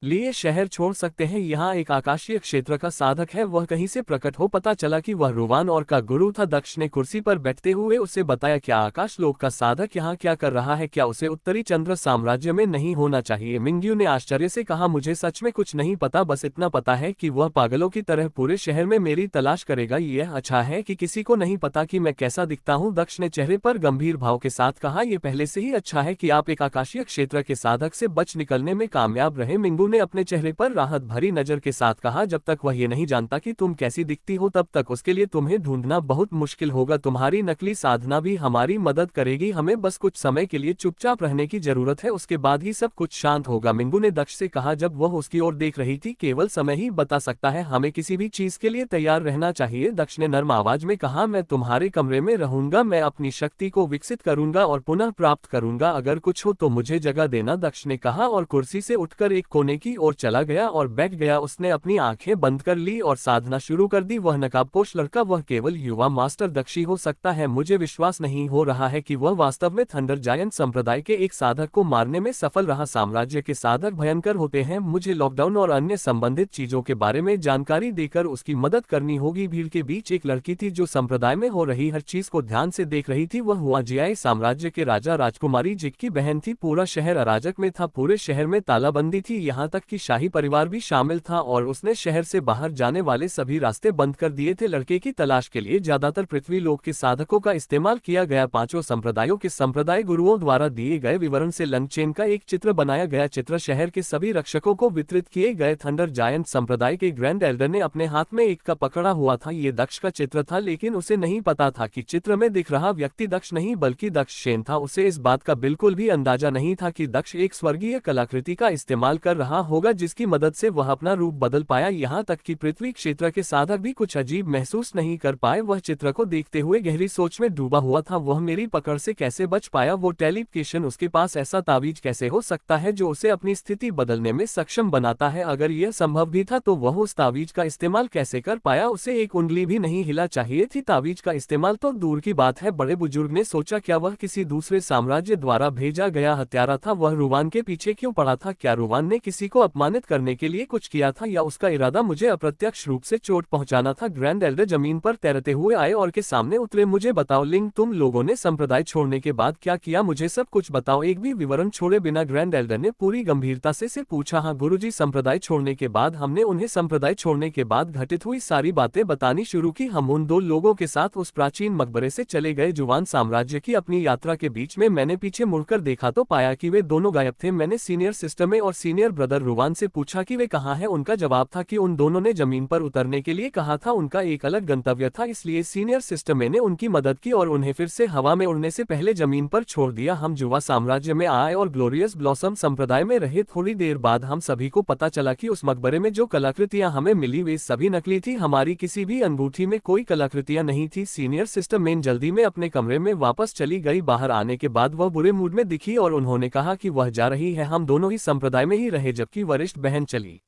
लिए शहर छोड़ सकते हैं। यहाँ एक आकाशीय क्षेत्र का साधक है, वह कहीं से प्रकट हो। पता चला कि वह रुवान और का गुरु था। दक्ष ने कुर्सी पर बैठते हुए उसे बताया, क्या आकाश लोक का साधक यहाँ क्या कर रहा है? क्या उसे उत्तरी चंद्र साम्राज्य में नहीं होना चाहिए? मिंग्यू ने आश्चर्य से कहा, मुझे सच में कुछ नहीं पता, बस इतना पता है कि वह पागलों की तरह पूरे शहर में मेरी तलाश करेगा। यह अच्छा है कि किसी को नहीं पता कि मैं कैसा दिखता हूँ, दक्ष ने चेहरे पर गंभीर भाव के साथ कहा। यह पहले से ही अच्छा है कि आप एक आकाशीय क्षेत्र के साधक से बच निकलने में कामयाब रहे। मिंगू ने अपने चेहरे पर राहत भरी नजर के साथ कहा, जब तक वह ये नहीं जानता कि तुम कैसी दिखती हो तब तक उसके लिए तुम्हें ढूंढना बहुत मुश्किल होगा। तुम्हारी नकली साधना भी हमारी मदद करेगी, हमें बस कुछ समय के लिए चुपचाप रहने की जरूरत है, उसके बाद ही सब कुछ शांत होगा। मिंगू ने दक्ष से कहा जब वह उसकी ओर देख रही थी, केवल समय ही बता सकता है, हमें किसी भी चीज के लिए तैयार रहना चाहिए। दक्ष ने नर्म आवाज में कहा, मैं तुम्हारे कमरे में रहूंगा, मैं अपनी शक्ति को विकसित करूंगा और पुनः प्राप्त करूंगा, अगर कुछ हो तो मुझे जगह देना, दक्ष ने कहा और कुर्सी से उठकर एक कोने की ओर चला गया और बैठ गया। उसने अपनी आंखें बंद कर ली और साधना शुरू कर दी। वह नकाबपोश लड़का, वह केवल युवा मास्टर दक्षी हो सकता है। मुझे विश्वास नहीं हो रहा है कि वह वास्तव में थंडर जायंट संप्रदाय के एक साधक को मारने में सफल रहा। साम्राज्य के साधक भयंकर होते हैं। मुझे लॉकडाउन और अन्य संबंधित चीजों के बारे में जानकारी देकर उसकी मदद करनी होगी। भीड़ के बीच एक लड़की थी जो संप्रदाय में हो रही हर चीज को ध्यान से देख रही थी। वह हुआजियाई साम्राज्य के राजा राजकुमारी जिक की बहन थी। पूरा शहर अराजक में था। पूरे शहर में तालाबंदी थी, यहाँ तक कि शाही परिवार भी शामिल था और उसने शहर से बाहर जाने वाले सभी रास्ते बंद कर दिए थे। लड़के की तलाश के लिए ज्यादातर पृथ्वी लोक के साधकों का इस्तेमाल किया गया। पांचों संप्रदायों के संप्रदाय गुरुओं द्वारा दिए गए विवरण से लंग चेन का एक चित्र बनाया गया। चित्र शहर के सभी रक्षकों को वितरित किए गए। थंडर जायंट संप्रदाय के ग्रैंड एल्डर ने अपने हाथ में एक का पकड़ा हुआ था। ये दक्ष का चित्र था, लेकिन उसे नहीं पता था कि चित्र में दिख रहा व्यक्ति दक्ष नहीं बल्कि दक्षसेन था। उसे इस बात का बिल्कुल भी अंदाजा नहीं था कि दक्ष एक स्वर्गीय कलाकृति का इस्तेमाल कर रहा होगा जिसकी मदद से वह अपना रूप बदल पाया। यहाँ तक कि पृथ्वी क्षेत्र के साधक भी कुछ अजीब महसूस नहीं कर पाए। वह चित्र को देखते हुए गहरी सोच में डूबा हुआ था। वह मेरी पकड़ से कैसे बच पाया? वो टेलीपोर्टेशन, उसके पास ऐसा तावीज कैसे हो सकता है जो उसे अपनी स्थिति बदलने में सक्षम बनाता है? अगर यह संभव भी था तो वह उस तावीज का इस्तेमाल कैसे कर पाया? उसे एक उंगली भी नहीं हिला चाहिए थी। तावीज का इस्तेमाल तो दूर की बात है। बड़े बुजुर्ग ने सोचा, क्या वह किसी दूसरे साम्राज्य द्वारा भेजा गया हत्यारा था? वह रुवान के पीछे क्यों पड़ा था? क्या रुवान ने किसी को अपमानित करने के लिए कुछ किया था या उसका इरादा मुझे अप्रत्यक्ष रूप से चोट पहुंचाना था? ग्रैंड एल्डर जमीन पर तैरते हुए आए और के सामने उतरे। मुझे बताओ लिंग, तुम लोगों ने संप्रदाय छोड़ने के बाद क्या किया? मुझे सब कुछ बताओ, एक भी विवरण छोड़े बिना। ग्रैंड एल्डर ने पूरी गंभीरता से पूछा। हाँ गुरुजी, संप्रदाय छोड़ने के बाद हमने उन्हें संप्रदाय छोड़ने के बाद घटित हुई सारी बातें बतानी शुरू की। हम उन दो लोगों के साथ उस प्राचीन मकबरे से चले गए। जुवान साम्राज्य की अपनी यात्रा के बीच में मैंने पीछे मुड़कर देखा तो पाया कि वे दोनों गायब थे। मैंने सीनियर सिस्टर में और सीनियर ब्रदर रुवान से पूछा कि वे कहाँ हैं। उनका जवाब था कि उन दोनों ने जमीन पर उतरने के लिए कहा था। उनका एक अलग गंतव्य था, इसलिए सीनियर सिस्टर मैंने उनकी मदद की और उन्हें फिर से हवा में उड़ने से पहले जमीन पर छोड़ दिया। हम जुवा साम्राज्य में आए और ग्लोरियस ब्लॉसम संप्रदाय में रहे। थोड़ी देर बाद हम सभी को पता चला कि उस मकबरे में जो कलाकृतियां हमें मिली वे सभी नकली थी। हमारी किसी भी अंगूठी में कोई कलाकृतियां नहीं थी। सीनियर सिस्टर मेन जल्दी में अपने कमरे में वापस चली गई। बाहर आने के बाद वह बुरे मूड में दिखी और उन्होंने कहा कि वह जा रही है। हम दोनों ही संप्रदाय में ही रहे जबकि वरिष्ठ बहन चली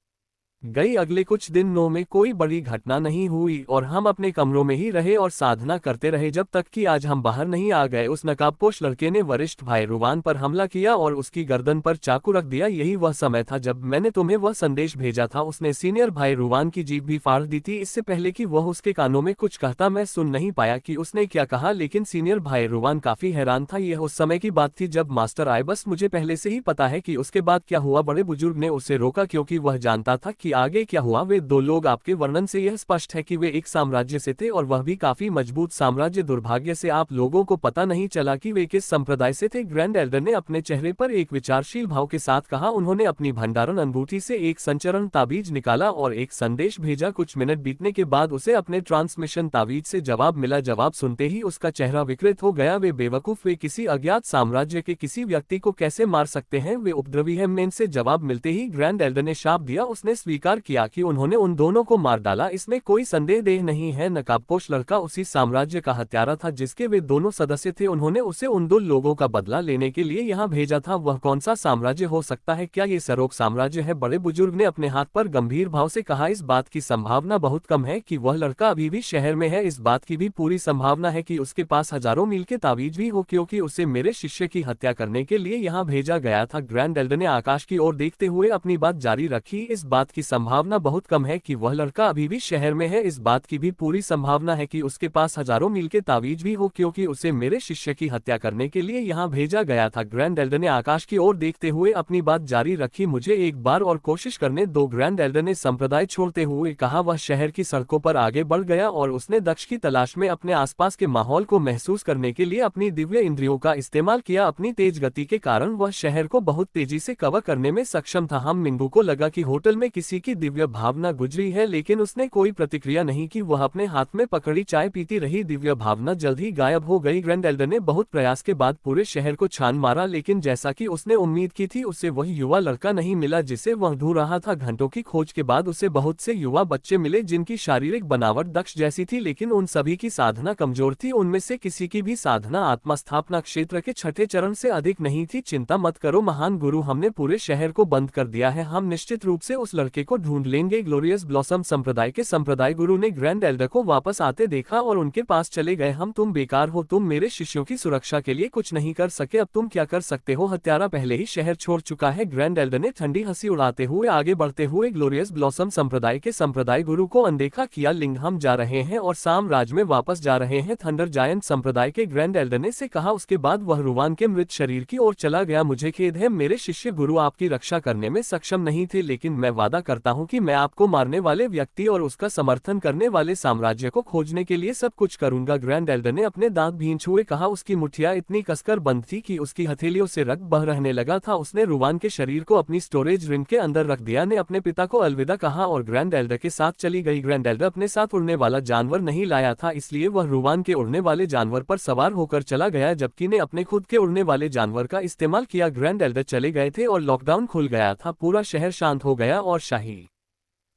गई। अगले कुछ दिनों में कोई बड़ी घटना नहीं हुई और हम अपने कमरों में ही रहे और साधना करते रहे जब तक कि आज हम बाहर नहीं आ गए। उस नकाबपोश लड़के ने वरिष्ठ भाई रुवान पर हमला किया और उसकी गर्दन पर चाकू रख दिया। यही वह समय था जब मैंने तुम्हें वह संदेश भेजा था। उसने सीनियर भाई रुवान की जीभ भी फाड़ दी थी। इससे पहले कि वह उसके कानों में कुछ कहता मैं सुन नहीं पाया कि उसने क्या कहा, लेकिन सीनियर भाई रुवान काफी हैरान था। यह उस समय की बात थी जब मास्टर आए। बस मुझे पहले से ही पता है कि उसके बाद क्या हुआ। बड़े बुजुर्ग ने उसे रोका क्योंकि वह जानता था कि आगे क्या हुआ। वे दो लोग, आपके वर्णन से यह स्पष्ट है कि वे एक साम्राज्य से थे और वह भी काफी मजबूत साम्राज्य। दुर्भाग्य से आप लोगों को पता नहीं चला कि वे किस संप्रदाय से थे। ग्रैंड एल्डर ने अपने चेहरे पर एक विचारशील भाव के साथ कहा। उन्होंने अपनी भंडारण अंगूठी से एक संचरण ताबीज निकाला और एक संदेश भेजा। कुछ मिनट बीतने के बाद उसे अपने ट्रांसमिशन ताबीज से जवाब मिला। जवाब सुनते ही उसका चेहरा विकृत हो गया। वे बेवकूफ, वे किसी अज्ञात साम्राज्य के किसी व्यक्ति को कैसे मार सकते हैं? वे उपद्रवी हैं। मेन से जवाब मिलते ही ग्रैंड एल्डर ने शाप दिया। उसने स्वीकार किया कि उन्होंने उन दोनों को मार डाला। इसमें कोई संदेह नहीं है। नकाबपोश लड़का उसी साम्राज्य का हत्यारा था जिसके वे दोनों सदस्य थे। उन्होंने उसे उन दो लोगों का बदला लेने के लिए यहाँ भेजा था। वह कौन सा साम्राज्य हो सकता है? क्या ये सरोग साम्राज्य है? बड़े बुजुर्ग ने अपने हाथ पर गंभीर भाव से कहा। इस बात की संभावना बहुत कम है कि वह लड़का अभी भी शहर में है। इस बात की भी पूरी संभावना है कि उसके पास हजारों मील के तावीज भी हो, क्योंकि उसे मेरे शिष्य की हत्या करने के लिए यहाँ भेजा गया था। ग्रैंड एल्डर ने आकाश की ओर देखते हुए अपनी बात जारी रखी। इस बात की संभावना बहुत कम है कि वह लड़का अभी भी शहर में है। इस बात की भी पूरी संभावना है कि उसके पास हजारों मील के तावीज भी हो, क्योंकि उसे मेरे शिष्य की हत्या करने के लिए यहाँ भेजा गया था। ग्रैंड एल्डर ने आकाश की ओर देखते हुए अपनी बात जारी रखी। मुझे एक बार और कोशिश करने दो। ग्रैंड एल्डर ने संप्रदाय छोड़ते हुए कहा। वह शहर की सड़कों पर आगे बढ़ गया और उसने दक्ष की तलाश में अपने आसपास के माहौल को महसूस करने के लिए अपनी दिव्य इंद्रियों का इस्तेमाल किया। अपनी तेज गति के कारण वह शहर को बहुत तेजी से कवर करने में सक्षम था। हम मिंगू को लगा कि होटल में किसी की दिव्य भावना गुजरी है, लेकिन उसने कोई प्रतिक्रिया नहीं की। वह अपने हाथ में पकड़ी चाय पीती रही। दिव्य भावना जल्द ही गायब हो गई। ग्रैंड एल्डर ने बहुत प्रयास के बाद पूरे शहर को छान मारा, लेकिन जैसा कि उसने उम्मीद की थी, उसे वह युवा लड़का नहीं मिला जिसे वह ढूंढ रहा था। घंटों की खोज के बाद उसे बहुत से युवा बच्चे मिले जिनकी शारीरिक बनावट दक्ष जैसी थी, लेकिन उन सभी की साधना कमजोर थी। उनमें से किसी की भी साधना आत्मस्थापना क्षेत्र के छठे चरण से अधिक नहीं थी। चिंता मत करो महान गुरु, हमने पूरे शहर को बंद कर दिया है। हम निश्चित रूप से उस लड़के को ढूंढ लेंगे। ग्लोरियस ब्लॉसम संप्रदाय के संप्रदाय गुरु ने ग्रैंड एल्डर को वापस आते देखा और उनके पास चले गए। हम तुम बेकार हो, तुम मेरे शिष्यों की सुरक्षा के लिए कुछ नहीं कर सके, अब तुम क्या कर सकते हो? हत्यारा पहले ही शहर छोड़ चुका है। ग्रैंड एल्डर ने ठंडी हंसी उड़ाते हुए आगे बढ़ते हुए ग्लोरियस ब्लॉसम संप्रदाय के संप्रदाय गुरु को अनदेखा किया। लिंग, हम जा रहे हैं और साम्राज्य में वापस जा रहे हैं, थंडर जायंट संप्रदाय के ग्रैंड एल्डर ने से कहा। उसके बाद वह रुवान के मृत शरीर की ओर चला गया। मुझे खेद है, मेरे शिष्य गुरु आपकी रक्षा करने में सक्षम नहीं थे, लेकिन मैं वादा करता हूं कि मैं आपको मारने वाले व्यक्ति और उसका समर्थन करने वाले साम्राज्य को खोजने के लिए सब कुछ करूंगा। ग्रैंड एल्डर ने अपने दांत भींच हुए कहा। उसकी मुठ्ठियां इतनी कसकर बंद थी कि उसकी हथेलियों से रक्त बह रहने लगा था। उसने रुवान के शरीर को अपनी स्टोरेज रिंग के अंदर रख दिया, ने अपने पिता को अलविदा कहा और ग्रैंड एल्डर के साथ चली गई। ग्रैंड एल्डर अपने साथ उड़ने वाला जानवर नहीं लाया था, इसलिए वह रुवान के उड़ने वाले जानवर पर सवार होकर चला गया, जबकि ने अपने खुद के उड़ने वाले जानवर का इस्तेमाल किया। ग्रैंड एल्डर चले गए थे और लॉकडाउन खुल गया था। पूरा शहर शांत हो गया और शाही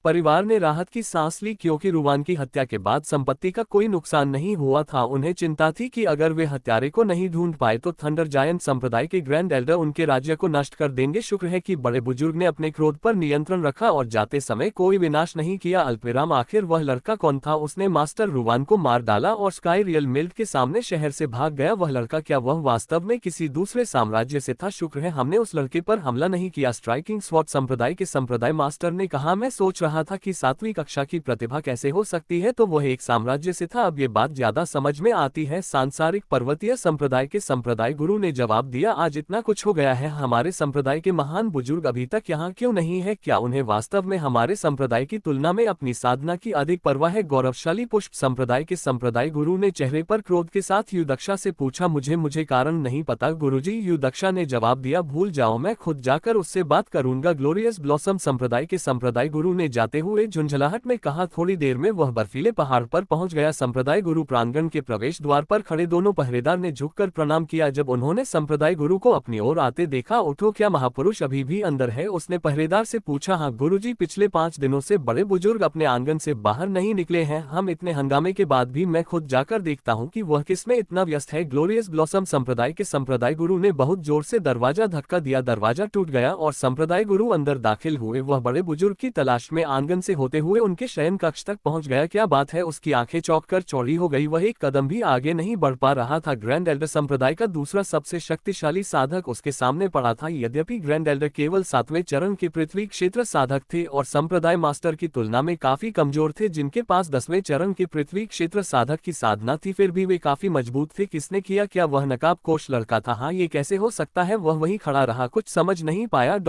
परिवार ने राहत की सांस ली, क्योंकि रुवान की हत्या के बाद संपत्ति का कोई नुकसान नहीं हुआ था। उन्हें चिंता थी कि अगर वे हत्यारे को नहीं ढूंढ पाए तो थंडर जायंट संप्रदाय के ग्रैंड एल्डर उनके राज्य को नष्ट कर देंगे। शुक्र है कि बड़े बुजुर्ग ने अपने क्रोध पर नियंत्रण रखा और जाते समय कोई विनाश नहीं किया। अल्पविराम, आखिर वह लड़का कौन था? उसने मास्टर रुवान को मार डाला और स्काई रियल मिल्ट के सामने शहर से भाग गया। वह लड़का, क्या वह वास्तव में किसी दूसरे साम्राज्य से था? शुक्र है हमने उस लड़के पर हमला नहीं किया। स्ट्राइकिंग स्वॉर्ड संप्रदाय के संप्रदाय मास्टर ने कहा। मैं सोच रहा था कि 7वीं कक्षा की प्रतिभा कैसे हो सकती है, तो वह एक साम्राज्य से था। अब ये बात ज्यादा समझ में आती है। सांसारिक पर्वतीय संप्रदाय के संप्रदाय गुरु ने जवाब दिया। आज इतना कुछ हो गया है, हमारे संप्रदाय के महान बुजुर्ग अभी तक यहाँ क्यों नहीं है? क्या उन्हें वास्तव में हमारे संप्रदाय की तुलना में अपनी साधना की अधिक परवाह है? गौरवशाली पुष्प संप्रदाय के संप्रदाय गुरु ने चेहरे पर क्रोध के साथ युदक्षा से पूछा। मुझे कारण नहीं पता गुरुजी, युदक्षा ने जवाब दिया। भूल जाओ, मैं खुद जाकर उससे बात करूंगा। ग्लोरियस ब्लॉसम संप्रदाय के संप्रदाय गुरु ने जाते हुए झुंझलाहट में कहा। थोड़ी देर में वह बर्फीले पहाड़ पर पहुंच गया। संप्रदाय गुरु प्रांगण के प्रवेश द्वार पर खड़े दोनों पहरेदार ने झुककर प्रणाम किया। जब उन्होंने संप्रदाय गुरु को अपनी ओर आते देखा, उठो, क्या महापुरुष अभी भी अंदर है? उसने पहरेदार से पूछा। हाँ गुरुजी, पिछले 5 दिनों से बड़े बुजुर्ग अपने आंगन से बाहर नहीं निकले हैं। हम इतने हंगामे के बाद भी मैं खुद जाकर देखता हूँ कि वह किसमें इतना व्यस्त है। ग्लोरियस ब्लॉसम संप्रदाय के संप्रदाय गुरु ने बहुत जोर से दरवाजा धक्का दिया। दरवाजा टूट गया और संप्रदाय गुरु अंदर दाखिल हुए। वह बड़े बुजुर्ग की तलाश में आंगन से होते हुए उनके शयन कक्ष तक पहुंच गया। क्या बात है? उसकी आंखें चौंक कर चौड़ी हो गई। वह एक कदम भी आगे नहीं बढ़ पा रहा था। ग्रैंड एल्डर संप्रदाय का दूसरा सबसे शक्तिशाली साधक उसके सामने पड़ा था। यद्यपि ग्रैंड एल्डर केवल 7वें चरण के पृथ्वी क्षेत्र साधक थे और संप्रदाय मास्टर की तुलना में काफी कमजोर थे, जिनके पास 10वें चरण के पृथ्वी क्षेत्र साधक की साधना थी, फिर भी वे काफी मजबूत थे। किसने किया? क्या वह नकाबपोश लड़का था? हाँ, ये कैसे हो सकता है? वह वहीं खड़ा रहा, कुछ समझ नहीं पाया।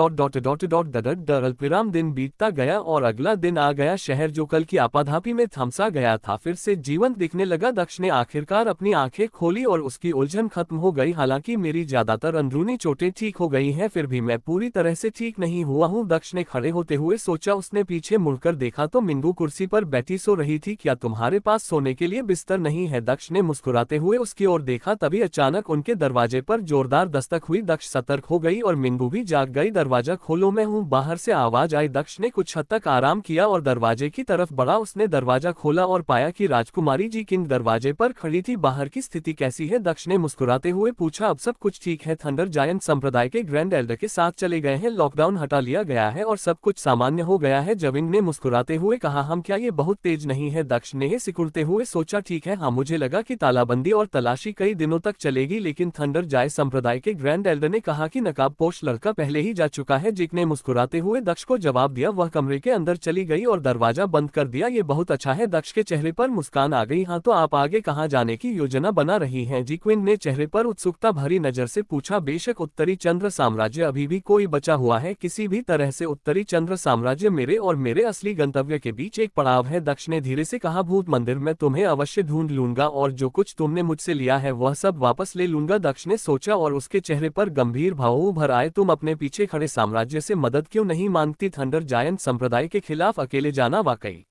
अल्पविराम दिन बीतता गया और अगला दिन आ गया। शहर जो कल की आपाधापी में थमसा गया था, फिर से जीवंत दिखने लगा। दक्ष ने आखिरकार अपनी आंखें खोली और उसकी उलझन खत्म हो गई। हालांकि मेरी ज्यादातर अंदरूनी चोटें ठीक हो गई हैं, फिर भी मैं पूरी तरह से ठीक नहीं हुआ हूँ। दक्ष ने खड़े होते हुए सोचा। उसने पीछे मुड़कर देखा तो मिंगू कुर्सी पर बैठी सो रही थी। क्या तुम्हारे पास सोने के लिए बिस्तर नहीं है? दक्ष ने मुस्कुराते हुए उसकी ओर देखा। तभी अचानक उनके दरवाजे पर जोरदार दस्तक हुई। दक्ष सतर्क हो गई और मिंगू भी जाग गई। दरवाजा खोलो, मैं हूँ, बाहर से आवाज आई। दक्ष ने कुछ हद तक आराम किया और दरवाजे की तरफ बढ़ा। उसने दरवाजा खोला और पाया कि राजकुमारी जी किंग दरवाजे पर खड़ी थी। बाहर की स्थिति कैसी है? दक्ष ने मुस्कुराते हुए पूछा। अब सब कुछ ठीक है। थंडर जायंट संप्रदाय के ग्रैंड एल्डर के साथ चले गए हैं, लॉकडाउन हटा लिया गया है और सब कुछ सामान्य हो गया है। जविंग ने मुस्कुराते हुए कहा। हम क्या ये बहुत तेज नहीं है? दक्ष ने सिकुड़ते हुए सोचा। ठीक है, हाँ, मुझे लगा कि तालाबंदी और तलाशी कई दिनों तक चलेगी, लेकिन थंडर जाय संप्रदाय के ग्रैंड एल्डर ने कहा कि नकाबपोश लड़का पहले ही जा चुका है। जिक ने मुस्कुराते हुए दक्ष को जवाब दिया। वह कमरे के अंदर चली गई और दरवाजा बंद कर दिया। ये बहुत अच्छा है। दक्ष के चेहरे पर मुस्कान आ गई। हाँ, तो आप आगे कहाँ जाने की योजना बना रही हैं? जिक्विन ने चेहरे पर उत्सुकता भरी नजर से पूछा। बेशक उत्तरी चंद्र साम्राज्य अभी भी कोई बचा हुआ है। किसी भी तरह से उत्तरी चंद्र साम्राज्य मेरे और मेरे असली गंतव्य के बीच एक पड़ाव है। दक्ष ने धीरे से कहा। भूत मंदिर में तुम्हें अवश्य ढूंढ लूंगा और जो कुछ तुमने मुझसे लिया है वह सब वापस ले लूंगा। दक्ष ने सोचा और उसके चेहरे पर गंभीर भाव उभर आए। तुम अपने पीछे खड़े साम्राज्य से मदद क्यों नहीं मांगती? थंडर जायंट संप्रदाय के खिलाफ अकेले जाना वाकई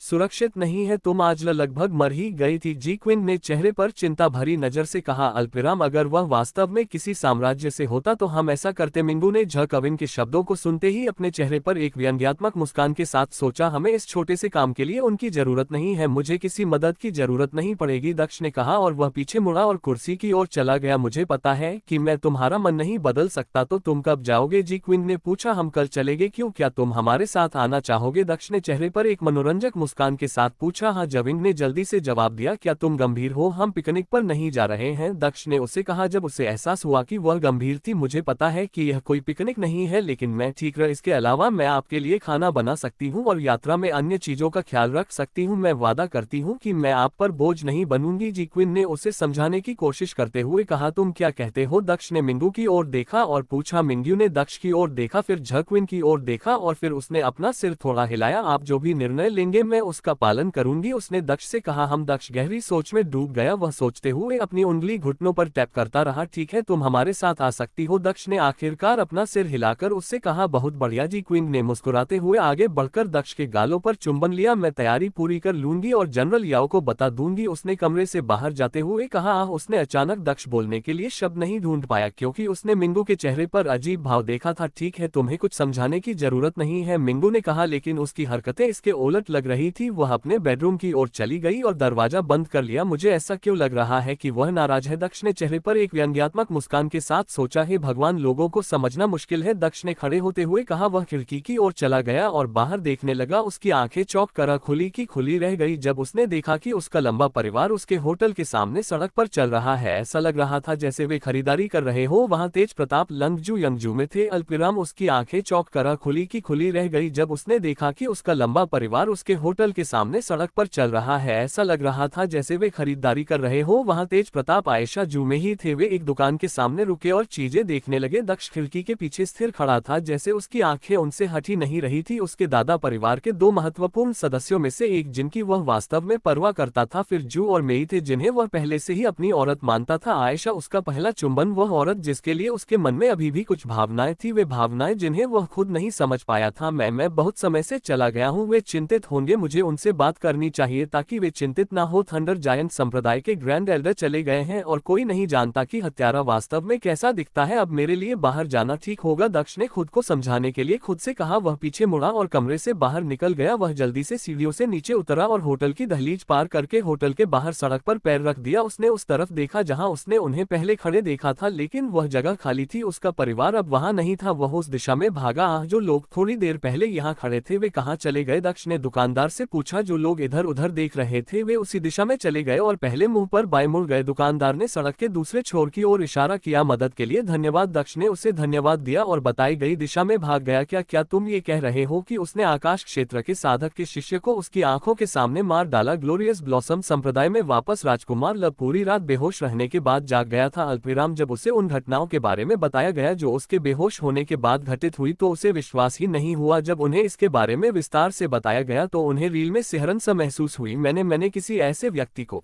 सुरक्षित नहीं है। तुम आज लगभग मर ही गई थी। जी क्विन ने चेहरे पर चिंता भरी नजर से कहा। अल्पविराम, अगर वह वास्तव में किसी साम्राज्य से होता तो हम ऐसा करते। मिंगू ने झ कविन के शब्दों को सुनते ही अपने चेहरे पर एक व्यंग्यात्मक मुस्कान के साथ सोचा, हमें इस छोटे से काम के लिए उनकी जरूरत नहीं है, मुझे किसी मदद की जरूरत नहीं पड़ेगी, दक्ष ने कहा और वह पीछे मुड़ा और कुर्सी की ओर चला गया। मुझे पता है कि मैं तुम्हारा मन नहीं बदल सकता, तो तुम कब जाओगे? जी क्विन ने पूछा। हम कल चलेंगे। क्यों, क्या तुम हमारे साथ आना चाहोगे? दक्ष ने चेहरे पर एक मनोरंजक मुस्कान के साथ पूछा। हाँ, जविन ने जल्दी से जवाब दिया। क्या तुम गंभीर हो? हम पिकनिक पर नहीं जा रहे हैं, दक्ष ने उसे कहा जब उसे एहसास हुआ कि वह गंभीर थी। मुझे पता है कि यह कोई पिकनिक नहीं है, लेकिन मैं ठीक रह इसके अलावा मैं आपके लिए खाना बना सकती हूँ और यात्रा में अन्य चीजों का ख्याल रख सकती हूँ। मैं वादा करती हूँ कि मैं आप पर बोझ नहीं बनूंगी। जी क्विन ने उसे समझाने की कोशिश करते हुए कहा। तुम क्या कहते हो? दक्ष ने मिंगू की ओर देखा और पूछा। मिंगू ने दक्ष की ओर देखा, फिर झ क्विन की ओर देखा और फिर उसने अपना सिर थोड़ा हिलाया। आप जो भी निर्णय लेंगे मैं उसका पालन करूंगी, उसने दक्ष से कहा। हम दक्ष गहरी सोच में डूब गया। वह सोचते हुए अपनी उंगली घुटनों पर टैप करता रहा। ठीक है, तुम हमारे साथ आ सकती हो, दक्ष ने आखिरकार अपना सिर हिलाकर उससे कहा। बहुत बढ़िया। जी क्विन ने मुस्कुराते हुए आगे बढ़कर दक्ष के गालों पर चुंबन लिया। मैं तैयारी पूरी कर लूंगी और जनरल याओ को बता दूंगी, उसने कमरे से बाहर जाते हुए कहा। उसने अचानक दक्ष बोलने के लिए शब्द नहीं ढूंढ पाया क्योंकि उसने मिंगू के चेहरे पर अजीब भाव देखा था। ठीक है, तुम्हें कुछ समझाने की जरूरत नहीं है, मिंगू ने कहा, लेकिन उसकी हरकतें इसके उलट लग रही थी। वह अपने बेडरूम की ओर चली गई और दरवाजा बंद कर लिया। मुझे ऐसा क्यों लग रहा है कि वह नाराज है? दक्ष ने चेहरे पर एक व्यंग्यात्मक मुस्कान के साथ सोचा। है भगवान, लोगों को समझना मुश्किल है, दक्ष ने खड़े होते हुए कहा। वह खिड़की की ओर चला गया और बाहर देखने लगा। उसकी आंखें चौंक कर खुली की खुली रह गई जब उसने देखा कि उसका लंबा परिवार उसके होटल के सामने सड़क पर चल रहा है। ऐसा लग रहा था जैसे वे खरीदारी कर रहे हो। वहां तेज प्रताप लंगजू यंगजू में थे। अल्पविराम, उसकी आंखें चौंक कर खुली की खुली रह गई जब उसने देखा कि उसका लंबा परिवार उसके होटल के सामने सड़क पर चल रहा है। ऐसा लग रहा था जैसे वे खरीदारी कर रहे हो। वहां तेज प्रताप आयशा जू में ही थे। वे एक दुकान के सामने रुके और चीजें देखने लगे। दक्ष खिड़की के पीछे स्थिर खड़ा था, जैसे उसकी आंखें उनसे हटी नहीं रही थी। उसके दादा परिवार के दो महत्वपूर्ण सदस्यों में से एक, जिनकी वह वास्तव में परवाह करता था, फिर जू और मेई थे, जिन्हें वह पहले से ही अपनी औरत मानता था। आयशा उसका पहला चुंबन, वह औरत जिसके लिए उसके मन में अभी भी कुछ भावनाएं थी, वे भावनाएं जिन्हें वह खुद नहीं समझ पाया था। मैं बहुत समय से चला गया हूँ, वे चिंतित होंगे, मुझे उनसे बात करनी चाहिए ताकि वे चिंतित ना हो। थंडर जायंट संप्रदाय के ग्रैंड एल्डर चले गए हैं और कोई नहीं जानता कि हत्यारा वास्तव में कैसा दिखता है। अब मेरे लिए बाहर जाना ठीक होगा, दक्ष ने खुद को समझाने के लिए खुद से कहा। वह पीछे मुड़ा और कमरे से बाहर निकल गया। वह जल्दी से सीढ़ियों से नीचे उतरा और होटल की दहलीज पार करके होटल के बाहर सड़क पर पैर रख दिया। उसने उस तरफ देखा जहां उसने उन्हें पहले खड़े देखा था, लेकिन वह जगह खाली थी। उसका परिवार अब वहां नहीं था। वह उस दिशा में भागा। जो लोग थोड़ी देर पहले यहाँ खड़े थे वे कहाँ चले गए? दक्ष ने दुकानदार से पूछा। जो लोग इधर उधर देख रहे थे वे उसी दिशा में चले गए और पहले मुंह पर बाएं मुड़ गए। दुकानदार ने सड़क के दूसरे छोर की ओर इशारा किया। मदद के लिए धन्यवाद। दक्ष ने उसे धन्यवाद दिया और बताई गई दिशा में भाग गया। क्या तुम ये कह रहे हो कि उसने आकाश क्षेत्र के साधक के शिष्य को उसकी आंखों के सामने मार डाला? ग्लोरियस ब्लॉसम संप्रदाय में वापस राजकुमार लब पूरी रात बेहोश रहने के बाद जाग गया था। अल्पविराम, जब उसे उन घटनाओं के बारे में बताया गया जो उसके बेहोश होने के बाद घटित हुई तो उसे विश्वास ही नहीं हुआ। जब उन्हें इसके बारे में विस्तार से बताया गया तो उन्हें रील में सिहरन सा महसूस हुई। मैंने किसी ऐसे व्यक्ति को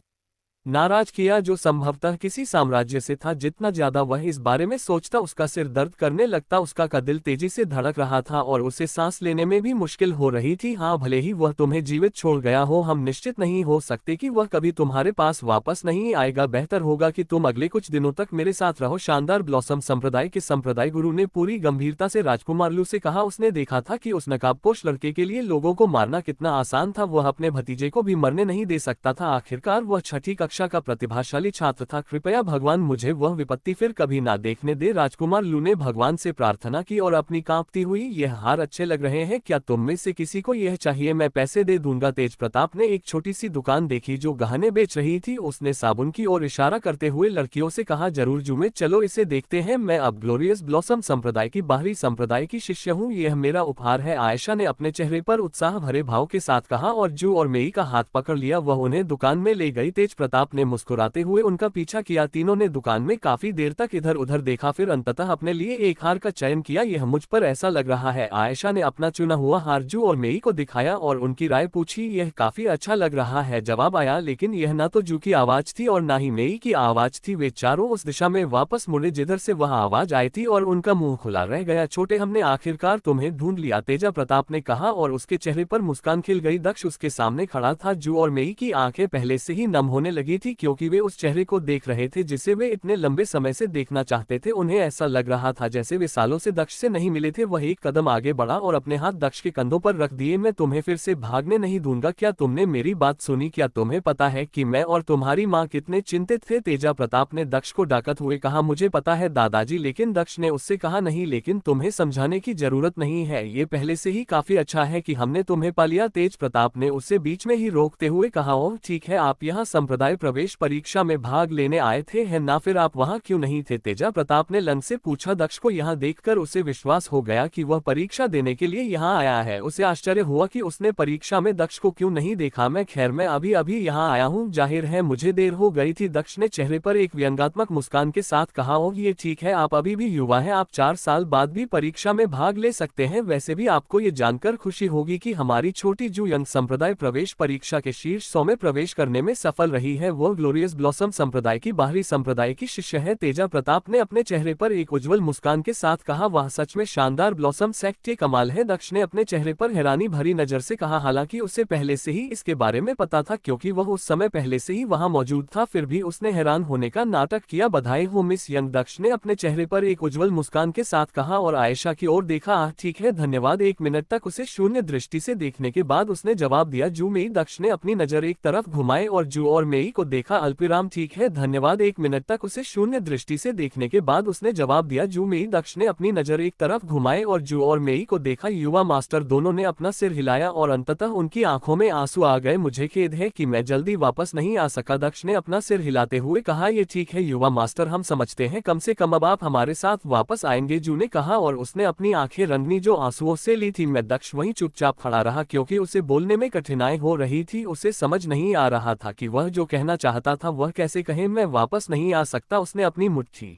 नाराज किया जो संभवतः किसी साम्राज्य से था। जितना ज्यादा वह इस बारे में सोचता उसका सिर दर्द करने लगता, उसका का दिल तेजी से धड़क रहा था और उसे सांस लेने में भी मुश्किल हो रही थी। हाँ, भले ही वह तुम्हें जीवित छोड़ गया हो, हम निश्चित नहीं हो सकते कि वह कभी तुम्हारे पास वापस नहीं आएगा। बेहतर होगा कि तुम अगले कुछ दिनों तक मेरे साथ रहो। शानदार ब्लॉसम संप्रदाय के संप्रदाय गुरु ने पूरी गंभीरता से राजकुमार लू से कहा। उसने देखा था कि उस नकाबपोश लड़के के लिए लोगों को मारना कितना आसान था। वह अपने भतीजे को भी मरने नहीं दे सकता था। आखिरकार वह छठी कक्षा का प्रतिभाशाली छात्र था। कृपया भगवान मुझे वह विपत्ति फिर कभी ना देखने दे। राजकुमार लू ने भगवान से प्रार्थना की और अपनी कांपती हुई, यह हार अच्छे लग रहे हैं, क्या तुम में से किसी को यह चाहिए? मैं पैसे दे दूंगा। तेज प्रताप ने एक छोटी सी दुकान देखी जो गहने बेच रही थी। उसने साबुन की ओर इशारा करते हुए लड़कियों से कहा, जरूर जुमे, चलो इसे देखते हैं। मैं अब ग्लोरियस ब्लॉसम संप्रदाय की बाहरी संप्रदाय की शिष्य हूँ, यह मेरा उपहार है। आयशा ने अपने चेहरे पर उत्साह भरे भाव के साथ कहा और जू और मेई का हाथ पकड़ लिया। वह उन्हें दुकान में ले गई। तेज प्रताप प्रताप ने मुस्कुराते हुए उनका पीछा किया। तीनों ने दुकान में काफी देर तक इधर उधर देखा, फिर अंततः अपने लिए एक हार का चयन किया। यह मुझ पर ऐसा लग रहा है। आयशा ने अपना चुना हुआ हार जू और मेई को दिखाया और उनकी राय पूछी। यह काफी अच्छा लग रहा है, जवाब आया, लेकिन यह ना तो जू की आवाज थी और ना ही मेई की आवाज थी। वे चारों उस दिशा में वापस मुड़े जिधर से वह आवाज आई थी और उनका मुंह खुला रह गया। छोटे, हमने आखिरकार तुम्हें ढूंढ लिया, तेजा प्रताप ने कहा और उसके चेहरे पर मुस्कान खिल गई। दक्ष उसके सामने खड़ा था। जू और मेई की आंखें पहले से ही नम होने लगी थी क्योंकि वे उस चेहरे को देख रहे थे जिसे वे इतने लंबे समय से देखना चाहते थे। उन्हें ऐसा लग रहा था जैसे वे सालों से दक्ष से नहीं मिले थे। वह एक कदम आगे बढ़ा और अपने हाथ दक्ष के कंधों पर रख दिए। मैं तुम्हें फिर से भागने नहीं दूंगा। क्या तुमने मेरी बात सुनी? क्या तुम्हें पता है कि मैं और तुम्हारी माँ कितने चिंतित थे? तेजा प्रताप ने दक्ष को डांटते हुए कहा। मुझे पता है दादाजी, लेकिन दक्ष ने उससे कहा। नहीं, लेकिन तुम्हें समझाने की जरूरत नहीं है, ये पहले से ही काफी अच्छा है कि हमने तुम्हें पा लिया। तेज प्रताप ने उसे बीच में ही रोकते हुए कहा। ओह ठीक है, आप यहाँ संप्रदाय प्रवेश परीक्षा में भाग लेने आए थे है ना, फिर आप वहाँ क्यों नहीं थे? तेजा प्रताप ने लन से पूछा। दक्ष को यहाँ देखकर उसे विश्वास हो गया कि वह परीक्षा देने के लिए यहाँ आया है। उसे आश्चर्य हुआ कि उसने परीक्षा में दक्ष को क्यों नहीं देखा। मैं खैर, मैं अभी अभी यहाँ आया हूँ, जाहिर है मुझे देर हो गई थी। दक्ष ने चेहरे पर एक व्यंग्यात्मक मुस्कान के साथ कहा। ओह ये ठीक है, आप अभी भी युवा हैं, आप 4 साल बाद भी परीक्षा में भाग ले सकते हैं। वैसे भी आपको ये जानकर खुशी होगी कि हमारी छोटी जू यंग संप्रदाय प्रवेश परीक्षा के शीर्ष 100 में प्रवेश करने में सफल रही है। वो ग्लोरियस ब्लॉसम संप्रदाय की बाहरी संप्रदाय की शिष्य है। तेजा प्रताप ने अपने चेहरे पर एक उज्जवल मुस्कान के साथ कहा। वह सच में शानदार ब्लॉसम सेक्ट, ये कमाल है। दक्ष ने अपने चेहरे पर हैरानी भरी नजर से कहा। हालांकि उसे पहले से ही इसके बारे में पता था क्योंकि वह उस समय पहले से ही वहां मौजूद था, फिर भी उसने हैरान होने का नाटक किया। बधाई हो मिस यंग, दक्ष ने अपने चेहरे पर एक उज्जवल मुस्कान के साथ कहा और आयशा की ओर देखा। ठीक है, धन्यवाद। 1 मिनट तक उसे शून्य दृष्टि से देखने के बाद उसने जवाब दिया। जू मेई। दक्ष ने अपनी नजर एक तरफ घुमाए और जू और मेई को देखा। अल्पविराम। ठीक है, धन्यवाद। 1 मिनट तक उसे शून्य दृष्टि से देखने के बाद उसने जवाब दिया। जू मेई। दक्ष ने अपनी नजर एक तरफ घुमाए और जू और मेई को देखा। युवा मास्टर दोनों ने अपना सिर हिलाया और अंततः उनकी आंखों में आंसू आ गए। मुझे खेद है कि मैं जल्दी वापस नहीं आ सका, दक्ष ने अपना सिर हिलाते हुए कहा। ये ठीक है युवा मास्टर, हम समझते हैं, कम से कम अब आप हमारे साथ वापस आएंगे, जू ने कहा और उसने अपनी आंखें रंगनी जो आंसुओं से ली थी। मैं दक्ष वहीं चुपचाप खड़ा रहा क्योंकि उसे बोलने में कठिनाई हो रही थी। उसे समझ नहीं आ रहा था कि वह जो कहना चाहता था वह कैसे कहे। मैं वापस नहीं आ सकता, उसने अपनी मुट्ठी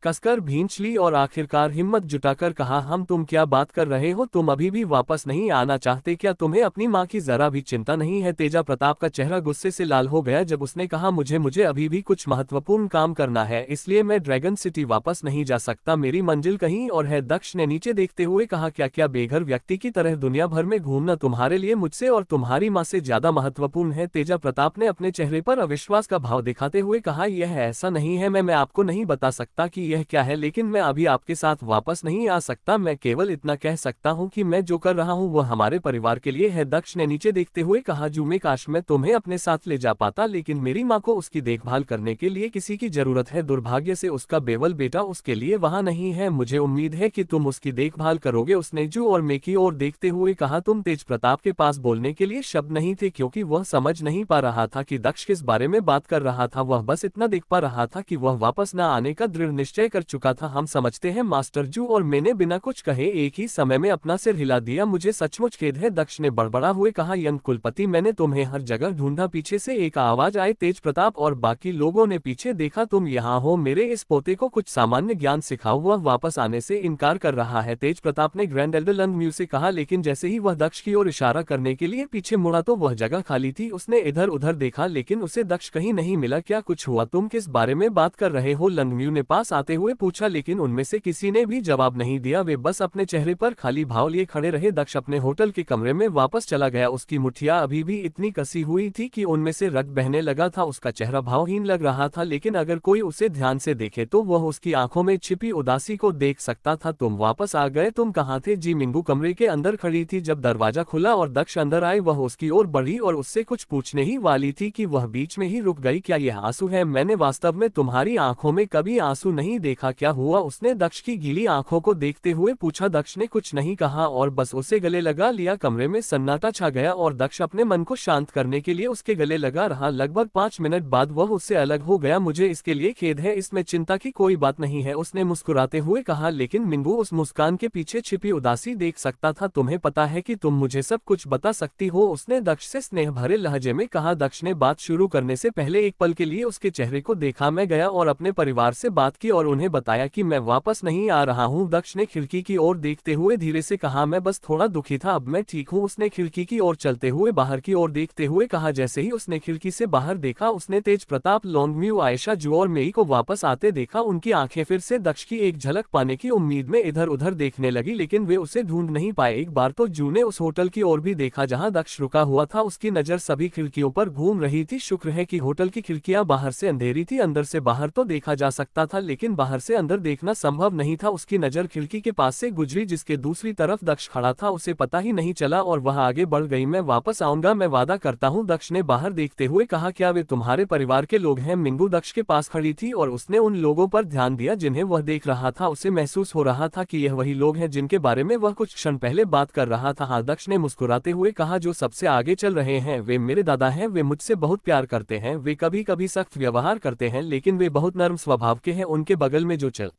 कसकर भींच ली और आखिरकार हिम्मत जुटाकर कहा। हम तुम क्या बात कर रहे हो? तुम अभी भी वापस नहीं आना चाहते क्या? तुम्हें अपनी माँ की जरा भी चिंता नहीं है? तेजा प्रताप का चेहरा गुस्से से लाल हो गया जब उसने कहा। मुझे अभी भी कुछ महत्वपूर्ण काम करना है, इसलिए मैं ड्रैगन सिटी वापस नहीं जा सकता, मेरी मंजिल कहीं और है। दक्ष ने नीचे देखते हुए कहा। क्या बेघर व्यक्ति की तरह दुनिया भर में घूमना तुम्हारे लिए मुझसे और तुम्हारी माँ से ज्यादा महत्वपूर्ण है? तेजा प्रताप ने अपने चेहरे पर अविश्वास का भाव दिखाते हुए कहा। यह ऐसा नहीं है, मैं आपको नहीं बता सकता कि यह क्या है, लेकिन मैं अभी आपके साथ वापस नहीं आ सकता। मैं केवल इतना कह सकता हूं कि मैं जो कर रहा हूं वह हमारे परिवार के लिए है। दक्ष ने नीचे देखते हुए कहा। जू में काश मैं तुम्हें अपने साथ ले जा पाता, लेकिन मेरी माँ को उसकी देखभाल करने के लिए किसी की जरूरत है। दुर्भाग्य से उसका बेवल बेटा उसके लिए वहां नहीं है। मुझे उम्मीद है कि तुम उसकी देखभाल करोगे, उसने जू और मे की ओर देखते हुए कहा। तुम तेज प्रताप के पास बोलने के लिए शब्द नहीं थे क्योंकि वह समझ नहीं पा रहा था कि दक्ष किस बारे में बात कर रहा था। वह बस इतना देख पा रहा था कि वह वापस न आने का दृढ़ निश्चय कर चुका था। हम समझते हैं मास्टर, जू और मैंने बिना कुछ कहे एक ही समय में अपना सिर हिला दिया। मुझे सचमुच खेद है, दक्ष ने बड़बड़ा हुए कहा। यंग कुलपति, मैंने तुम्हें हर जगह ढूंढा। पीछे से एक आवाज आई। तेज प्रताप और बाकी लोगों ने पीछे देखा। तुम यहाँ हो, मेरे इस पोते को कुछ सामान्य ज्ञान सिखाओ, वह वापस आने से इनकार कर रहा है, तेज प्रताप ने ग्रैंड एल्डर लंग म्यू से कहा। लेकिन जैसे ही वह दक्ष की ओर इशारा करने के लिए पीछे मुड़ा तो वह जगह खाली थी। उसने इधर उधर देखा लेकिन उसे दक्ष कहीं नहीं मिला। क्या कुछ हुआ? तुम किस बारे में बात कर रहे हो? लंग म्यू ने पास आते हुए पूछा, लेकिन उनमें से किसी ने भी जवाब नहीं दिया। वे बस अपने चेहरे पर खाली भाव लिए खड़े रहे। दक्ष अपने होटल के कमरे में वापस चला गया। उसकी मुठ्ठियां अभी भी इतनी कसी हुई थी कि उनमें से रक्त बहने लगा था। उसका चेहरा भावहीन लग रहा था, लेकिन अगर कोई उसे ध्यान से देखे तो वह उसकी आंखों में छिपी उदासी को देख सकता था। तुम वापस आ गए, तुम कहाँ थे? जी मिंगू कमरे के अंदर खड़ी थी। जब दरवाजा खुला और दक्ष अंदर आए, वह उसकी ओर बढ़ी और उससे कुछ पूछने ही वाली थी कि वह बीच में ही रुक गई। क्या यह आंसू है? मैंने वास्तव में तुम्हारी आंखों में कभी आंसू नहीं नहीं देखा, क्या हुआ? उसने दक्ष की गीली आंखों को देखते हुए पूछा। दक्ष ने कुछ नहीं कहा और बस उसे गले लगा लिया। कमरे में सन्नाटा छा गया और दक्ष अपने मन को शांत करने के लिए उसके गले लगा रहा। लगभग 5 मिनट बाद वह उससे अलग हो गया। मुझे इसके लिए खेद है, इसमें चिंता की कोई बात नहीं है, उसने मुस्कुराते हुए कहा। लेकिन मिंगू उस मुस्कान के पीछे छिपी उदासी देख सकता था। तुम्हें पता है कि तुम मुझे सब कुछ बता सकती हो, उसने दक्ष से स्नेह भरे लहजे में कहा। दक्ष ने बात शुरू करने से पहले एक पल के लिए उसके चेहरे को देखा। मैं गया और अपने परिवार से बात की और उन्हें बताया कि मैं वापस नहीं आ रहा हूँ। दक्ष ने खिड़की की ओर देखते हुए धीरे से कहा, मैं बस थोड़ा दुखी था, अब मैं ठीक हूँ, उसने खिड़की की ओर चलते हुए बाहर की ओर देखते हुए कहा। जैसे ही उसने खिड़की से बाहर देखा, उसने तेज प्रताप, लोंगम्यू, आयशा जू और मेई को वापस आते देखा। उनकी आंखें फिर से दक्ष की एक झलक पाने की उम्मीद में इधर उधर देखने लगी, लेकिन वे उसे ढूंढ नहीं पाए। एक बार तो जू ने उस होटल की ओर भी देखा जहां दक्ष रुका हुआ था। उसकी नजर सभी खिड़कियों पर घूम रही थी। शुक्र है कि होटल की खिड़कियां बाहर से अंधेरी थी, अंदर से बाहर तो देखा जा सकता था, लेकिन बाहर से अंदर देखना संभव नहीं था। उसकी नजर खिड़की के पास से गुजरी जिसके दूसरी तरफ दक्ष खड़ा था, उसे पता ही नहीं चला और वह आगे बढ़ गई। मैं वापस आऊंगा, मैं वादा करता हूँ, दक्ष ने बाहर देखते हुए कहा। क्या वे तुम्हारे परिवार के लोग हैं? मिंगू दक्ष के पास खड़ी थी और उसने उन लोगों पर ध्यान दिया जिन्हें वह देख रहा था। उसे महसूस हो रहा था कि यह वही लोग हैं जिनके बारे में वह कुछ क्षण पहले बात कर रहा था। हाँ, दक्ष ने मुस्कुराते हुए कहा, जो सबसे आगे चल रहे हैं वे मेरे दादा हैं। वे मुझसे बहुत प्यार करते हैं, वे कभी कभी सख्त व्यवहार करते हैं, लेकिन वे बहुत नर्म स्वभाव के हैं। उनके बगल में जो चल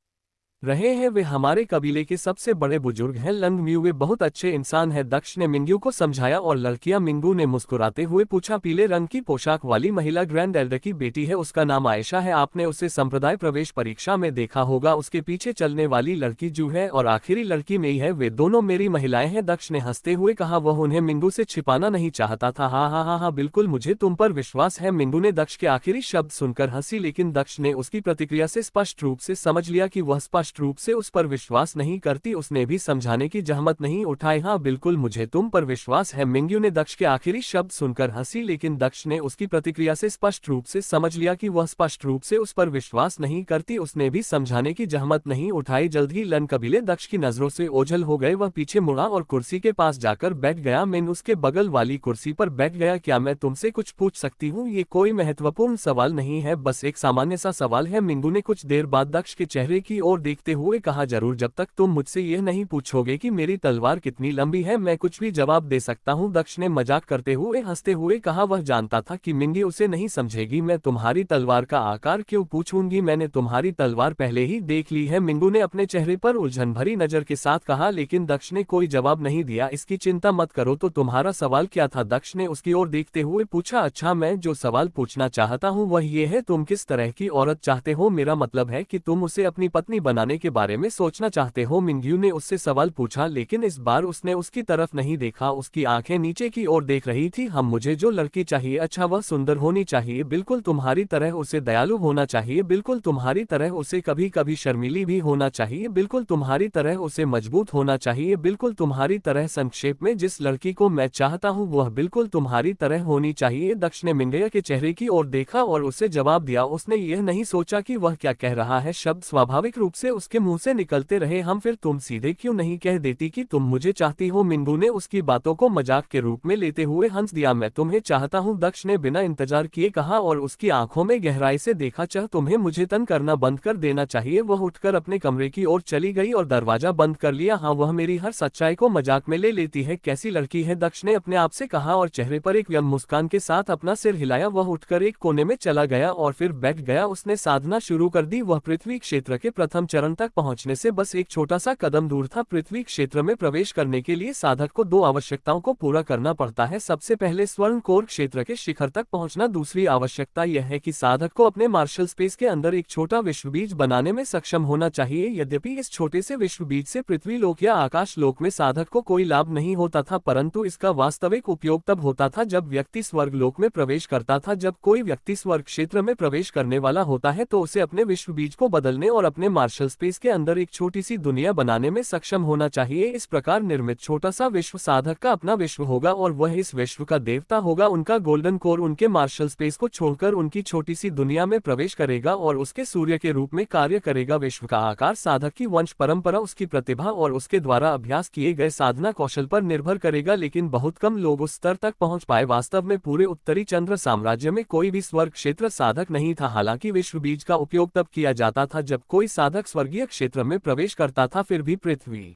रहे हैं वे हमारे कबीले के सबसे बड़े बुजुर्ग हैं, लंगम्यू, वे बहुत अच्छे इंसान हैं, दक्ष ने मिंगू को समझाया। और लड़कियां? मिंगू ने मुस्कुराते हुए पूछा। पीले रंग की पोशाक वाली महिला ग्रैंड एल्डर की बेटी है, उसका नाम आयशा है, आपने उसे संप्रदाय प्रवेश परीक्षा में देखा होगा। उसके पीछे चलने वाली लड़की जू है और आखिरी लड़की मेई है, वे दोनों मेरी महिलाएं हैं, दक्ष ने हंसते हुए कहा। वह उन्हें मिंगू से छिपाना नहीं चाहता था। हाँ हाँ हाँ हाँ बिल्कुल, मुझे तुम पर विश्वास है। मिंगू ने दक्ष के आखिरी शब्द सुनकर हंसी, लेकिन दक्ष ने उसकी प्रतिक्रिया से स्पष्ट रूप से समझ लिया कि वह स्पष्ट रूप से उस पर विश्वास नहीं करती। उसने भी समझाने की जहमत नहीं उठाई। हाँ बिल्कुल, मुझे तुम पर विश्वास है। मिंगू ने दक्ष के आखिरी शब्द सुनकर हंसी, लेकिन दक्ष ने उसकी प्रतिक्रिया से स्पष्ट रूप से समझ लिया कि वह स्पष्ट रूप से उस पर विश्वास नहीं करती। उसने भी समझाने की जहमत नहीं उठाई। जल्द ही लन कबीले दक्ष की नजरों से ओझल हो गए। वह पीछे मुड़ा और कुर्सी के पास जाकर बैठ गया। मैं उसके बगल वाली कुर्सी पर बैठ गया। क्या मैं तुमसे कुछ पूछ सकती हूँ? ये कोई महत्वपूर्ण सवाल नहीं है, बस एक सामान्य सा सवाल है। मिंगू ने कुछ देर बाद दक्ष के चेहरे की ओर देखते हुए कहा, जरूर, जब तक तुम मुझसे यह नहीं पूछोगे कि मेरी तलवार कितनी लंबी है, मैं कुछ भी जवाब दे सकता हूँ, दक्ष ने मजाक करते हुए हंसते हुए कहा। वह जानता था कि मिंगी उसे नहीं समझेगी। मैं तुम्हारी तलवार का आकार क्यों पूछूंगी, मैंने तुम्हारी तलवार पहले ही देख ली है, मिंगू ने अपने चेहरे पर उलझन भरी नजर के साथ कहा। लेकिन दक्ष ने कोई जवाब नहीं दिया। इसकी चिंता मत करो, तो तुम्हारा सवाल क्या था, दक्ष ने उसकी ओर देखते हुए पूछा। अच्छा, मैं जो सवाल पूछना चाहता हूँ वह ये है, तुम किस तरह की औरत चाहते हो? मेरा मतलब है कि तुम उसे अपनी पत्नी बनाने के बारे में सोचना चाहते हो? मिंगू ने उससे सवाल पूछा, लेकिन इस बार उसने उसकी तरफ नहीं देखा। उसकी आंखें नीचे की ओर देख रही थी। हम, मुझे जो लड़की चाहिए, अच्छा वह सुंदर होनी चाहिए, बिल्कुल तुम्हारी तरह उसे दयालु होना चाहिए, बिल्कुल तुम्हारी तरह उसे कभी कभी शर्मीली भी होना चाहिए, बिल्कुल तुम्हारी तरह उसे मजबूत होना चाहिए, बिल्कुल तुम्हारी तरह। संक्षेप में, जिस लड़की को मैं चाहता हूँ वह बिल्कुल तुम्हारी तरह होनी चाहिए। दक्ष ने मिंगया के चेहरे की ओर देखा और उसे जवाब दिया। उसने यह नहीं सोचा कि वह क्या कह रहा है, शब्द स्वाभाविक रूप से उसके मुंह से निकलते रहे। हम, फिर तुम सीधे क्यों नहीं कह देती कि तुम मुझे चाहती हो? मिंगू ने उसकी बातों को मजाक के रूप में लेते हुए हंस दिया। मैं तुम्हें चाहता हूँ, दक्ष ने बिना इंतजार किए कहा और उसकी आंखों में गहराई से देखा। चाह तुम्हें मुझे तंग करना बंद कर देना चाहिए। वह उठकर अपने कमरे की ओर चली गई और दरवाजा बंद कर लिया। हाँ, वह मेरी हर सच्चाई को मजाक में ले लेती है, कैसी लड़की है, दक्ष ने अपने आप से कहा और चेहरे पर एक व्यंग मुस्कान के साथ अपना सिर हिलाया। वह उठकर एक कोने में चला गया और फिर बैठ गया। उसने साधना शुरू कर दी। वह पृथ्वी क्षेत्र के प्रथम चरण तक पहुंचने से बस एक छोटा सा कदम दूर था। पृथ्वी क्षेत्र में प्रवेश करने के लिए साधक को दो आवश्यकताओं को पूरा करना पड़ता है। सबसे पहले स्वर्ण कोर क्षेत्र के शिखर तक पहुंचना। दूसरी आवश्यकता यह है कि साधक को अपने मार्शल स्पेस के अंदर एक छोटा विश्व बीज बनाने में सक्षम होना चाहिए। यद्यपि इस छोटे से विश्व बीज से पृथ्वी लोक या आकाश लोक में साधक को कोई लाभ नहीं होता था, परंतु इसका वास्तविक उपयोग तब होता था जब व्यक्ति स्वर्ग लोक में प्रवेश करता था। जब कोई व्यक्ति स्वर्ग क्षेत्र में प्रवेश करने वाला होता है तो उसे अपने विश्व बीज को बदलने और अपने मार्शल स्पेस के अंदर एक छोटी सी दुनिया बनाने में सक्षम होना चाहिए। इस प्रकार निर्मित छोटा सा विश्व साधक का अपना विश्व होगा और वह इस विश्व का देवता होगा। उनका गोल्डन कोर उनके मार्शल स्पेस को छोड़कर उनकी छोटी सी दुनिया में प्रवेश करेगा और उसके सूर्य के रूप में कार्य करेगा। विश्व का आकार साधक की वंश परंपरा, उसकी प्रतिभा और उसके द्वारा अभ्यास किए गए साधना कौशल पर निर्भर करेगा, लेकिन बहुत कम लोग उस स्तर तक पहुंच पाए। वास्तव में पूरे उत्तरी चंद्र साम्राज्य में कोई भी स्वर्ग क्षेत्र साधक नहीं था। हालांकि विश्व बीज का उपयोग तब किया जाता था जब कोई साधक स्वर्गीय क्षेत्र में प्रवेश करता था। फिर भी पृथ्वी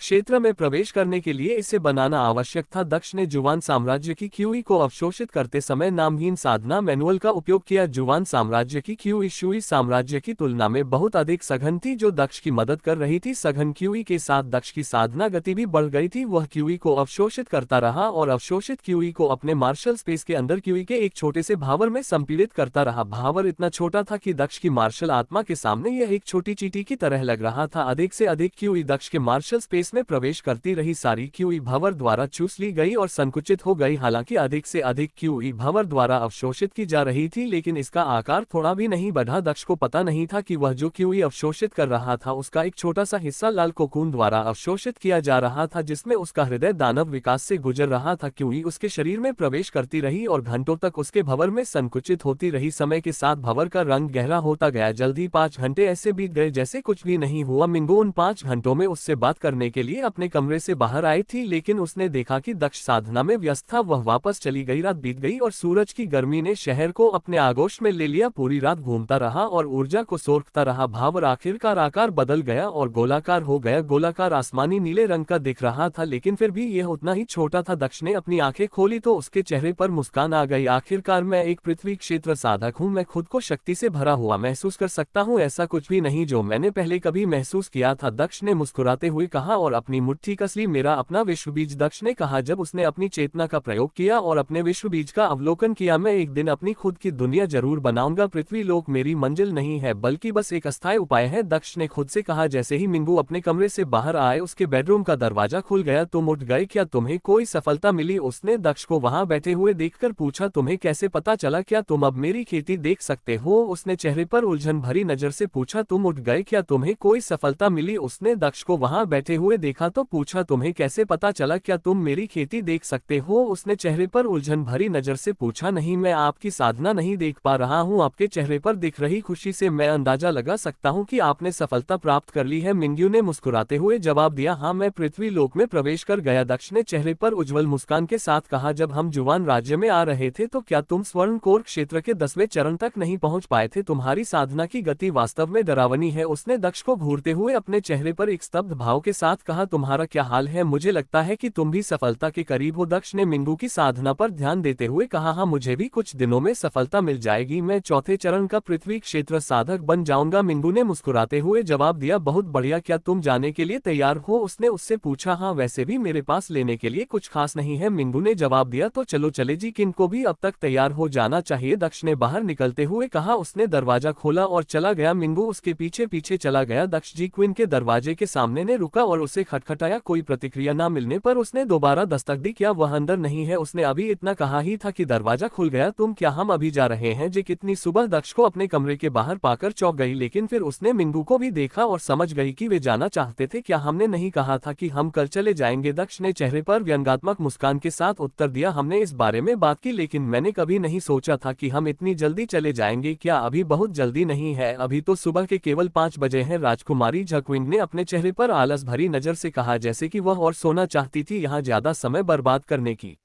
क्षेत्र में प्रवेश करने के लिए इसे बनाना आवश्यक था। दक्ष ने जुवान साम्राज्य की क्यूई को अवशोषित करते समय नामहीन साधना मैनुअल का उपयोग किया। जुवान साम्राज्य की क्यूई शुई साम्राज्य की तुलना में बहुत अधिक सघन थी, जो दक्ष की मदद कर रही थी। सघन क्यूई के साथ दक्ष की साधना गति भी बढ़ गई थी। वह क्यूई को अवशोषित करता रहा और अवशोषित क्यूई को अपने मार्शल स्पेस के अंदर क्यूई के एक छोटे से भावर में संपीड़ित करता रहा। भावर इतना छोटा था कि दक्ष की मार्शल आत्मा के सामने यह एक छोटी चींटी की तरह लग रहा था। अधिक से अधिक क्यूई दक्ष के मार्शल स्पेस में प्रवेश करती रही। सारी क्यूई भंवर द्वारा चूस ली गई और संकुचित हो गई। हालांकि अधिक से अधिक क्यूई भंवर द्वारा अवशोषित की जा रही थी, लेकिन इसका आकार थोड़ा भी नहीं बढ़ा। दक्ष को पता नहीं था कि वह जो क्यूई अवशोषित कर रहा था उसका एक छोटा सा हिस्सा लाल कोकून द्वारा अवशोषित किया जा रहा था, जिसमें उसका हृदय दानव विकास से गुजर रहा था। क्यूई उसके शरीर में प्रवेश करती रही और घंटों तक उसके भंवर में संकुचित होती रही। समय के साथ भंवर का रंग गहरा होता गया। जल्दी 5 घंटे ऐसे बीत गए जैसे कुछ भी नहीं हुआ। मिंगू उन 5 घंटों में उससे बात करने के लिए अपने कमरे से बाहर आई थी, लेकिन उसने देखा कि दक्ष साधना में व्यस्त था। वह वापस चली गई। रात बीत गई और सूरज की गर्मी ने शहर को अपने आगोश में ले लिया। पूरी रात घूमता रहा और ऊर्जा को सोखता रहा। भावर आखिरकार आकार बदल गया और गोलाकार हो गया। गोलाकार आसमानी नीले रंग का दिख रहा था, लेकिन फिर भी यह उतना ही छोटा था। दक्ष ने अपनी आंखें खोली तो उसके चेहरे पर मुस्कान आ गई। आखिरकार मैं एक पृथ्वी क्षेत्र साधक हूँ। मैं खुद को शक्ति से भरा हुआ महसूस कर सकता हूँ, ऐसा कुछ भी नहीं जो मैंने पहले कभी महसूस किया था। दक्ष ने मुस्कुराते हुए कहा और अपनी मुट्ठी कस ली। मेरा अपना विश्व बीज, दक्ष ने कहा जब उसने अपनी चेतना का प्रयोग किया और अपने विश्व बीज का अवलोकन किया। मैं एक दिन अपनी खुद की दुनिया जरूर बनाऊंगा। पृथ्वी लोक मेरी मंजिल नहीं है, बल्कि बस एक अस्थायी उपाय है, दक्ष ने खुद से कहा। जैसे ही मिंगू अपने कमरे से बाहर आए उसके बेडरूम का दरवाजा खुल गया। तुम उठ गए क्या? तुम्हें कोई सफलता मिली? उसने दक्ष को वहां बैठे हुए देखकर पूछा। तुम्हें कैसे पता चला? क्या तुम अब मेरी खेती देख सकते हो? उसने चेहरे पर उलझन भरी नजर से पूछा। तुम उठ गए क्या? तुम्हें कोई सफलता मिली? उसने दक्ष को वहां बैठे हुए देखा तो पूछा। तुम्हें कैसे पता चला? क्या तुम मेरी खेती देख सकते हो? उसने चेहरे पर उलझन भरी नजर से पूछा। नहीं, मैं आपकी साधना नहीं देख पा रहा हूँ। आपके चेहरे पर दिख रही खुशी से मैं अंदाजा लगा सकता हूँ कि आपने सफलता प्राप्त कर ली है। मिंग्यू ने मुस्कुराते हुए जवाब दिया। हाँ, मैं पृथ्वी लोक में प्रवेश कर गया। दक्ष ने चेहरे पर उज्जवल मुस्कान के साथ कहा। जब हम जुवान राज्य में आ रहे थे तो क्या तुम स्वर्ण कोर क्षेत्र के 10वें चरण तक नहीं पहुंच पाए थे? तुम्हारी साधना की गति वास्तव में डरावनी है। उसने दक्ष को घूरते हुए अपने चेहरे पर एक स्तब्ध भाव के साथ कहा। तुम्हारा क्या हाल है? मुझे लगता है कि तुम भी सफलता के करीब हो। दक्ष ने मिंगू की साधना पर ध्यान देते हुए कहा। हाँ, मुझे भी कुछ दिनों में सफलता मिल जाएगी। मैं 4थे चरण का पृथ्वी क्षेत्र साधक बन जाऊंगा। मिंगू ने मुस्कुराते हुए जवाब दिया। बहुत बढ़िया, क्या तुम जाने के लिए तैयार हो? उसने उससे पूछा। हाँ, वैसे भी मेरे पास लेने के लिए कुछ खास नहीं है, मिंगू ने जवाब दिया। तो चलो चले जी, किन को भी अब तक तैयार हो जाना चाहिए, दक्ष ने बाहर निकलते हुए कहा। उसने दरवाजा खोला और चला गया। मिंगू उसके पीछे पीछे चला गया। दक्ष जी क्वीन के दरवाजे के सामने ने रुका और उसे खटखटाया। कोई प्रतिक्रिया न मिलने पर उसने दोबारा दस्तक दी। क्या वह अंदर नहीं है? उसने अभी इतना कहा ही था कि दरवाजा खुल गया। तुम क्या हम अभी जा रहे हैं जी? कितनी सुबह? दक्ष को अपने कमरे के बाहर पाकर चौंक गई, लेकिन फिर उसने मिंगू को भी देखा और समझ गई कि वे जाना चाहते थे। क्या हमने नहीं कहा था कि हम कल चले जाएंगे? दक्ष ने चेहरे पर व्यंग्यात्मक मुस्कान के साथ उत्तर दिया। हमने इस बारे में बात की, लेकिन मैंने कभी नहीं सोचा था कि हम इतनी जल्दी चले जाएंगे। क्या अभी बहुत जल्दी नहीं है? अभी तो सुबह के केवल 5 बजे हैं। राजकुमारी झक्विंग ने अपने चेहरे पर आलस भरी नजर से कहा, जैसे कि वह और सोना चाहती थी। यहाँ ज्यादा समय बर्बाद करने की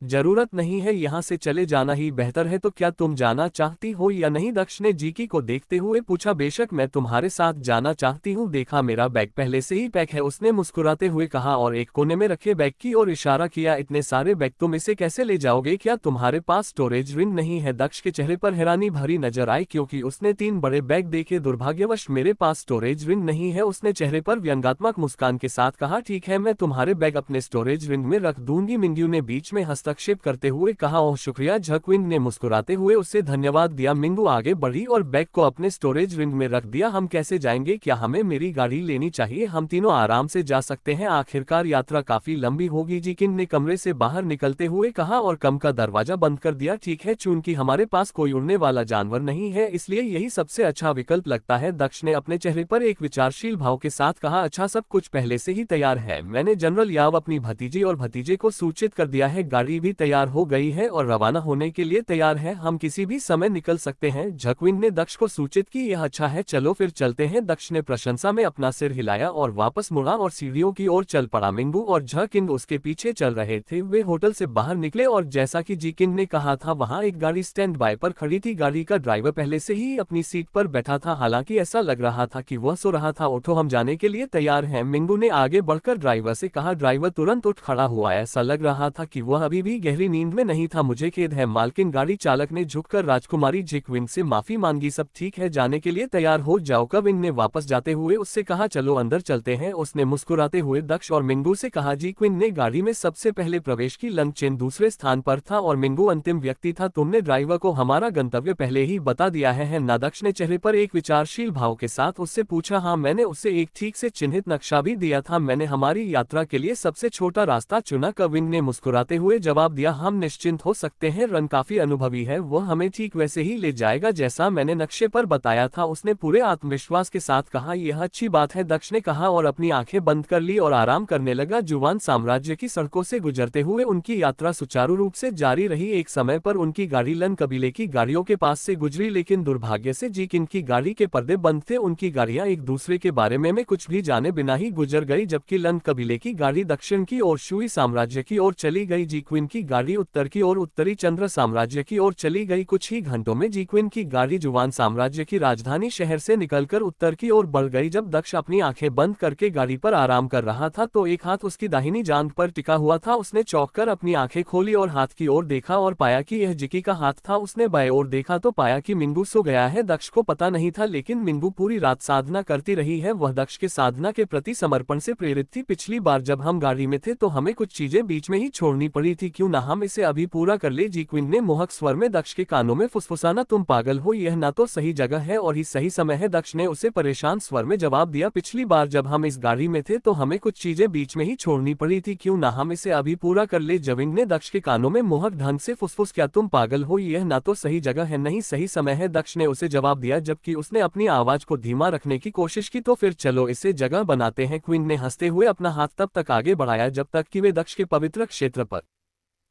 जरूरत नहीं है, यहाँ से चले जाना ही बेहतर है। तो क्या तुम जाना चाहती हो या नहीं? दक्ष ने जीकी को देखते हुए पूछा। बेशक, मैं तुम्हारे साथ जाना चाहती हूँ। देखा, मेरा बैग पहले से ही पैक है, उसने मुस्कुराते हुए कहा और एक कोने में रखे बैग की ओर इशारा किया। इतने सारे बैग तुम इसे कैसे ले जाओगे? क्या तुम्हारे पास स्टोरेज रिंग नहीं है? दक्ष के चेहरे पर हैरानी भरी नजर आई, क्योंकि उसने 3 बड़े बैग देखे। दुर्भाग्यवश मेरे पास स्टोरेज रिंग नहीं है, उसने चेहरे पर व्यंग्यात्मक मुस्कान के साथ कहा। ठीक है, मैं तुम्हारे बैग अपने स्टोरेज रिंग में रख दूंगी। मिंग्यू ने बीच में हंसकर हस्तक्षेप करते हुए कहा, ओह शुक्रिया। जक्विन ने मुस्कुराते हुए उससे धन्यवाद दिया। मिंगू आगे बढ़ी और बैग को अपने स्टोरेज रिंग में रख दिया। हम कैसे जाएंगे? क्या हमें मेरी गाड़ी लेनी चाहिए? हम तीनों आराम से जा सकते हैं। आखिरकार यात्रा काफी लंबी होगी, जिकिन ने कमरे से बाहर निकलते हुए कहा और कम का दरवाजा बंद कर दिया। ठीक है, चूंकि हमारे पास कोई उड़ने वाला जानवर नहीं है, इसलिए यही सबसे अच्छा विकल्प लगता है। दक्ष ने अपने चेहरे पर एक विचारशील भाव के साथ कहा, अच्छा, सब कुछ पहले से ही तैयार है। मैंने जनरल याव अपनी भतीजी और भतीजे को सूचित कर दिया है। गाड़ी भी तैयार हो गई है और रवाना होने के लिए तैयार है। हम किसी भी समय निकल सकते हैं। जक्विन ने दक्ष को सूचित की, यह अच्छा है, चलो फिर चलते हैं। दक्ष ने प्रशंसा में अपना सिर हिलाया और वापस मुड़ा और सीढ़ियों की ओर चल पड़ा। मिंगू और जकिन उसके पीछे चल रहे थे। वे होटल से बाहर निकले और जैसा कि जिकिन ने कहा था, वहां एक गाड़ी स्टैंड बाय पर खड़ी थी। गाड़ी का ड्राइवर पहले से ही अपनी सीट पर बैठा था, हालांकि ऐसा लग रहा था कि वह सो रहा था। उठो, हम जाने के लिए तैयार हैं, मिंगू ने आगे बढ़कर ड्राइवर से कहा। ड्राइवर तुरंत उठ खड़ा हुआ। ऐसा लग रहा था कि वह अभी भी गहरी नींद में नहीं था। मुझे खेद है मालकिन। गाड़ी चालक ने झुककर राजकुमारी जक्विन से माफी मांगी। सब ठीक है, जाने के लिए तैयार हो जाओ। कविन ने वापस जाते हुए उससे कहा, चलो अंदर चलते हैं। उसने मुस्कुराते हुए दक्ष और मिंगू से कहा। जक्विन ने गाड़ी में सबसे पहले प्रवेश की। लंगचेन दूसरे स्थान पर था और मिंगू अंतिम व्यक्ति था। तुमने ड्राइवर को हमारा गंतव्य पहले ही बता दिया है ना? दक्ष ने चेहरे पर एक विचारशील भाव के साथ उससे पूछा। हाँ, मैंने उसे एक ठीक से चिन्हित नक्शा भी दिया था। मैंने हमारी यात्रा के लिए सबसे छोटा रास्ता चुना। कविन ने मुस्कुराते हुए जवाब दिया। हम निश्चिंत हो सकते हैं, रन काफी अनुभवी है, वह हमें ठीक वैसे ही ले जाएगा जैसा मैंने नक्शे पर बताया था, उसने पूरे आत्मविश्वास के साथ कहा। यह अच्छी बात है, दक्ष ने कहा और अपनी आंखें बंद कर ली और आराम करने लगा। जुवान साम्राज्य की सड़कों से गुजरते हुए उनकी यात्रा सुचारू रूप से जारी रही। एक समय पर उनकी गाड़ी लन कबीले की गाड़ियों के पास से गुजरी, लेकिन दुर्भाग्य से जिकिन की गाड़ी के पर्दे बंद थे। उनकी गाड़ियां एक दूसरे के बारे में कुछ भी जाने बिना ही गुजर गई, जबकि लन कबीले की गाड़ी दक्षिण की ओर शुई साम्राज्य की ओर चली गई। जिक्विन की गाड़ी उत्तर की ओर उत्तरी चंद्र साम्राज्य की ओर चली गई। कुछ ही घंटों में जिक्विन की गाड़ी जुवान साम्राज्य की राजधानी शहर से निकलकर उत्तर की ओर बढ़ गई। जब दक्ष अपनी आंखें बंद करके गाड़ी पर आराम कर रहा था तो एक हाथ उसकी दाहिनी जांघ पर टिका हुआ था। उसने चौंककर अपनी आंखें खोली और हाथ की ओर देखा और पाया कि यह जिकी का हाथ था। उसने बाएं ओर देखा तो पाया कि मिंगू सो गया है। दक्ष को पता नहीं था, लेकिन मिंगू पूरी रात साधना करती रही है। वह दक्ष के साधना के प्रति समर्पण से प्रेरित थी। पिछली बार जब हम गाड़ी में थे तो हमें कुछ चीजें बीच में ही छोड़नी पड़ी थी, क्यों ना हम इसे अभी पूरा कर ले? जिक्विन ने मोहक स्वर में दक्ष के कानों में फुसफुसाना। तुम पागल हो, यह ना तो सही जगह है और ही सही समय है, दक्ष ने उसे परेशान स्वर में जवाब दिया। पिछली बार जब हम इस गाड़ी में थे तो हमें कुछ चीजें बीच में ही छोड़नी पड़ी थी, क्यों ना हम इसे अभी पूरा कर ले? जविंग ने दक्ष के कानों में मोहक ढंग से फुसफुस किया। तुम पागल हो, यह ना तो सही जगह है नहीं सही समय है, दक्ष ने उसे जवाब दिया, जबकि उसने अपनी आवाज को धीमा रखने की कोशिश की। तो फिर चलो इसे जगह बनाते हैं। क्वीन ने हंसते हुए अपना हाथ तब तक आगे बढ़ाया जब तक कि वे दक्ष के पवित्र क्षेत्र पर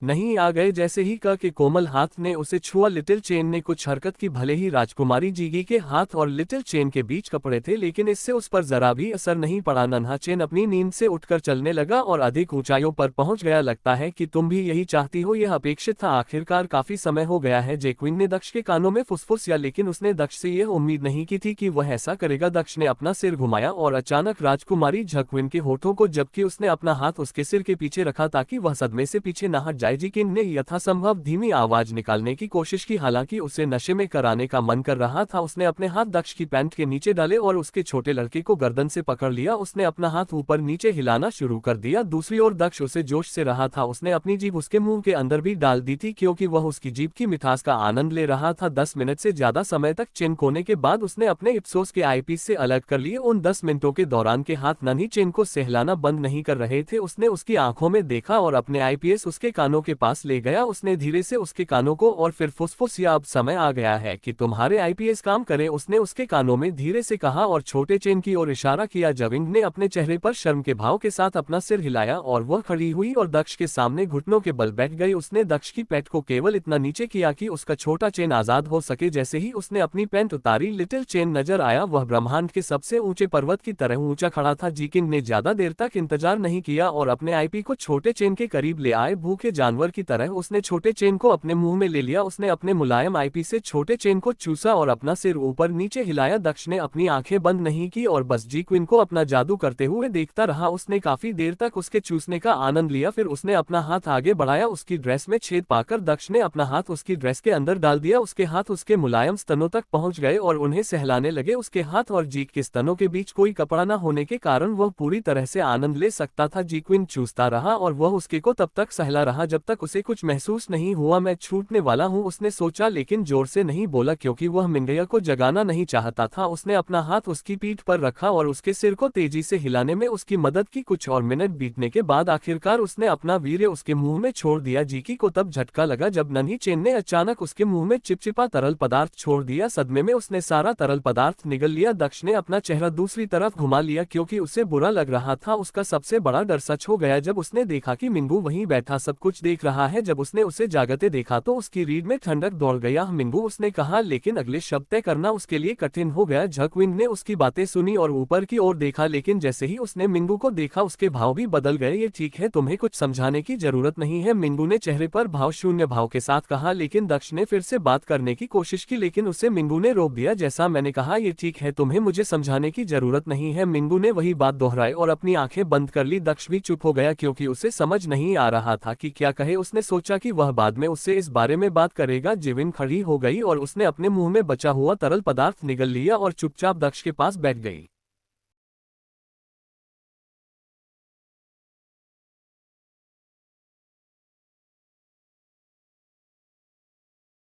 नहीं आ गए। जैसे ही क के कोमल हाथ ने उसे छुआ, लिटिल चेन ने कुछ हरकत की। भले ही राजकुमारी जीगी के हाथ और लिटिल चेन के बीच कपड़े थे, लेकिन इससे उस पर जरा भी असर नहीं पड़ा। नन्हा चेन अपनी नींद से उठकर चलने लगा और अधिक ऊंचाइयों पर पहुंच गया। लगता है कि तुम भी यही चाहती हो, यह अपेक्षित था। आखिरकार काफी समय हो गया है, जैक्विन ने दक्ष के कानों में फुसफुसिया, लेकिन उसने दक्ष से यह उम्मीद नहीं की थी कि वह ऐसा करेगा। दक्ष ने अपना सिर घुमाया और अचानक राजकुमारी जैक्विन के होठों को, जबकि उसने अपना हाथ उसके सिर के पीछे रखा ताकि वह सदमे से पीछे न हट जाए। जिकिन ने यथासंभव धीमी आवाज निकालने की कोशिश की, हालांकि उसे नशे में कराने का मन कर रहा था। उसने अपने हाथ दक्ष की पैंट के नीचे डाले और उसके छोटे लड़के को गर्दन से पकड़ लिया। उसने अपना हाथ ऊपर नीचे हिलाना शुरू कर दिया। दूसरी ओर दक्ष उसे जोश से रहा था। उसने अपनी जीभ उसके मुंह के अंदर भी डाल दी थी, क्योंकि वह उसकी जीभ की मिठास का आनंद ले रहा था। 10 मिनट से ज्यादा समय तक चेन कोने के बाद उसने अपने इप्सोस के आईपीस से अलग कर लिए। उन 10 मिनटों के दौरान के हाथ नन्ही चेन को सहलाना बंद नहीं कर रहे थे। उसने उसकी आंखों में देखा और अपने आईपीएस उसके कानों के पास ले गया। उसने धीरे से उसके कानों को और फिर फुसफुसिया, अब समय आ गया है कि तुम्हारे आईपीएस काम करें, उसने उसके कानों में धीरे से कहा और छोटे चेन की ओर इशारा किया। जविंग ने अपने चेहरे पर शर्म के भाव के साथ अपना सिर हिलाया और वह खड़ी हुई और दक्ष के सामने घुटनों के बल बैठ गई। उसने दक्ष की पैंट को केवल इतना नीचे किया कि उसका छोटा चेन आजाद हो सके। जैसे ही उसने अपनी पैंट उतारी, लिटिल चेन नजर आया। वह ब्रह्मांड के सबसे ऊंचे पर्वत की तरह ऊंचा खड़ा था। जिकिन ने ज्यादा देर तक इंतजार नहीं किया और अपने आईपी को छोटे चेन के करीब ले आए। भूखे जानवर की तरह उसने छोटे चेन को अपने मुंह में ले लिया। उसने अपने मुलायम आईपी से छोटे चेन को चूसा और अपना सिर ऊपर नीचे हिलाया। दक्ष ने अपनी आंखें बंद नहीं की और बस जिक्विन को अपना जादू करते हुए देखता रहा। उसने काफी देर तक उसके चूसने का आनंद लिया। फिर उसने अपना हाथ आगे बढ़ाया। उसकी ड्रेस में छेद पाकर दक्ष ने अपना हाथ उसकी ड्रेस के अंदर डाल दिया। उसके हाथ उसके मुलायम स्तनों तक पहुंच गए और उन्हें सहलाने लगे। उसके हाथ और जीक के स्तनों के बीच कोई कपड़ा न होने के कारण वह पूरी तरह से आनंद ले सकता था। जिक्विन चूसता रहा और वह उसके को तब तक सहला रहा जब तक उसे कुछ महसूस नहीं हुआ मैं छूटने वाला हूँ, उसने सोचा, लेकिन जोर से नहीं बोला क्योंकि वह मिंगया को जगाना नहीं चाहता था। उसने अपना हाथ उसकी पीठ पर रखा और उसके सिर को तेजी से हिलाने में उसकी मदद की। कुछ और मिनट बीतने के बाद आखिरकार उसने अपना वीर्य उसके मुंह में छोड़ दिया। जीकी को तब झटका लगा जब नन्ही चेन ने अचानक उसके मुंह में चिपचिपा तरल पदार्थ छोड़ दिया। सदमे में उसने सारा तरल पदार्थ निगल लिया। दक्ष ने अपना चेहरा दूसरी तरफ घुमा लिया क्योंकि उसे बुरा लग रहा था। उसका सबसे बड़ा डर सच हो गया जब उसने देखा कि मिंगू वहीं बैठा सब कुछ देख रहा है। जब उसने उसे जागते देखा तो उसकी रीढ़ में ठंडक दौड़ गया। मिंगू, उसने कहा, लेकिन अगले शब्द तय करना उसके लिए कठिन हो गया। झकविंग ने उसकी बातें सुनी और ऊपर की ओर देखा, लेकिन जैसे ही उसने मिंगू को देखा उसके भाव भी बदल गए। ये ठीक है, तुम्हें कुछ समझाने की जरूरत नहीं है, मिंगू ने चेहरे पर भाव शून्य भाव के साथ कहा। लेकिन दक्ष ने फिर से बात करने की कोशिश की, लेकिन उसे मिंगू ने रोक दिया। जैसा मैंने कहा, ये ठीक है, तुम्हें मुझे समझाने की जरूरत नहीं है, मिंगू ने वही बात दोहराई और अपनी आंखें बंद कर ली। दक्ष भी चुप हो गया क्योंकि उसे समझ नहीं आ रहा था कि क्या कहे। उसने सोचा कि वह बाद में उससे इस बारे में बात करेगा। जिविन खड़ी हो गई और उसने अपने मुंह में बचा हुआ तरल पदार्थ निगल लिया और चुपचाप दक्ष के पास बैठ गई।